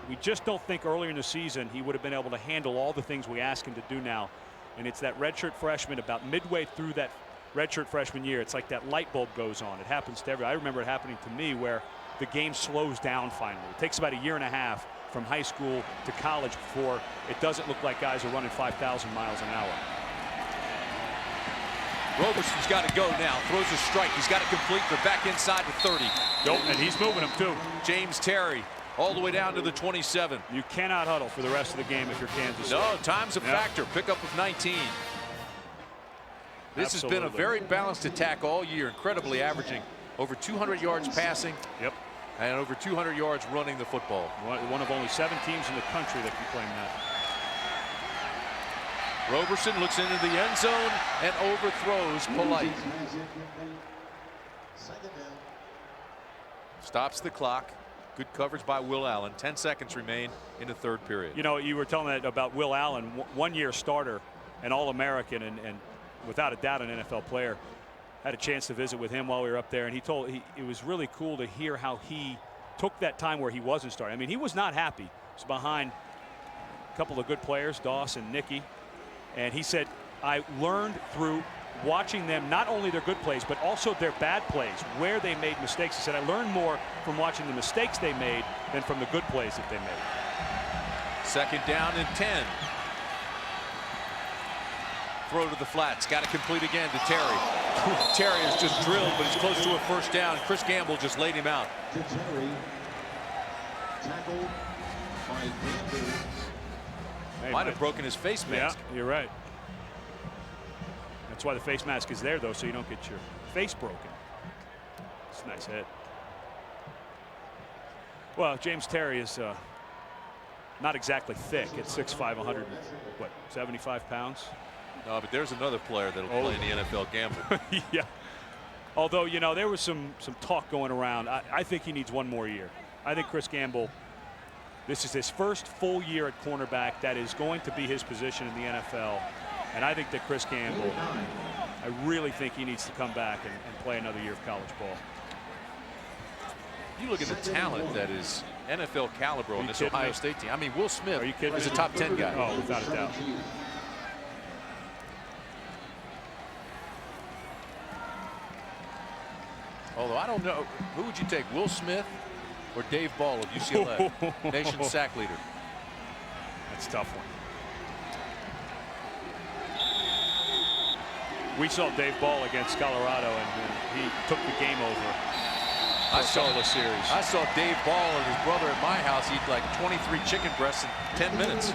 we just don't think earlier in the season he would have been able to handle all the things we ask him to do now. And it's that redshirt freshman, about midway through that redshirt freshman year, it's like that light bulb goes on. It happens to everybody. I remember it happening to me where the game slows down finally. It takes about a year and a half from high school to college before it doesn't look like guys are running 5,000 miles an hour. Roberson's got to go now. Throws a strike. He's got to complete. They're back inside the 30. Nope, and he's moving them too. James Terry all the way down to the 27. You cannot huddle for the rest of the game if you're Kansas State. No, time's a factor. Pickup of 19. This has been a very balanced attack all year, incredibly averaging over 200 yards passing. Yep. And over 200 yards running the football. One of only 7 teams in the country that can claim that. Roberson looks into the end zone and overthrows Polite. Stops the clock. Good coverage by Will Allen. 10 seconds remain in the third period. You know, you were telling that about Will Allen, one-year starter, an All-American, and without a doubt an NFL player. Had a chance to visit with him while we were up there, and it was really cool to hear how he took that time where he wasn't starting. I mean, he was not happy. He was behind a couple of good players, Doss and Nicky, and he said, I learned through watching them not only their good plays but also their bad plays, where they made mistakes. He said, I learned more from watching the mistakes they made than from the good plays that they made. Second down and 10. Throw to the flats. Got to complete again to Terry. Terry is just drilled, but he's close to a first down. Chris Gamble just laid him out. Might have broken his face mask. Yeah, you're right. That's why the face mask is there, though, so you don't get your face broken. It's a nice hit. Well, James Terry is not exactly thick at 6'5", 175 pounds. No, but there's another player that'll play in the NFL, Gamble. Yeah. Although, you know, there was some talk going around. I think he needs one more year. I think Chris Gamble, this is his first full year at cornerback. That is going to be his position in the NFL. And I think that Chris Gamble, I really think he needs to come back and play another year of college ball. You look at the talent that is NFL caliber on this Ohio State team. I mean, Will Smith is a top 10 guy. Oh, without a doubt. Although I don't know, who would you take, Will Smith or Dave Ball of UCLA, nation sack leader? That's a tough one. We saw Dave Ball against Colorado, and he took the game over. I saw the series. I saw Dave Ball and his brother at my house eat like 23 chicken breasts in 10 minutes.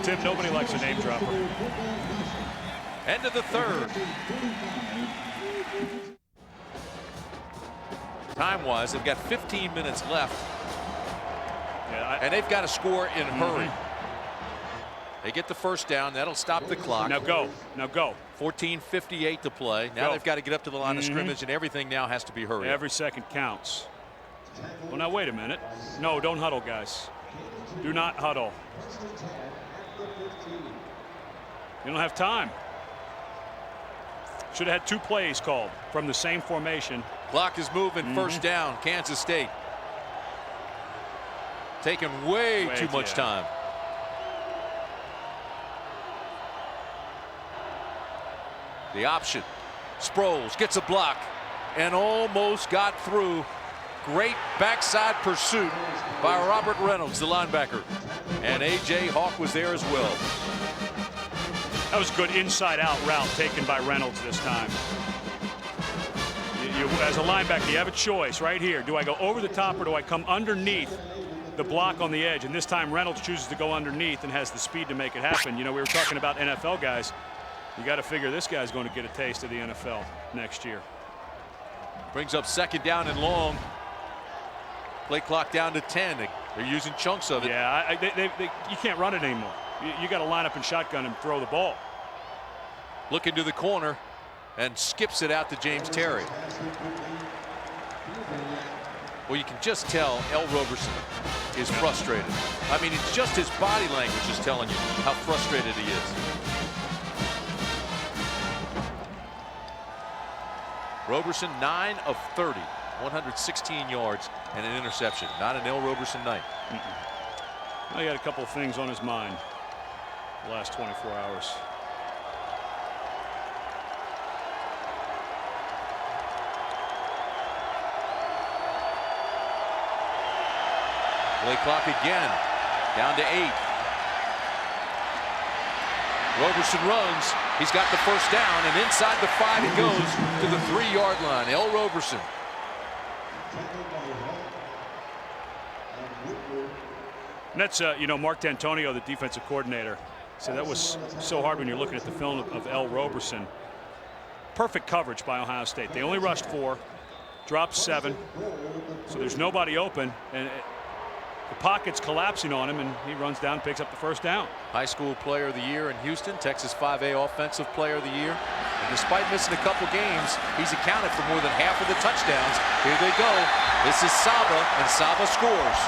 Tim, nobody likes a name dropper. End of the third. Time-wise, they've got 15 minutes left. Yeah, and they've got to score in a hurry. They get the first down. That'll stop the clock. Now go. Now go. 14:58 to play. Now they've got to get up to the line of scrimmage, and everything now has to be hurried. Every second counts. Well, now wait a minute. No, don't huddle, guys. Do not huddle. You don't have time. Should have had 2 plays called from the same formation. Clock is moving. First down, Kansas State. Taking way too much time. The option. Sproles gets a block and almost got through. Great backside pursuit by Robert Reynolds, the linebacker. And A.J. Hawk was there as well. That was a good inside-out route taken by Reynolds this time. As a linebacker, you have a choice right here. Do I go over the top or do I come underneath the block on the edge? And this time Reynolds chooses to go underneath and has the speed to make it happen. You know, we were talking about NFL guys. You got to figure this guy's going to get a taste of the NFL next year. Brings up second down and long. Play clock down to 10. They're using chunks of it. Yeah, you can't run it anymore. You got to line up in shotgun and throw the ball. Looking to the corner and skips it out to James Terry. Well, you can just tell El Roberson is frustrated. I mean, it's just his body language is telling you how frustrated he is. Roberson 9 of 30, 116 yards and an interception. Not an El Roberson night. Well, he had a couple of things on his mind the last 24 hours. Play clock again, down to 8. Roberson runs. He's got the first down, and inside the 5 he goes to the 3-yard line. El Roberson. And that's, you know, Mark D'Antonio, the defensive coordinator. So that was so hard when you're looking at the film of L. Roberson. Perfect coverage by Ohio State. They only rushed 4, dropped 7. So there's nobody open. And the pocket's collapsing on him, and he runs down and picks up the first down. High school player of the year in Houston, Texas 5A offensive player of the year. And despite missing a couple games, he's accounted for more than half of the touchdowns. Here they go. This is Saba, and Saba scores.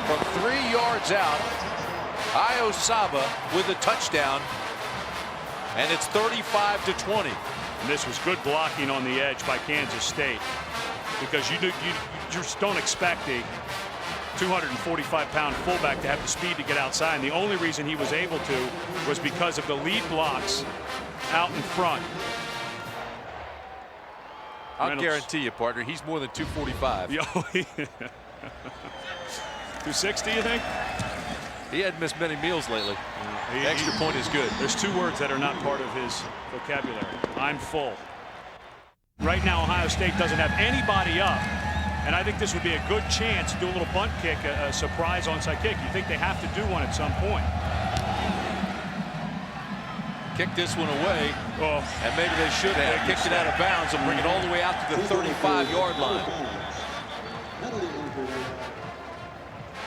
From 3 yards out, Io Saba with a touchdown, and it's 35-20. And this was good blocking on the edge by Kansas State, because you just don't expect a 245-pound fullback to have the speed to get outside. And the only reason he was able to was because of the lead blocks out in front. I'll guarantee you, partner, he's more than 245. 260, you think? He hadn't missed many meals lately. The extra point is good. There's 2 words that are not part of his vocabulary. I'm full. Right now, Ohio State doesn't have anybody up. And I think this would be a good chance to do a little bunt kick, a surprise onside kick. You think they have to do one at some point. Kick this one away, and maybe they should have kicked it out of bounds and bring it all the way out to the 35-yard line.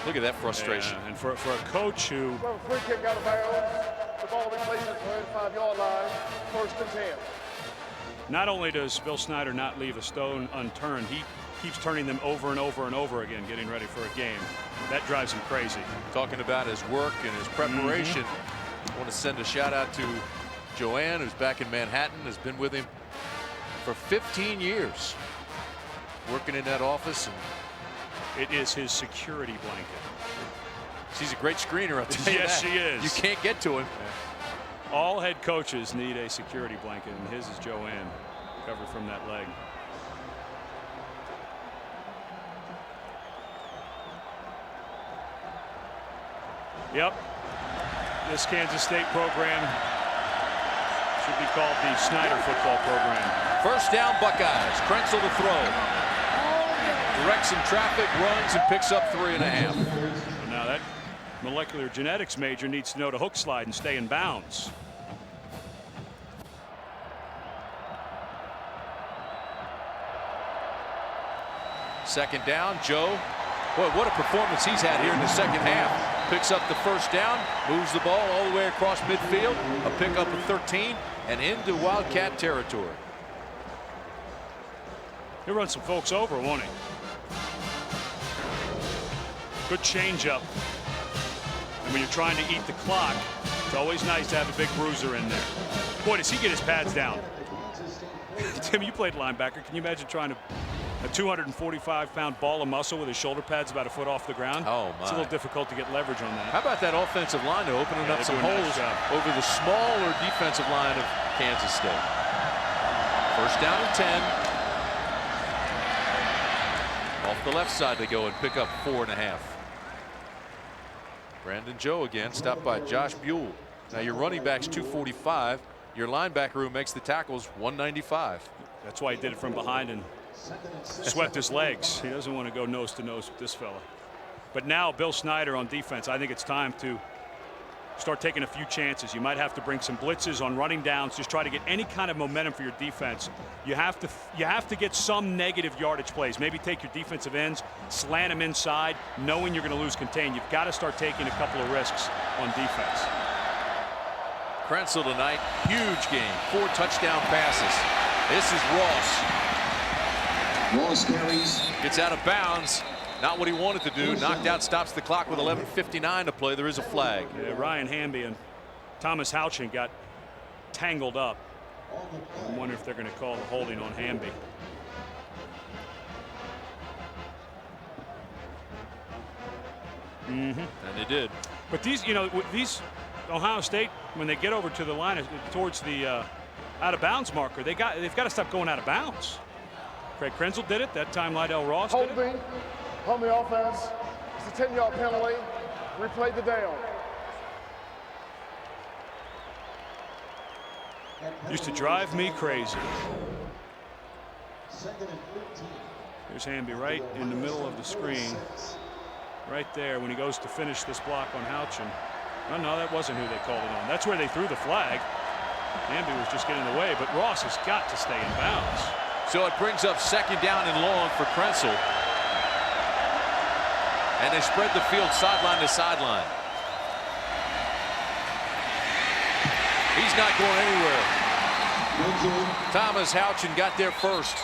Look at that frustration. Yeah, and for a coach who... Free kick out of bounds. The ball replaces at the 35-yard line. 1st and 10. Not only does Bill Snyder not leave a stone unturned, he keeps turning them over and over and over again, getting ready for a game. That drives him crazy. Talking about his work and his preparation. I want to send a shout out to Joanne, who's back in Manhattan, has been with him for 15 years, working in that office. And it is his security blanket. She's a great screener, I'll tell you Yes, that. she is. You can't get to him. All head coaches need a security blanket, and his is Joanne, covered from that leg. Yep. This Kansas State program should be called the Snyder football program. First down, Buckeyes. Krenzel to throw. Directs some traffic, runs, and picks up 3.5. Now that molecular genetics major needs to know to hook slide and stay in bounds. Second down, Joe. Boy, what a performance he's had here in the second half. Picks up the first down, moves the ball all the way across midfield, a pickup of 13, and into Wildcat territory. He'll run some folks over, won't he? Good changeup. And when you're trying to eat the clock, it's always nice to have a big bruiser in there. Boy, does he get his pads down. Tim, you played linebacker. Can you imagine trying to a 245-pound ball of muscle with his shoulder pads about a foot off the ground? Oh, my. It's a little difficult to get leverage on that. How about that offensive line to opening up some holes over the smaller defensive line of Kansas State? First down and 10. Off the left side they go and pick up 4.5. Brandon Joe again, stopped by Josh Buell. Now your running back's 245. Your linebacker who makes the tackles 195. That's why he did it from behind and swept his legs. He doesn't want to go nose to nose with this fella. But now Bill Snyder on defense, I think it's time to start taking a few chances. You might have to bring some blitzes on running downs, just try to get any kind of momentum for your defense. You have to get some negative yardage plays. Maybe take your defensive ends, slant them inside, knowing you're going to lose contain. You've got to start taking a couple of risks on defense. Krenzel tonight, huge game, 4 touchdown passes. This is Ross. Ross carries. Gets out of bounds. Not what he wanted to do. Knocked out, stops the clock with 11:59 to play. There is a flag. Yeah, Ryan Hamby and Thomas Houchin got tangled up. I wonder if they're going to call the holding on Hamby. And they did. But these, you know, these Ohio State, when they get over to the line towards the out of bounds marker, they've got to stop going out of bounds. Craig Krenzel did it. That time Lydell Ross did it. Holding on the offense. It's a 10-yard penalty. Replay the down. Used to drive me crazy. Here's Hamby right in the middle of the screen. Right there when he goes to finish this block on Houchin. Oh, no, that wasn't who they called it on. That's where they threw the flag. Hamby was just getting in the way, but Ross has got to stay in bounds. So it brings up 2nd down and long for Krenzel. And they spread the field sideline to sideline. He's not going anywhere. Thomas Houchin got there first.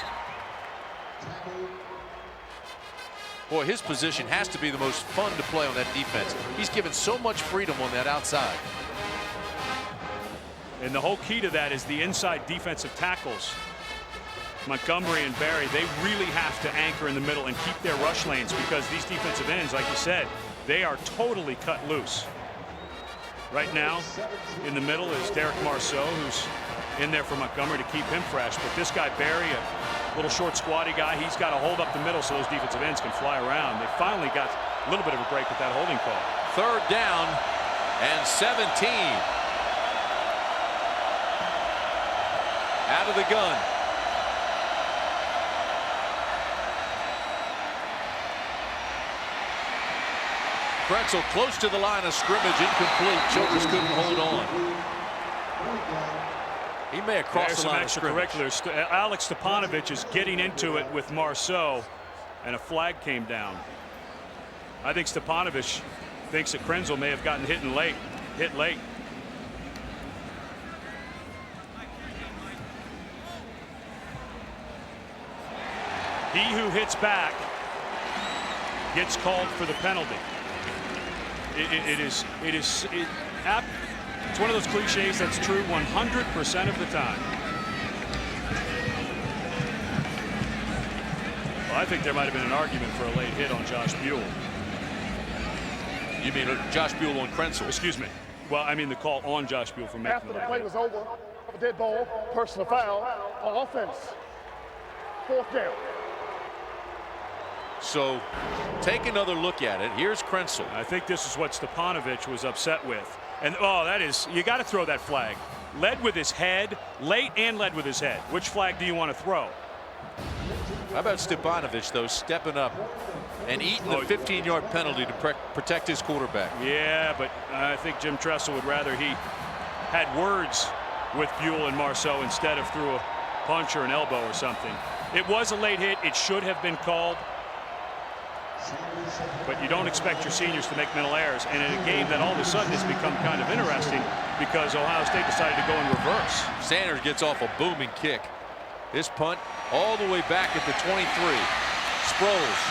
Boy, his position has to be the most fun to play on that defense. He's given so much freedom on that outside. And the whole key to that is the inside defensive tackles. Montgomery and Barry, they really have to anchor in the middle and keep their rush lanes, because these defensive ends, like you said, they are totally cut loose. Right now, in the middle is Derek Marceau, who's in there for Montgomery to keep him fresh. But this guy, Barry, a little short, squatty guy, he's got to hold up the middle so those defensive ends can fly around. They finally got a little bit of a break with that holding call. 3rd down and 17. Out of the gun. Krenzel close to the line of scrimmage, incomplete. Childress couldn't hold on. He may have crossed the line of scrimmage. Alex Stepanovich is getting into it with Marceau, and a flag came down. I think Stepanovich thinks that Krenzel may have gotten hit late. He who hits back gets called for the penalty. It's one of those cliches that's true 100% of the time. Well, I think there might have been an argument for a late hit on Josh Buell. You mean Josh Buell on Krenzel? Excuse me. Well, I mean the call on Josh Buell for making After the play was over, a dead ball, personal foul on offense. 4th down. So take another look at it. Here's Krenzel. I think this is what Stepanovich was upset with. And that is, you got to throw that flag. Led with his head, late and led with his head. Which flag do you want to throw? How about Stepanovich, though, stepping up and eating the 15-yard penalty to protect his quarterback? Yeah, but I think Jim Tressel would rather he had words with Buell and Marceau instead of threw a punch or an elbow or something. It was a late hit. It should have been called. But you don't expect your seniors to make mental errors. And in a game that all of a sudden has become kind of interesting because Ohio State decided to go in reverse. Sanders gets off a booming kick. This punt all the way back at the 23. Sproles.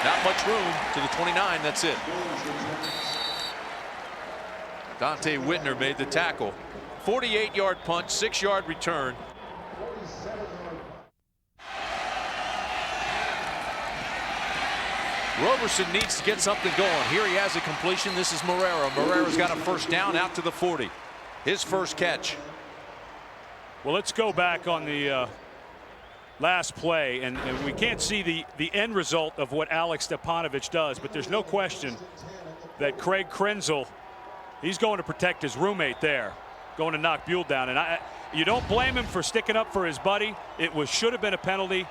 Not much room to the 29. That's it. Dante Whitner made the tackle. 48-yard punt, 6-yard return. Roberson needs to get something going. Here he has a completion. This is Marrero. Marrero's got a 1st down out to the 40. His first catch. Well, let's go back on the last play, and we can't see the end result of what Alex Stepanovich does, but there's no question that Craig Krenzel, he's going to protect his roommate there, going to knock Buell down. And you don't blame him for sticking up for his buddy. It should have been a penalty.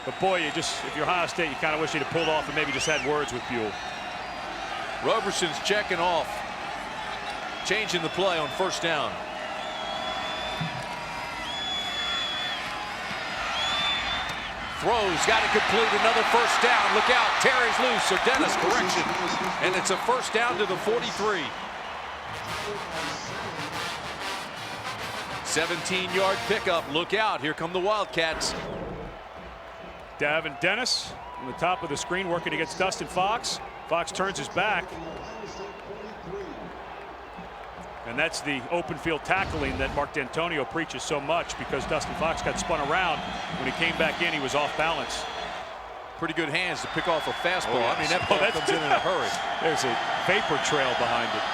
But boy, if you're Ohio State, you kind of wish you'd have pulled off and maybe just had words with Buell. Roberson's checking off. Changing the play on 1st down. Throws, got it complete, another 1st down. Look out, Terry's loose, so Dennis correction. And it's a 1st down to the 43. 17-yard pickup, look out, here come the Wildcats. Davin Dennis on the top of the screen working against Dustin Fox. Fox turns his back. And that's the open field tackling that Mark D'Antonio preaches so much, because Dustin Fox got spun around. When he came back in, he was off balance. Pretty good hands to pick off a fastball. I mean, that ball comes in a hurry. There's a vapor trail behind it.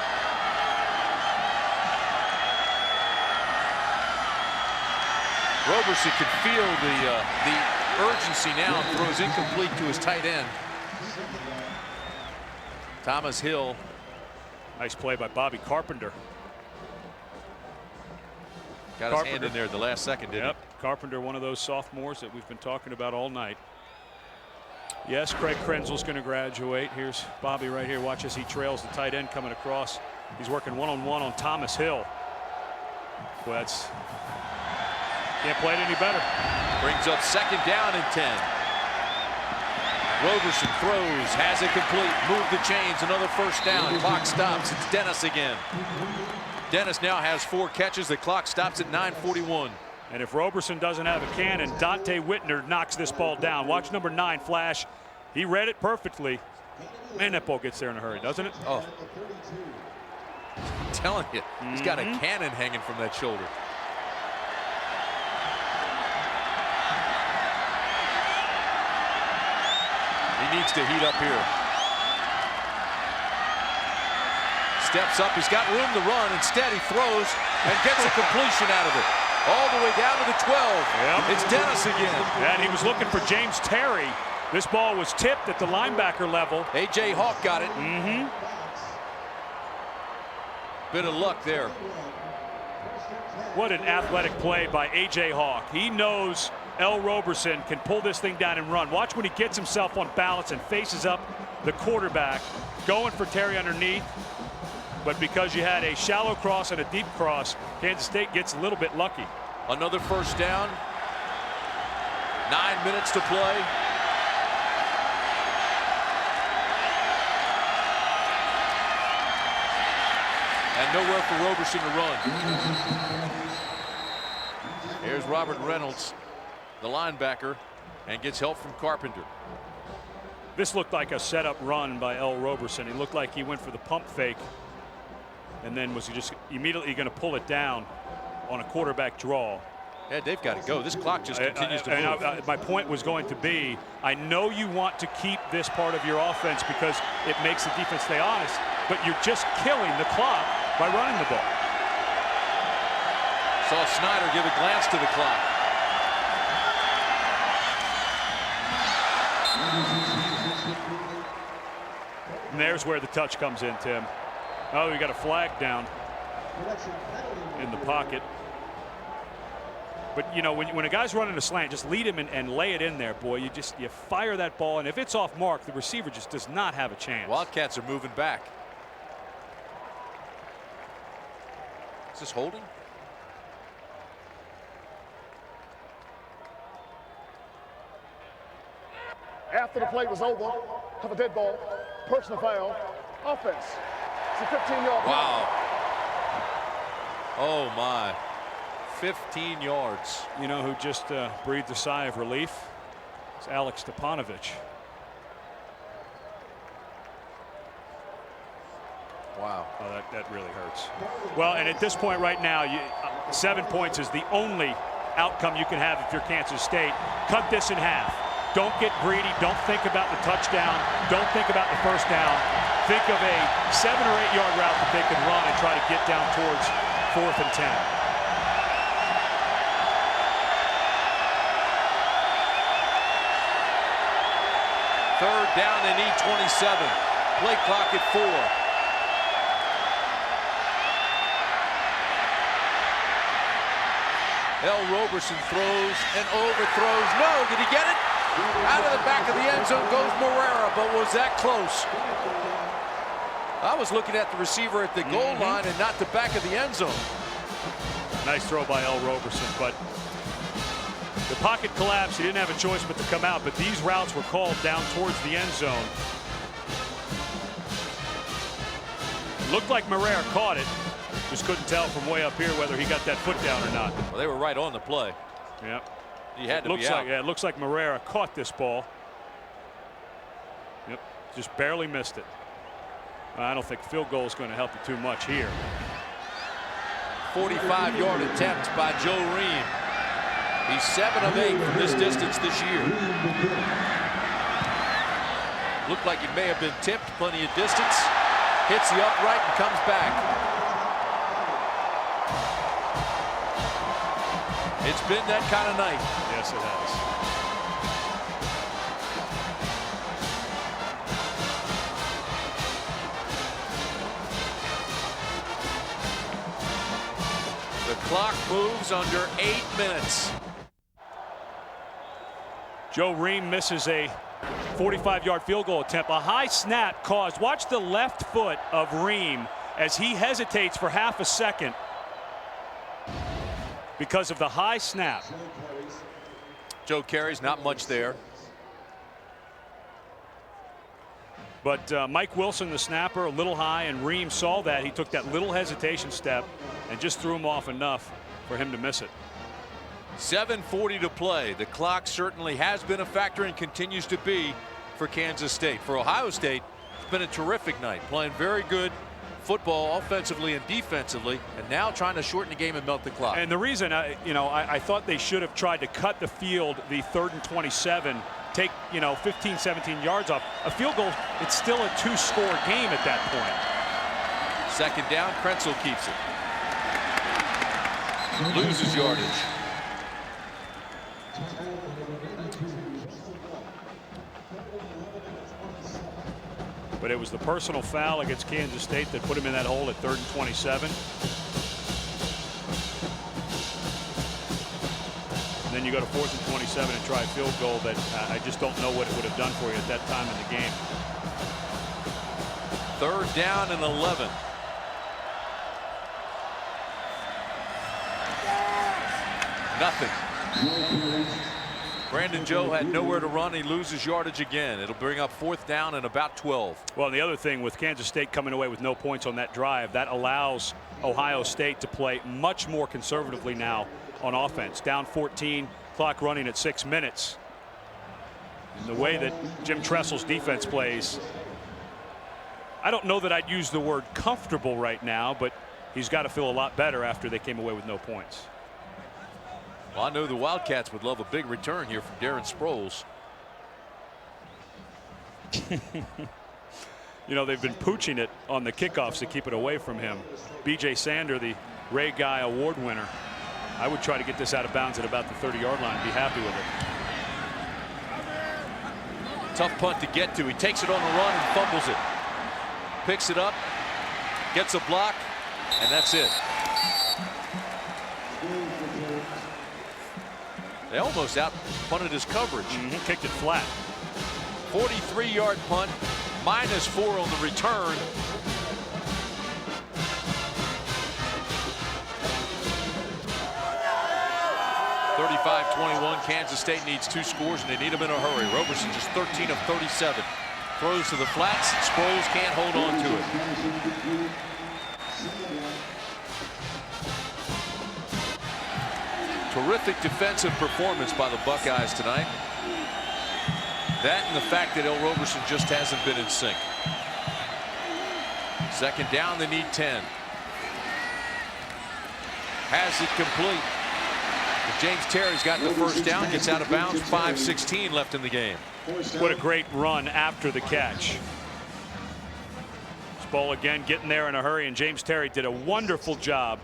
Roberson can feel the urgency now and throws incomplete to his tight end. Thomas Hill. Nice play by Bobby Carpenter. Got his hand in there at the last second, didn't he? Carpenter, one of those sophomores that we've been talking about all night. Yes, Craig Krenzel's going to graduate. Here's Bobby right here. Watch as he trails the tight end coming across. He's working one-on-one on Thomas Hill. Boy, that's can't play it any better. Brings up 2nd down and 10. Roberson throws, has it complete, move the chains, another 1st down. Clock stops. It's Dennis again. Dennis now has 4 catches. The clock stops at 9:41. And if Roberson doesn't have a cannon, Dante Whitner knocks this ball down. Watch number 9 flash. He read it perfectly. Man, that ball gets there in a hurry, doesn't it? Oh, I'm telling you, he's got a cannon hanging from that shoulder. He needs to heat up here. Steps up, he's got room to run. Instead, he throws and gets a completion out of it. All the way down to the 12. Yep. It's Dennis again. And he was looking for James Terry. This ball was tipped at the linebacker level. A.J. Hawk got it. Bit of luck there. What an athletic play by A.J. Hawk. He knows L. Roberson can pull this thing down and run. Watch when he gets himself on balance and faces up the quarterback, going for Terry underneath. But because you had a shallow cross and a deep cross, Kansas State gets a little bit lucky. Another 1st down. 9 minutes to play. And nowhere for Roberson to run. Here's Robert Reynolds, the linebacker, and gets help from Carpenter. This looked like a setup run by L. Roberson. He looked like he went for the pump fake. And then was he just immediately going to pull it down on a quarterback draw? Yeah, they've got to go. This clock just continues to move. My point was going to be, I know you want to keep this part of your offense because it makes the defense stay honest, but you're just killing the clock by running the ball. Saw Snyder give a glance to the clock. And there's where the touch comes in, Tim. Oh, we got a flag down in the pocket. But, you know, when a guy's running a slant, just lead him and lay it in there, boy. You fire that ball, and if it's off mark, the receiver just does not have a chance. Wildcats are moving back. Is this holding? After the play was over, have a dead ball, personal foul, offense. It's a 15-yard. Wow. Oh my. 15 yards. You know who just breathed a sigh of relief? It's Alex Stepanovich. Wow. Oh, that really hurts. Well, and at this point right now, 7 points is the only outcome you can have if you're Kansas State. Cut this in half. Don't get greedy. Don't think about the touchdown. Don't think about the 1st down. Think of a 7 or 8 yard route that they could run and try to get down towards 4th and 10. Third down, they need 27. Play clock at 4. L. Roberson throws and overthrows. No, did he get it? Out of the back of the end zone goes Morera, but was that close? I was looking at the receiver at the goal line and not the back of the end zone. Nice throw by L. Roberson, but the pocket collapsed. He didn't have a choice but to come out, but these routes were called down towards the end zone. Looked like Morera caught it. Just couldn't tell from way up here whether he got that foot down or not. Well, they were right on the play. Yep. He had to be out. Yeah, it looks like Morera caught this ball. Yep, just barely missed it. I don't think field goal is going to help you too much here. 45-yard attempt by Joe Ream. He's 7 of 8 from this distance this year. Looked like he may have been tipped, plenty of distance. Hits the upright and comes back. It's been that kind of night. Yes, it has. The clock moves under 8 minutes. Joe Ream misses a 45-yard field goal attempt. A high snap caused. Watch the left foot of Ream as he hesitates for half a second because of the high snap. Joe carries not much there. But Mike Wilson, the snapper, a little high, and Ream saw that. He took that little hesitation step and just threw him off enough for him to miss it. 7:40 to play. The clock certainly has been a factor and continues to be for Kansas State. For Ohio State, it's been a terrific night, playing very good football offensively and defensively, and now trying to shorten the game and melt the clock. And the reason, I thought they should have tried to cut the field, the 3rd and 27, take 15, 17 yards off. A field goal, it's still a 2-score game at that point. Second down, Krenzel keeps it. Loses yardage. But it was the personal foul against Kansas State that put him in that hole at 3rd and 27. And then you go to 4th and 27 and try a field goal that I just don't know what it would have done for you at that time in the game. 3rd down and 11. Nothing. Brandon Joe had nowhere to run. He loses yardage again. It'll bring up 4th down and about 12. Well, the other thing with Kansas State coming away with no points on that drive, that allows Ohio State to play much more conservatively now on offense. Down 14, clock running at 6 minutes. And the way that Jim Tressel's defense plays, I don't know that I'd use the word comfortable right now, but he's got to feel a lot better after they came away with no points. Well, I know the Wildcats would love a big return here from Darren Sproles. They've been pooching it on the kickoffs to keep it away from him. B.J. Sander, the Ray Guy Award winner. I would try to get this out of bounds at about the 30-yard line and be happy with it. Tough punt to get to. He takes it on the run and fumbles it. Picks it up, gets a block, and that's it. They almost out-punted his coverage. Kicked it flat. 43-yard punt, -4 on the return. (35-21). Kansas State needs 2 scores, and they need them in a hurry. Roberson just 13 of 37. Throws to the flats. Sproles can't hold on to it. Terrific defensive performance by the Buckeyes tonight. That and the fact that L. Roberson just hasn't been in sync. 2nd down, they need 10. Has it complete. But James Terry's got the 1st down, gets out of bounds. 5:16 left in the game. What a great run after the catch. Sproles again getting there in a hurry, and James Terry did a wonderful job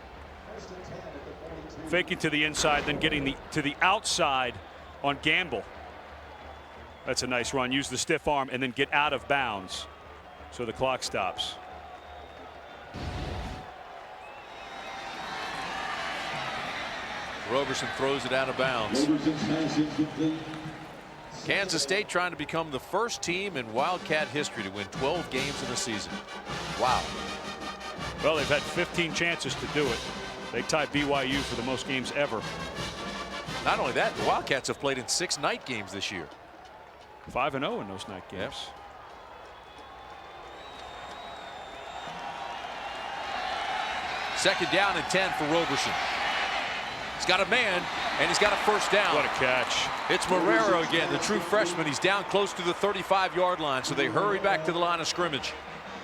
faking to the inside, then getting to the outside on Gamble. That's a nice run. Use the stiff arm and then get out of bounds so the clock stops. Roberson throws it out of bounds. Kansas State trying to become the first team in Wildcat history to win 12 games in a season. Wow. Well, they've had 15 chances to do it. They tied BYU for the most games ever. Not only that, the Wildcats have played in 6 night games this year. 5-0 in those night games. Yep. Second down and 10 for Roberson. He's got a man, and he's got a 1st down. What a catch. It's Marrero again, the true freshman. He's down close to the 35-yard line, so they hurry back to the line of scrimmage.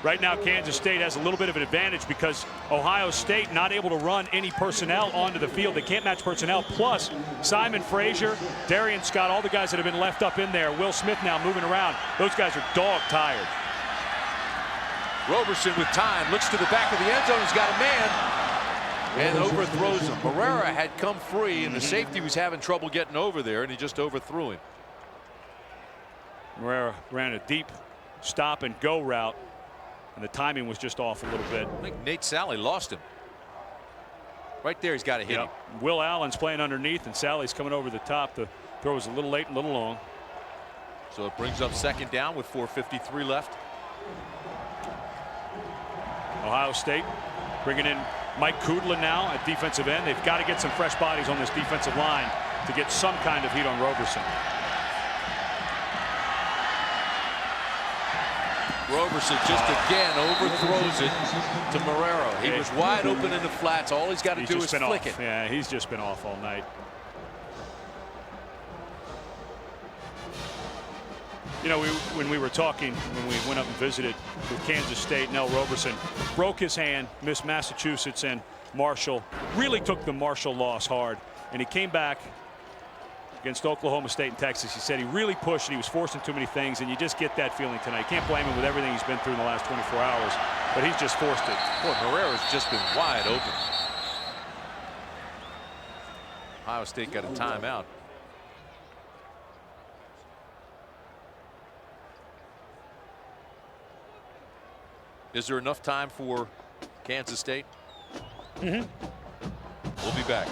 Right now, Kansas State has a little bit of an advantage because Ohio State not able to run any personnel onto the field. They can't match personnel. Plus, Simon Frazier, Darian Scott, all the guys that have been left up in there. Will Smith now moving around. Those guys are dog tired. Roberson with time, looks to the back of the end zone. He's got a man and overthrows him. Marrero had come free, and the safety was having trouble getting over there, and he just overthrew him. Marrero ran a deep stop and go route, and the timing was just off a little bit. I think Nate Sally lost him. Right there, he's got to hit him. Will Allen's playing underneath, and Sally's coming over the top. The throw was a little late and a little long. So it brings up 2nd down with 4:53 left. Ohio State bringing in Mike Kudla now at defensive end. They've got to get some fresh bodies on this defensive line to get some kind of heat on Roberson. Roberson just again overthrows it to Marrero. He was wide open in the flats. All he's got to do is flick it. Yeah, he's just been off all night. You know, when we were talking, when we went up and visited with Kansas State, Nell Roberson broke his hand, missed Massachusetts and Marshall. Really took the Marshall loss hard, and he came back against Oklahoma State and Texas. He said he really pushed and he was forcing too many things, and you just get that feeling tonight. You can't blame him with everything he's been through in the last 24 hours, but he's just forced it. Boy, Marrero's just been wide open. Ohio State got a timeout. Is there enough time for Kansas State? Mm-hmm. We'll be back.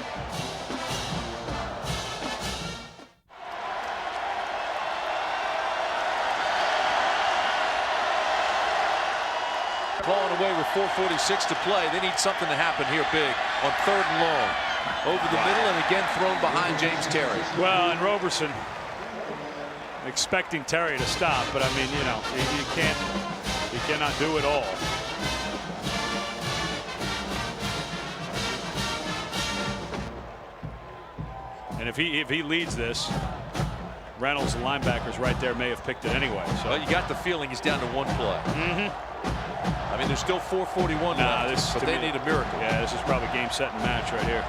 Clawing away with 4:46 to play. They need something to happen here big on 3rd and long. Over the middle and again thrown behind James Terry. Well, and Roberson expecting Terry to stop, but I mean, you know, you cannot do it all. And if he leads this, Reynolds, the linebackers right there, may have picked it anyway. So well, you got the feeling he's down to 1 play. Mm-hmm. I mean, there's still 4:41 left, but they need a miracle. Yeah, this is probably game, set, and match right here.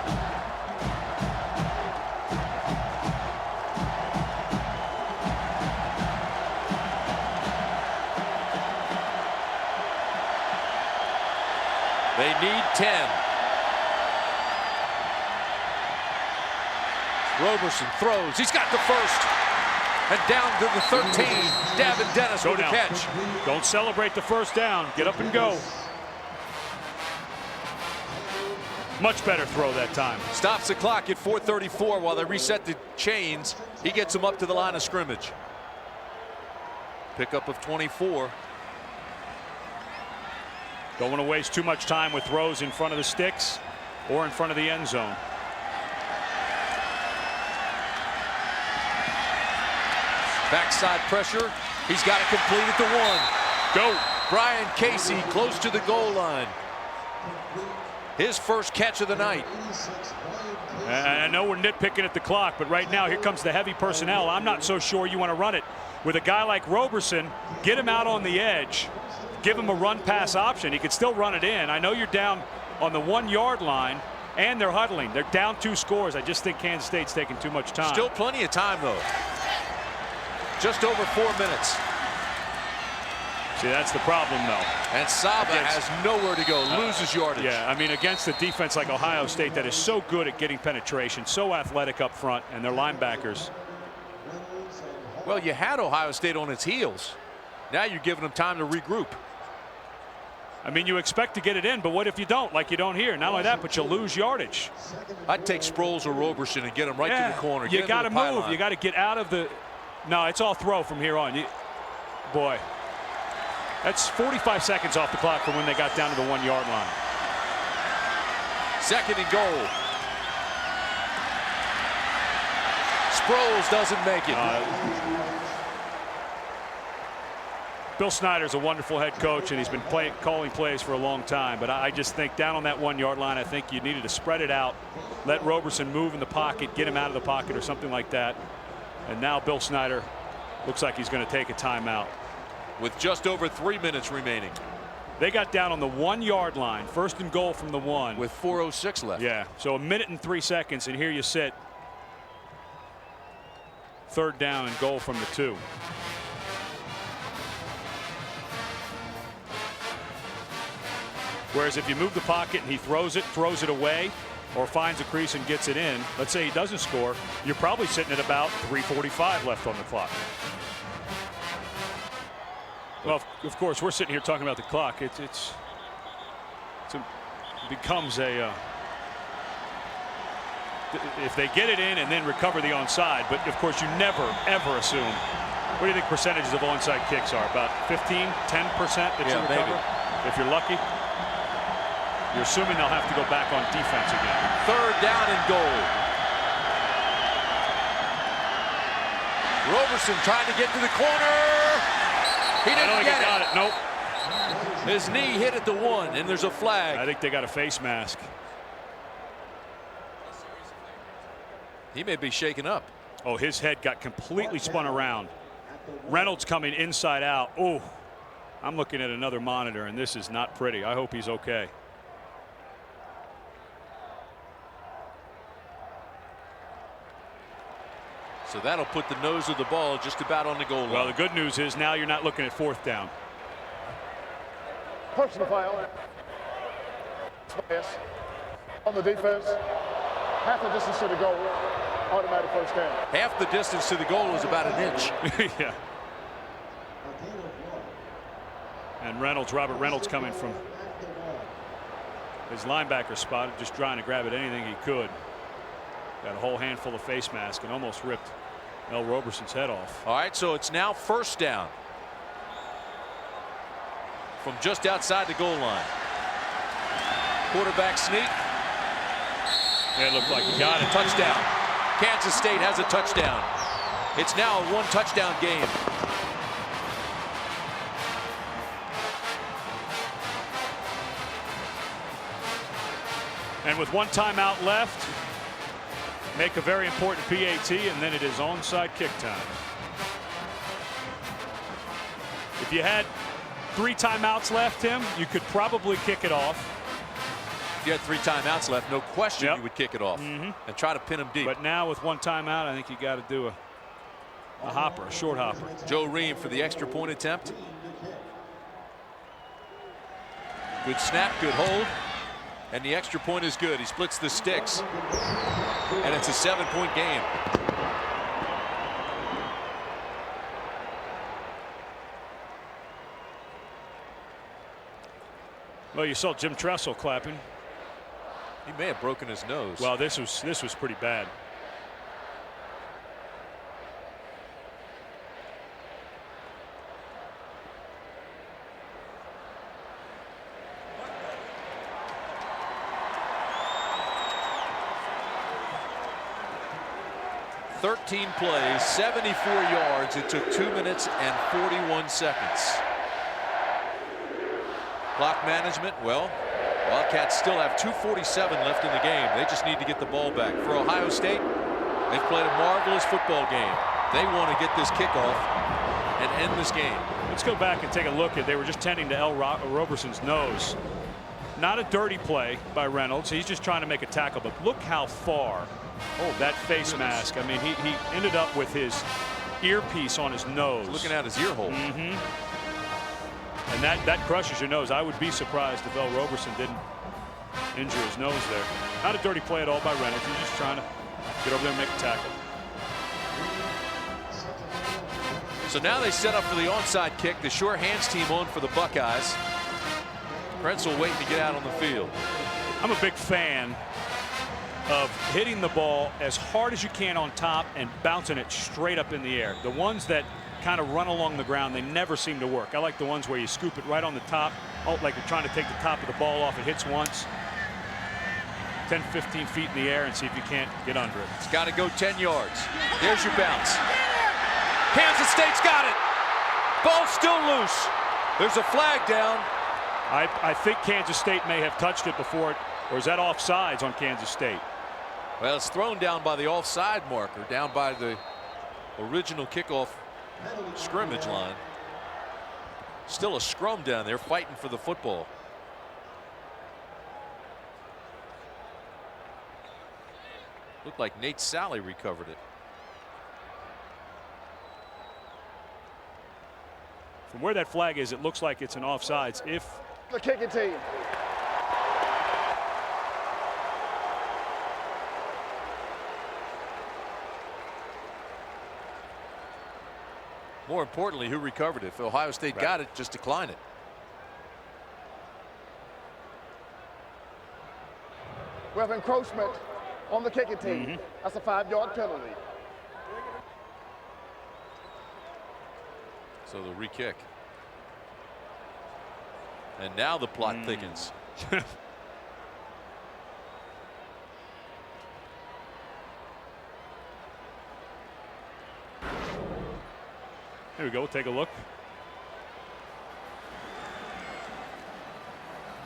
They need 10. Roberson throws. He's got the first. And down to the 13. Davin Dennis with the catch. Don't celebrate the first down. Get up and go. Much better throw that time. Stops the clock at 4:34 while they reset the chains. He gets him up to the line of scrimmage. Pickup of 24. Don't want to waste too much time with throws in front of the sticks or in front of the end zone. Backside pressure. He's got to complete it to 1. Go. Brian Casey close to the goal line. His first catch of the night. And I know we're nitpicking at the clock, but right now here comes the heavy personnel. I'm not so sure you want to run it with a guy like Roberson. Get him out on the edge. Give him a run pass option. He could still run it in. I know you're down on the 1-yard line and they're huddling. They're down 2 scores. I just think Kansas State's taking too much time. Still plenty of time though. Just over 4 minutes. See, that's the problem though. And Saba has nowhere to go. Loses yardage. Yeah, I mean, against a defense like Ohio State that is so good at getting penetration, so athletic up front, and their linebackers. Well, you had Ohio State on its heels. Now you're giving them time to regroup. I mean, you expect to get it in, but what if you don't, like you don't here? Not only that, but you lose yardage. I'd take Sproles or Roberson and get them right to the corner. You got to move. You got to get out of the. No, it's all throw from here on. Boy, that's 45 seconds off the clock from when they got down to the 1-yard line. 2nd and goal. Sproles doesn't make it. Bill Snyder's a wonderful head coach, and he's been calling plays for a long time. But I just think down on that 1-yard line, I think you needed to spread it out, let Roberson move in the pocket, get him out of the pocket or something like that. And now Bill Snyder looks like he's going to take a timeout. With just over 3 minutes remaining. They got down on the 1-yard line. 1st and goal from the 1. With 4:06 left. Yeah, so 1 minute and 3 seconds, and here you sit. 3rd down and goal from the 2. Whereas if you move the pocket and he throws it away, or finds a crease and gets it in, let's say he doesn't score, you're probably sitting at about 3:45 left on the clock. Well, of course, we're sitting here talking about the clock. It becomes a if they get it in and then recover the onside, but of course you never ever assume What do you think percentages of onside kicks are? About 15, 10% that you recover? Maybe. If you're lucky. You're assuming they'll have to go back on defense again. 3rd down and goal. Roberson trying to get to the corner. He didn't get it. Nope. His knee hit at the 1, and there's a flag. I think they got a face mask. He may be shaken up. Oh, his head got completely spun around. Reynolds coming inside out. Oh, I'm looking at another monitor, and this is not pretty. I hope he's okay. So that'll put the nose of the ball just about on the goal line. Well, the good news is now you're not looking at 4th down. Personal foul. On the defense. Half the distance to the goal. Automatic 1st down. Half the distance to the goal is about an inch. Yeah. And Robert Reynolds coming from his linebacker spot, just trying to grab at anything he could. Got a whole handful of face mask and almost ripped Mel Roberson's head off. All right, so it's now 1st down from just outside the goal line. Quarterback sneak. Yeah, it looked like he got it. Touchdown. Kansas State has a touchdown. It's now a 1-touchdown game. And with 1 timeout left, make a very important PAT, and then it is onside kick time. If you had 3 timeouts left, Tim, you could probably kick it off. If you had 3 timeouts left, no question you would kick it off and try to pin him deep. But now with 1 timeout, I think you got to do a hopper, a short hopper. Joe Ream for the extra point attempt. Good snap, good hold. And the extra point is good. He splits the sticks. And it's a 7-point game. Well, you saw Jim Tressel clapping. He may have broken his nose. Well, this was pretty bad. "13 plays, 74 yards. It took 2 minutes and 41 seconds. Clock management, well, Wildcats still have 2:47 left in the game. They just need to get the ball back. For Ohio State, they've played a marvelous football game. They want to get this kickoff and end this game. Let's go back and take a look at, they were just tending to L. Roberson's nose. Not a dirty play by Reynolds. He's just trying to make a tackle, but look how far. Oh, that face mask. I mean, he ended up with his earpiece on his nose. Looking at his ear hole. And that crushes your nose. I would be surprised if L. Roberson didn't injure his nose there. Not a dirty play at all by Reynolds. He's just trying to get over there and make a tackle. So now they set up for the onside kick. The sure hands team on for the Buckeyes. Pretzel waiting to get out on the field. I'm a big fan of hitting the ball as hard as you can on top and bouncing it straight up in the air. The ones that kind of run along the ground, they never seem to work. I like the ones where you scoop it right on the top, like you're trying to take the top of the ball off. It hits once, 10, 15 feet in the air, and see if you can't get under it. It's got to go 10 yards. There's your bounce. Kansas State's got it. Ball's still loose. There's a flag down. I think Kansas State may have touched it before, or is that offsides on Kansas State? Well, it's thrown down by the offside marker, down by the original kickoff scrimmage line. Still a scrum down there, fighting for the football. Looked like Nate Sally recovered it. From where that flag is, it looks like it's an offsides. If the kicking team. More importantly, who recovered it? If Ohio State got it, just decline it. We have encroachment on the kicking team. That's a 5-yard penalty. So the re-kick. And now the plot thickens. Here we go. Take a look.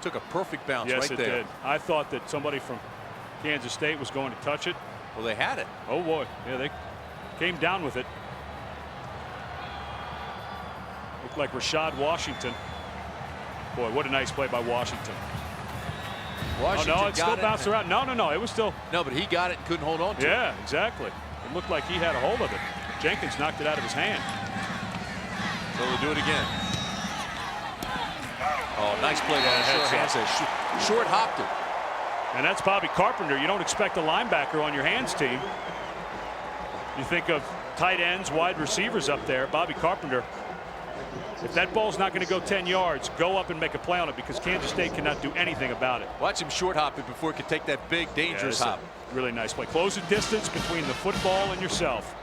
Took a perfect bounce yes, right it there. Did. I thought that somebody from Kansas State was going to touch it. Well, they had it. Oh boy, yeah, they came down with it. Looked like Rashad Washington. Boy, what a nice play by Washington. Washington oh no, it still bounced around. No, it was still. No, but he got it and couldn't hold on to it. Yeah, exactly. It looked like he had a hold of it. Jenkins knocked it out of his hand. So they'll do it again. Oh, nice play by the short hopped it. And that's Bobby Carpenter. You don't expect a linebacker on your hands team. You think of tight ends, wide receivers up there. Bobby Carpenter. If that ball's not going to go 10 yards, go up and make a play on it because Kansas State cannot do anything about it. Watch him short hop it before he can take that big, dangerous hop. Really nice play. Close the distance between the football and yourself.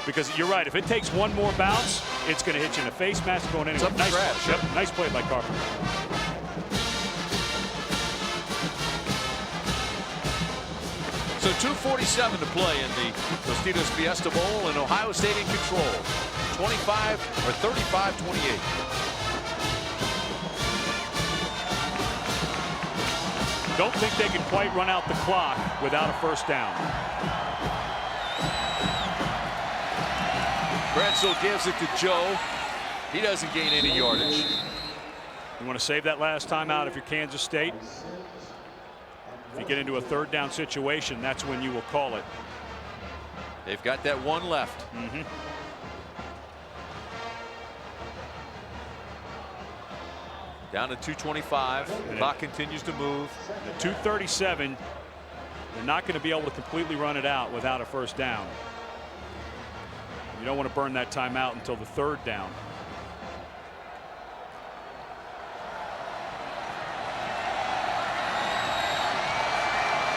Because you're right, if it takes one more bounce, it's going to hit you in the face mask going anywhere. Nice play. Yep, nice play by Carpenter. So 2:47 to play in the Tostitos Fiesta Bowl, and Ohio State in control. 35-28. Don't think they can quite run out the clock without a first down. Krenzel gives it to Joe. He doesn't gain any yardage. You want to save that last time out if you're Kansas State. If you get into a third down situation, that's when you will call it. They've got that one left. Down to 2:25. The clock continues to move. At 2:37, they're not going to be able to completely run it out without a first down. You don't want to burn that timeout until the third down.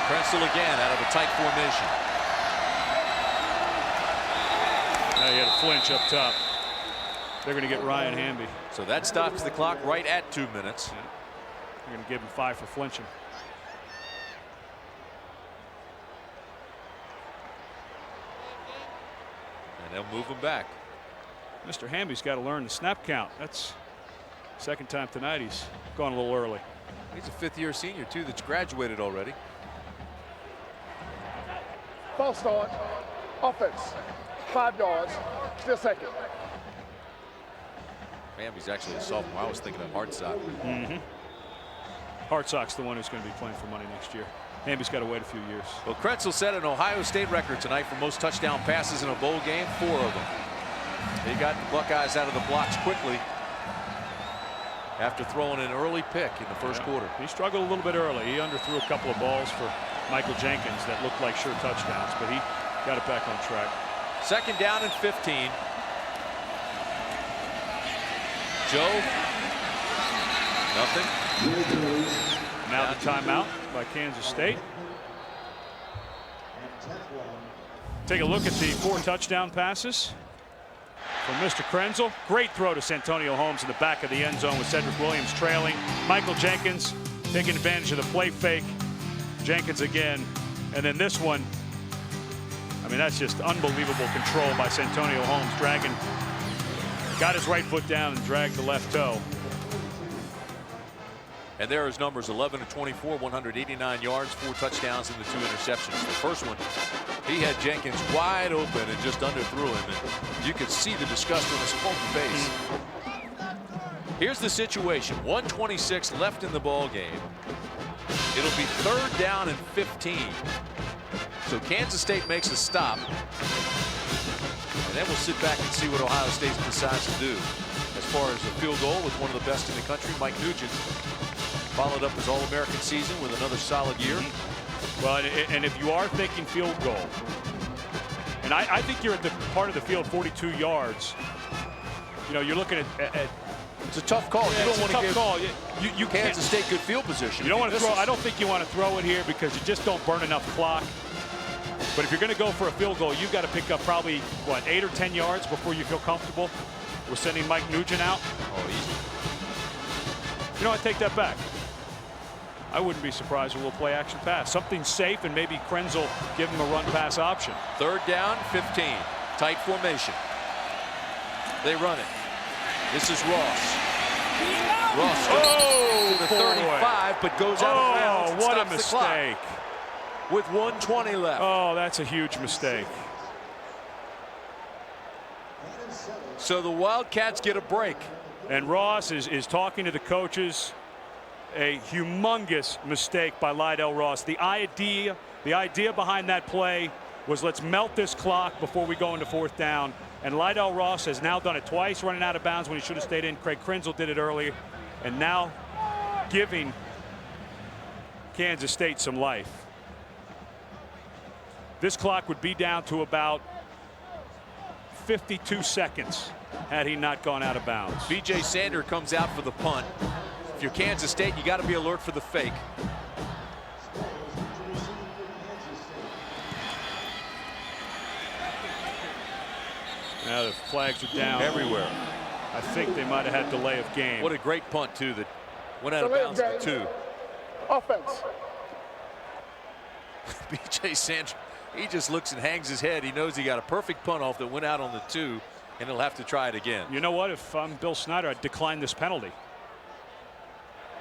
Krenzel again out of a tight formation. Now he had a flinch up top. They're going to get Ryan Hamby. So that stops the clock right at 2 minutes. Yeah. They're going to give him 5 for flinching. And they'll move him back. Mr. Hamby's got to learn the snap count. That's second time tonight he's gone a little early. He's a fifth-year senior, too, that's graduated already. False start. Offense. 5 yards. Still second. Hamby's actually a sophomore. I was thinking of Hartsock. Hartsock's the one who's going to be playing for money next year. Hamby's got to wait a few years. Well, Krenzel set an Ohio State record tonight for most touchdown passes in a bowl game, 4 of them. He got the Buckeyes out of the blocks quickly after throwing an early pick in the first quarter. He struggled a little bit early. He underthrew a couple of balls for Michael Jenkins that looked like sure touchdowns, but he got it back on track. Second down and 15. Joe. Nothing. Now the timeout by Kansas State. Take a look at the 4 touchdown passes from Mr. Krenzel. Great throw to Santonio Holmes in the back of the end zone with Cedric Williams trailing. Michael Jenkins taking advantage of the play fake. Jenkins again. And then this one, I mean, that's just unbelievable control by Santonio Holmes. Got his right foot down and dragged the left toe. And there are his numbers: 11 of 24, 189 yards, 4 touchdowns, and the 2 interceptions. The first one, he had Jenkins wide open and just underthrew him. And you could see the disgust on his whole face. Here's the situation: 1:26 left in the ball game. It'll be 3rd down and 15. So Kansas State makes a stop. And then we'll sit back and see what Ohio State decides to do. As far as a field goal with one of the best in the country, Mike Nugent followed up his All-American season with another solid year. Well, and if you are thinking field goal, and I think you're at the part of the field 42 yards, you know, you're looking at it's a tough call. Yeah, you don't want to give call. You Kansas State good field position. You don't want to throw. I don't think you want to throw it here because you just don't burn enough clock. But if you're going to go for a field goal, you've got to pick up probably, what, 8 or 10 yards before you feel comfortable. We're sending Mike Nugent out. Oh, easy. You know, I take that back. I wouldn't be surprised if we'll play action pass. Something safe, and maybe Krenzel give him a run pass option. 3rd down, 15. Tight formation. They run it. This is Ross. Ross goes to the 35, but goes out of bounds. And what stops a mistake. The clock with 1:20 left. Oh, that's a huge mistake. So the Wildcats get a break. And Ross is talking to the coaches. A humongous mistake by Lydell Ross. The idea behind that play was, let's melt this clock before we go into 4th down. And Lydell Ross has now done it twice, running out of bounds when he should have stayed in. Craig Krenzel did it earlier, and now giving Kansas State some life. This clock would be down to about 52 seconds had he not gone out of bounds. B.J. Sander comes out for the punt. If you're Kansas State, you got to be alert for the fake. Now the flags are down everywhere. I think they might have had delay of game. What a great punt, too, that went out of bounds at the 2. Offense. B.J. Sander, he just looks and hangs his head. He knows he got a perfect punt off that went out on the 2, and he'll have to try it again. You know what? If I'm Bill Snyder, I'd decline this penalty.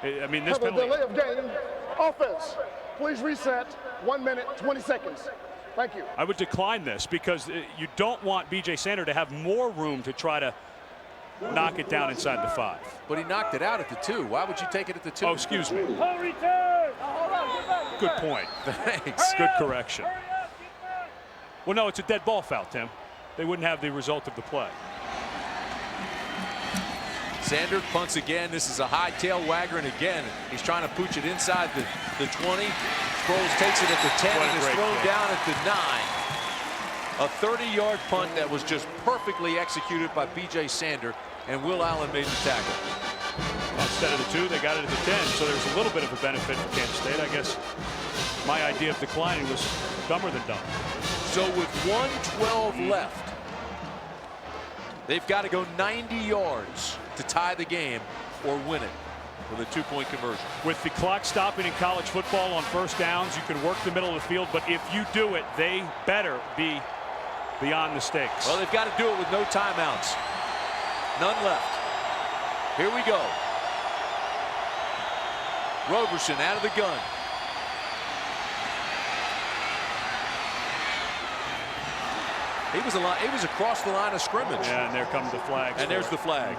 I mean, this Have penalty. a delay of game. Offense. Please reset. 1 minute, 20 seconds. Thank you. I would decline this because you don't want B.J. Sander to have more room to try to knock it down inside the 5. But he knocked it out at the 2. Why would you take it at the 2? Oh, excuse me. Good point. Thanks. Good correction. Well, no, it's a dead ball foul, Tim. They wouldn't have the result of the play. Sander punts again. This is a high tail wagger, and again, he's trying to pooch it inside the 20. Sproles takes it at the 10 and is thrown down at the 9. A 30-yard punt that was just perfectly executed by B.J. Sander, and Will Allen made the tackle. Instead of the 2, they got it at the 10, so there's a little bit of a benefit for Kansas State. I guess my idea of declining was dumber than dumb. So with 1:12 left, they've got to go 90 yards to tie the game or win it with a 2-point conversion. With the clock stopping in college football on 1st downs, you can work the middle of the field, but if you do it, they better be beyond the stakes. Well, they've got to do it with no timeouts. None left. Here we go. Roberson out of the gun. He was across the line of scrimmage. Yeah, and there comes the flag. And there's the flag.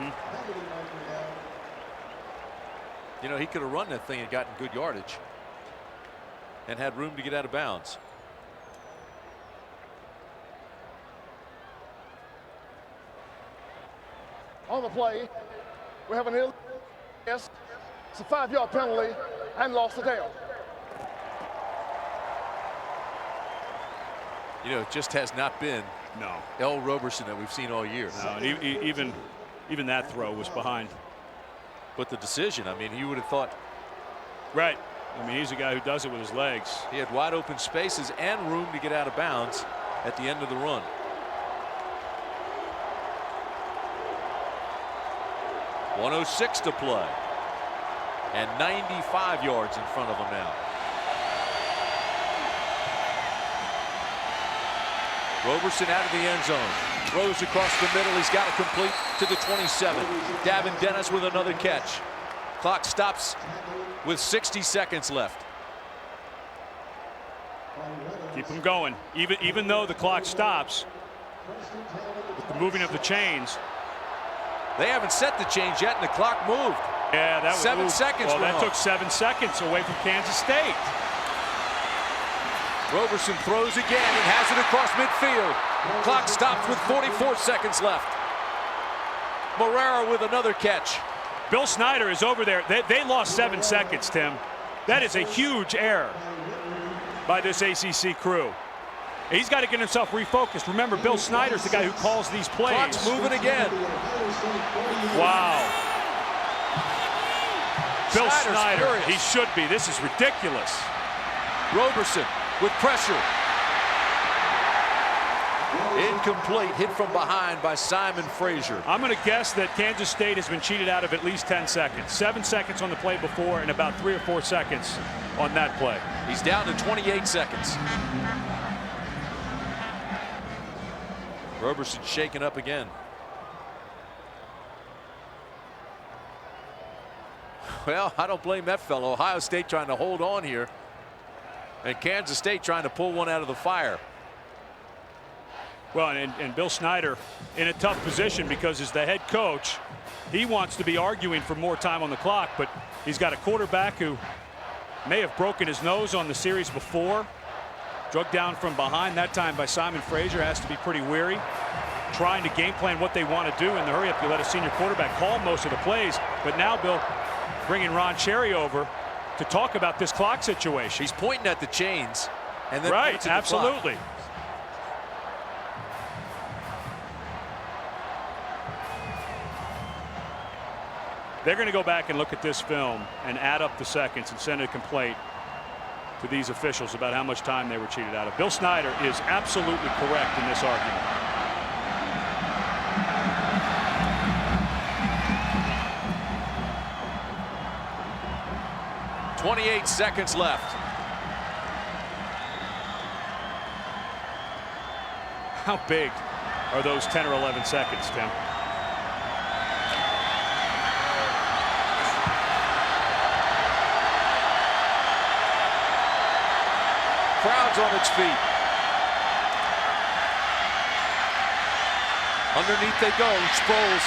You know, he could have run that thing and gotten good yardage and had room to get out of bounds. On the play, we have an illegal. Yes, it's a 5-yard penalty and loss of down. You know, it just has not been L. Roberson that we've seen all year. No, and even that throw was behind. But the decision, I mean, you would have thought. Right. I mean, he's a guy who does it with his legs. He had wide open spaces and room to get out of bounds at the end of the run. .106 to play. And 95 yards in front of him now. Roberson out of the end zone. Throws across the middle. He's got it complete to the 27. Davin Dennis with another catch. Clock stops with 60 seconds left. Keep them going. Even though the clock stops, with the moving of the chains. They haven't set the chains yet, and the clock moved. Yeah, that was 7 seconds. Well, that took 7 seconds away from Kansas State. Roberson throws again and has it across midfield. Clock stops with 44 seconds left. Morera with another catch. Bill Snyder is over there. They lost 7 seconds, Tim. That is a huge error by this ACC crew. He's got to get himself refocused. Remember, Bill Snyder's the guy who calls these plays. Clock's moving again. Wow. Bill Snyder, furious. he should be. This is ridiculous. Roberson with pressure. Incomplete, hit from behind by Simon Frazier. I'm going to guess that Kansas State has been cheated out of at least 10 seconds. 7 seconds on the play before and about 3 or 4 seconds on that play. He's down to 28 seconds. Roberson shaken up again. Well, I don't blame that fellow. Ohio State trying to hold on here, and Kansas State trying to pull one out of the fire. Well, and Bill Snyder in a tough position because as the head coach, he wants to be arguing for more time on the clock, but he's got a quarterback who may have broken his nose on the series before. Drugged down from behind, that time by Simon Frazier, has to be pretty weary. Trying to game plan what they want to do in the hurry up. You let a senior quarterback call most of the plays, but now Bill bringing Ron Cherry over to talk about this clock situation. He's pointing at the chains. And then right, absolutely. They're going to go back and look at this film and add up the seconds and send a complaint to these officials about how much time they were cheated out of. Bill Snyder is absolutely correct in this argument. .28 seconds left. How big are those 10 or 11 seconds, Tim? Crowd's on its feet. Underneath they go. Sproles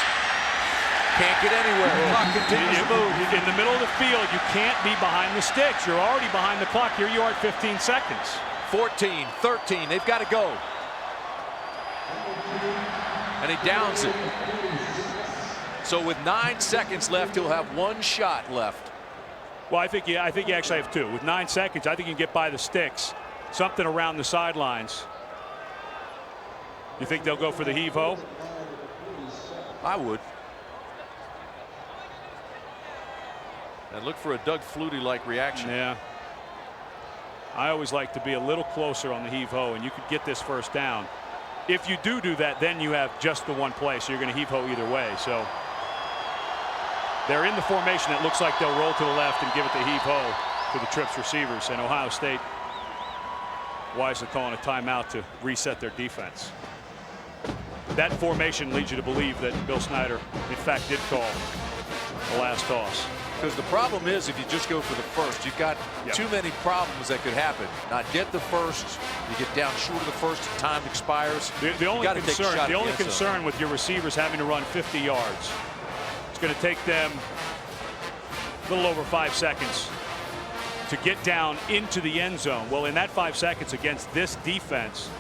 can't get anywhere. The clock continues to move. In the middle of the field, you can't be behind the sticks. You're already behind the clock. Here you are at 15 seconds. 14, 13. They've got to go. And he downs it. So with 9 seconds left, he'll have 1 shot left. Well, I think you actually have 2. With 9 seconds, I think you can get by the sticks. Something around the sidelines. You think they'll go for the heave-ho? I would. And look for a Doug Flutie-like reaction. Yeah. I always like to be a little closer on the heave-ho, and you could get this first down. If you do that, then you have just the one play, so you're going to heave-ho either way. So they're in the formation. It looks like they'll roll to the left and give it the heave-ho to the trips receivers, and Ohio State wisely calling a timeout to reset their defense. That formation leads you to believe that Bill Snyder, in fact, did call the last toss. Because the problem is, if you just go for the first, you've got too many problems that could happen. Not get the first, you get down short of the first, time expires. The only concern with your receivers having to run 50 yards, it's going to take them a little over 5 seconds to get down into the end zone. Well, in that 5 seconds against this defense,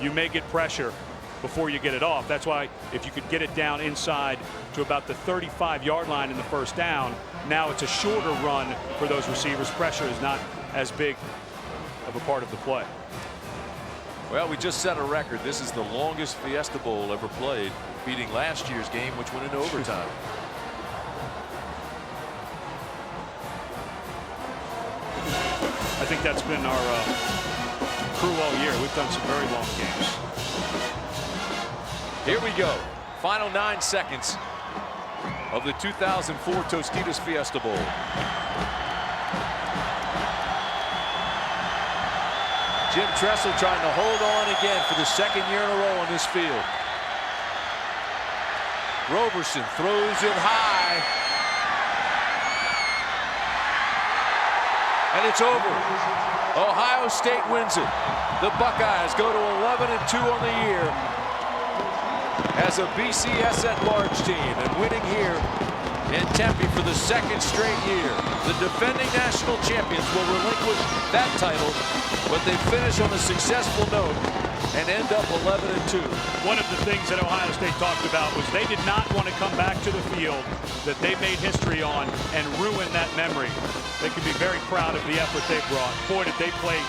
you may get pressure before you get it off. That's why if you could get it down inside to about the 35-yard line in the first down, now it's a shorter run for those receivers. Pressure is not as big of a part of the play. Well, we just set a record. This is the longest Fiesta Bowl ever played, beating last year's game, which went into overtime. I think that's been our crew all year. We've done some very long games. Here we go. Final 9 seconds of the 2004 Tostitos Fiesta Bowl. Jim Tressel trying to hold on again for the 2nd year in a row on this field. Roberson throws it high. And it's over. Ohio State wins it. The Buckeyes go to 11-2 on the year as a BCS at-large team, and winning here in Tempe for the 2nd straight year. The defending national champions will relinquish that title, but they finish on a successful note and end up 11-2. One of the things that Ohio State talked about was they did not want to come back to the field that they made history on and ruin that memory. They can be very proud of the effort they brought. Boy, did they play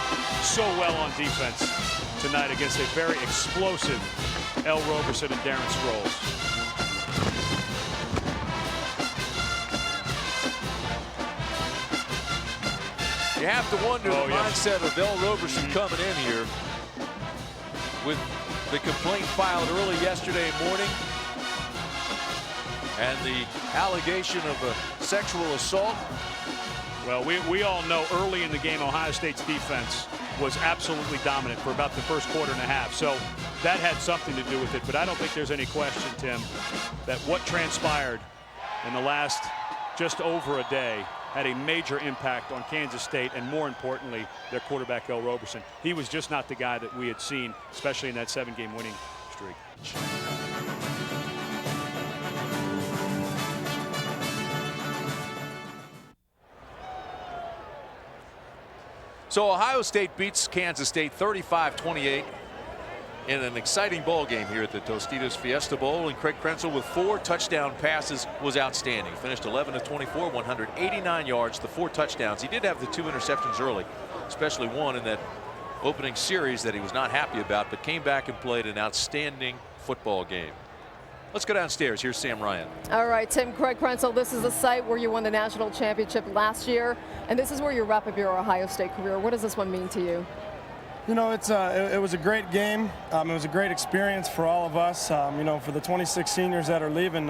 so well on defense tonight against a very explosive L. Roberson and Darren Sproles. You have to wonder the mindset of L. Roberson coming in here. with the complaint filed early yesterday morning and the allegation of a sexual assault. Well, we all know early in the game Ohio State's defense was absolutely dominant for about the first quarter and a half. So that had something to do with it. But I don't think there's any question, Tim, that what transpired in the last just over a day had a major impact on Kansas State and, more importantly, their quarterback, El Roberson. He was just not the guy that we had seen, especially in that 7-game winning streak. So Ohio State beats Kansas State 35-28 in an exciting ball game here at the Tostitos Fiesta Bowl, and Craig Krenzel with 4 touchdown passes was outstanding. Finished 11 of 24, 189 yards, the 4 touchdowns. He did have the 2 interceptions early, especially one in that opening series that he was not happy about, but came back and played an outstanding football game. Let's go downstairs. Here's Sam Ryan. All right, Tim, Craig Krenzel, this is the site where you won the national championship last year, and this is where you wrap up your Ohio State career. What does this one mean to you? You know, it was a great game. It was a great experience for all of us. You know, for the 26 seniors that are leaving,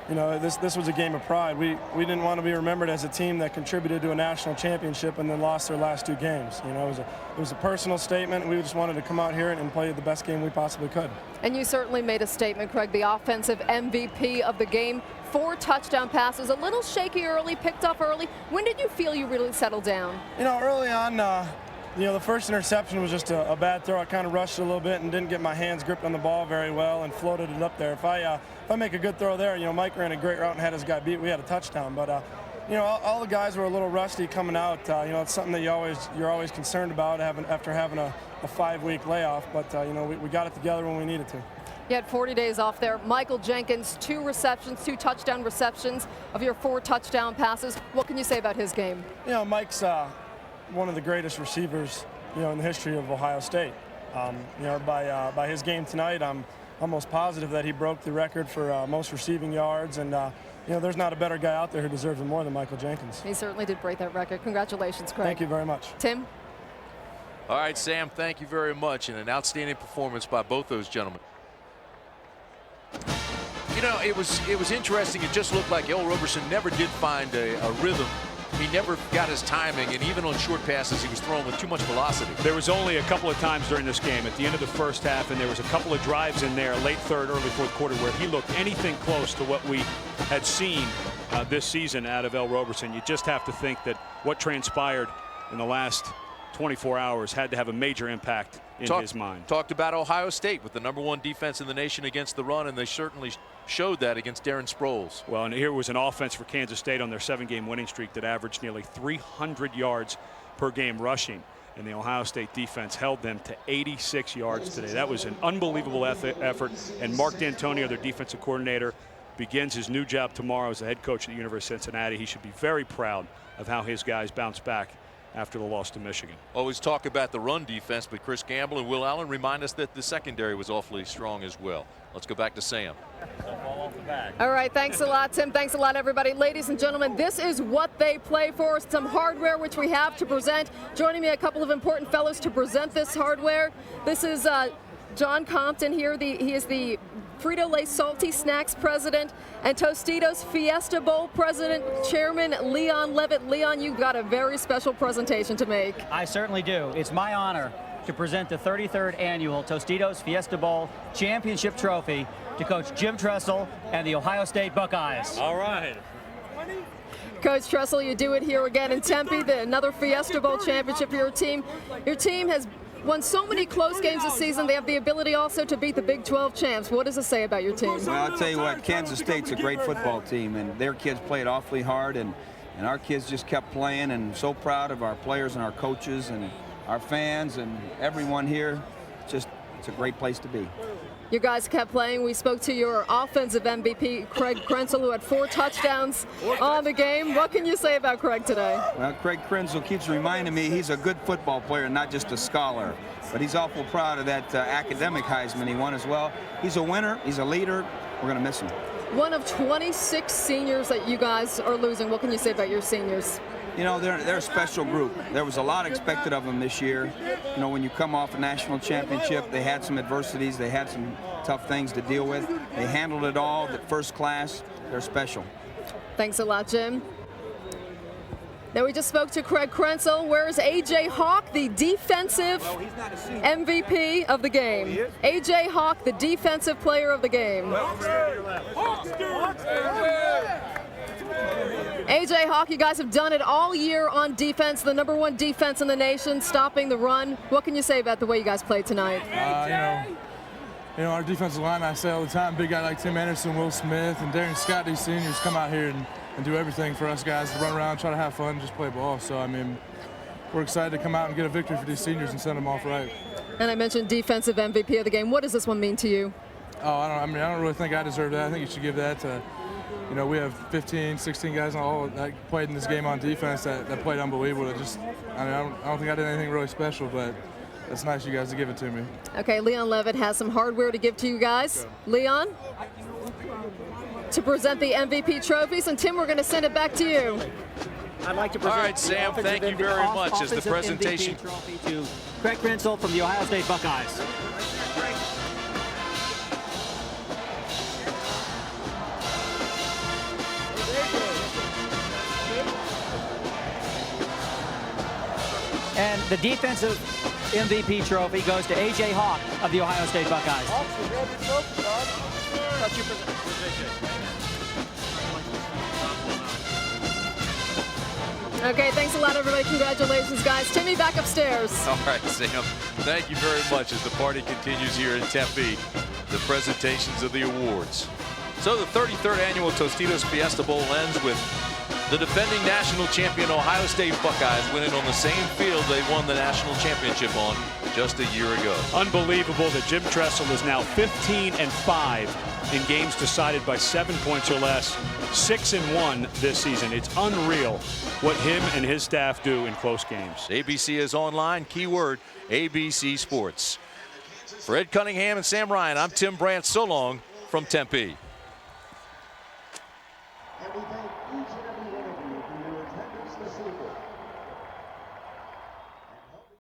you know, this was a game of pride. We didn't want to be remembered as a team that contributed to a national championship and then lost their last 2 games. You know, it was a personal statement. We just wanted to come out here and play the best game we possibly could. And you certainly made a statement, Craig, the offensive MVP of the game. 4 touchdown passes, a little shaky early, picked up early. When did you feel you really settled down? You know, early on, you know, the first interception was just a bad throw. I kind of rushed a little bit and didn't get my hands gripped on the ball very well and floated it up there. If I make a good throw there, you know, Mike ran a great route and had his guy beat. We had a touchdown, but you know, all the guys were a little rusty coming out. You know, it's something that you're always concerned about after having a 5-week layoff. But you know, we got it together when we needed to. You had 40 days off there. Michael Jenkins, 2 receptions, 2 touchdown receptions of your 4 touchdown passes. What can you say about his game? You know, Mike's one of the greatest receivers, you know, in the history of Ohio State. You know, by his game tonight, I'm almost positive that he broke the record for most receiving yards, and you know, there's not a better guy out there who deserves it more than Michael Jenkins. He certainly did break that record. Congratulations, Craig. Thank you very much. Tim? All right, Sam, thank you very much, and an outstanding performance by both those gentlemen. You know, it was interesting. It just looked like El Roberson never did find a rhythm. He never got his timing, and even on short passes, he was throwing with too much velocity. There was only a couple of times during this game at the end of the first half, and there was a couple of drives in there, late third, early fourth quarter, where he looked anything close to what we had seen this season out of El Roberson. You just have to think that what transpired in the last 24 hours had to have a major impact in his mind. Talked about Ohio State with the #1 defense in the nation against the run, and they certainly showed that against Darren Sproles. Well, and here was an offense for Kansas State on their 7-game winning streak that averaged nearly 300 yards per game rushing, and the Ohio State defense held them to 86 yards today. That was an unbelievable effort, and Mark D'Antonio, their defensive coordinator, begins his new job tomorrow as the head coach at the University of Cincinnati. He should be very proud of how his guys bounced back after the loss to Michigan. Always talk about the run defense, but Chris Gamble and Will Allen remind us that the secondary was awfully strong as well. Let's go back to Sam. All right, thanks a lot, Tim. Thanks a lot, everybody. Ladies and gentlemen, this is what they play for. Some hardware which we have to present. Joining me, a couple of important fellows to present this hardware. This is John Compton here. He is the Frito-Lay Salty Snacks president, and Tostitos Fiesta Bowl president, Chairman Leon Levitt. Leon, you've got a very special presentation to make. I certainly do. It's my honor to present the 33rd annual Tostitos Fiesta Bowl championship trophy to Coach Jim Tressel and the Ohio State Buckeyes. All right. Coach Tressel, you do it here again in Tempe, another Fiesta Bowl championship for your team. Your team has won so many close games this season. They have the ability also to beat the Big 12 champs. What does it say about your team? Well, I'll tell you what, Kansas State's a great football team, and their kids played awfully hard, and our kids just kept playing, and so proud of our players and our coaches and our fans and everyone here. It's a great place to be. You guys kept playing. We spoke to your offensive MVP, Craig Krenzel, who had 4 touchdowns on the game. What can you say about Craig today? Well, Craig Krenzel keeps reminding me he's a good football player, not just a scholar. But he's awful proud of that academic Heisman he won as well. He's a winner. He's a leader. We're going to miss him. One of 26 seniors that you guys are losing. What can you say about your seniors? you know, they're a special group. There was a lot expected of them this year. You know, when you come off a national championship, they had some adversities. They had some tough things to deal with. They handled it all at first class. They're special. Thanks a lot, Jim. Now, we just spoke to Craig Krenzel. Where's A.J. Hawk, the defensive MVP of the game? A.J. Hawk, the defensive player of the game. A.J. Hawk, you guys have done it all year on defense, the #1 defense in the nation, stopping the run. What can you say about the way you guys played tonight? You know, our defensive line, I say all the time, big guy like Tim Anderson, Will Smith, and Darian Scott, these seniors come out here and do everything for us guys to run around, try to have fun, just play ball. So, I mean, we're excited to come out and get a victory for these seniors and send them off right. And I mentioned defensive MVP of the game. What does this one mean to you? Oh, I don't really think I deserve that. I think you should give that to, you know, we have 15, 16 guys all that played in this game on defense that played unbelievable. I don't think I did anything really special, but it's nice you guys to give it to me. Okay, Leon Levitt has some hardware to give to you guys. Leon, to present the MVP trophies, and Tim, we're going to send it back to you. I'd like to present all right, Sam, thank you very much as the presentation. MVP trophy to Craig Krenzel from the Ohio State Buckeyes. And the defensive MVP trophy goes to A.J. Hawk of the Ohio State Buckeyes. Okay, thanks a lot, everybody. Congratulations, guys. Timmy, back upstairs. All right, Sam. Thank you very much as the party continues here in Tempe. The presentations of the awards. So the 33rd annual Tostitos Fiesta Bowl ends with the defending national champion Ohio State Buckeyes winning on the same field they won the national championship on just a year ago. Unbelievable that Jim Tressel is now 15-5 in games decided by 7 points or less, 6-1 this season. It's unreal what him and his staff do in close games. ABC is online, keyword ABC Sports. For Ed Cunningham and Sam Ryan, I'm Tim Brandt. So long from Tempe. And we thank each and every one of you for your attendance this evening.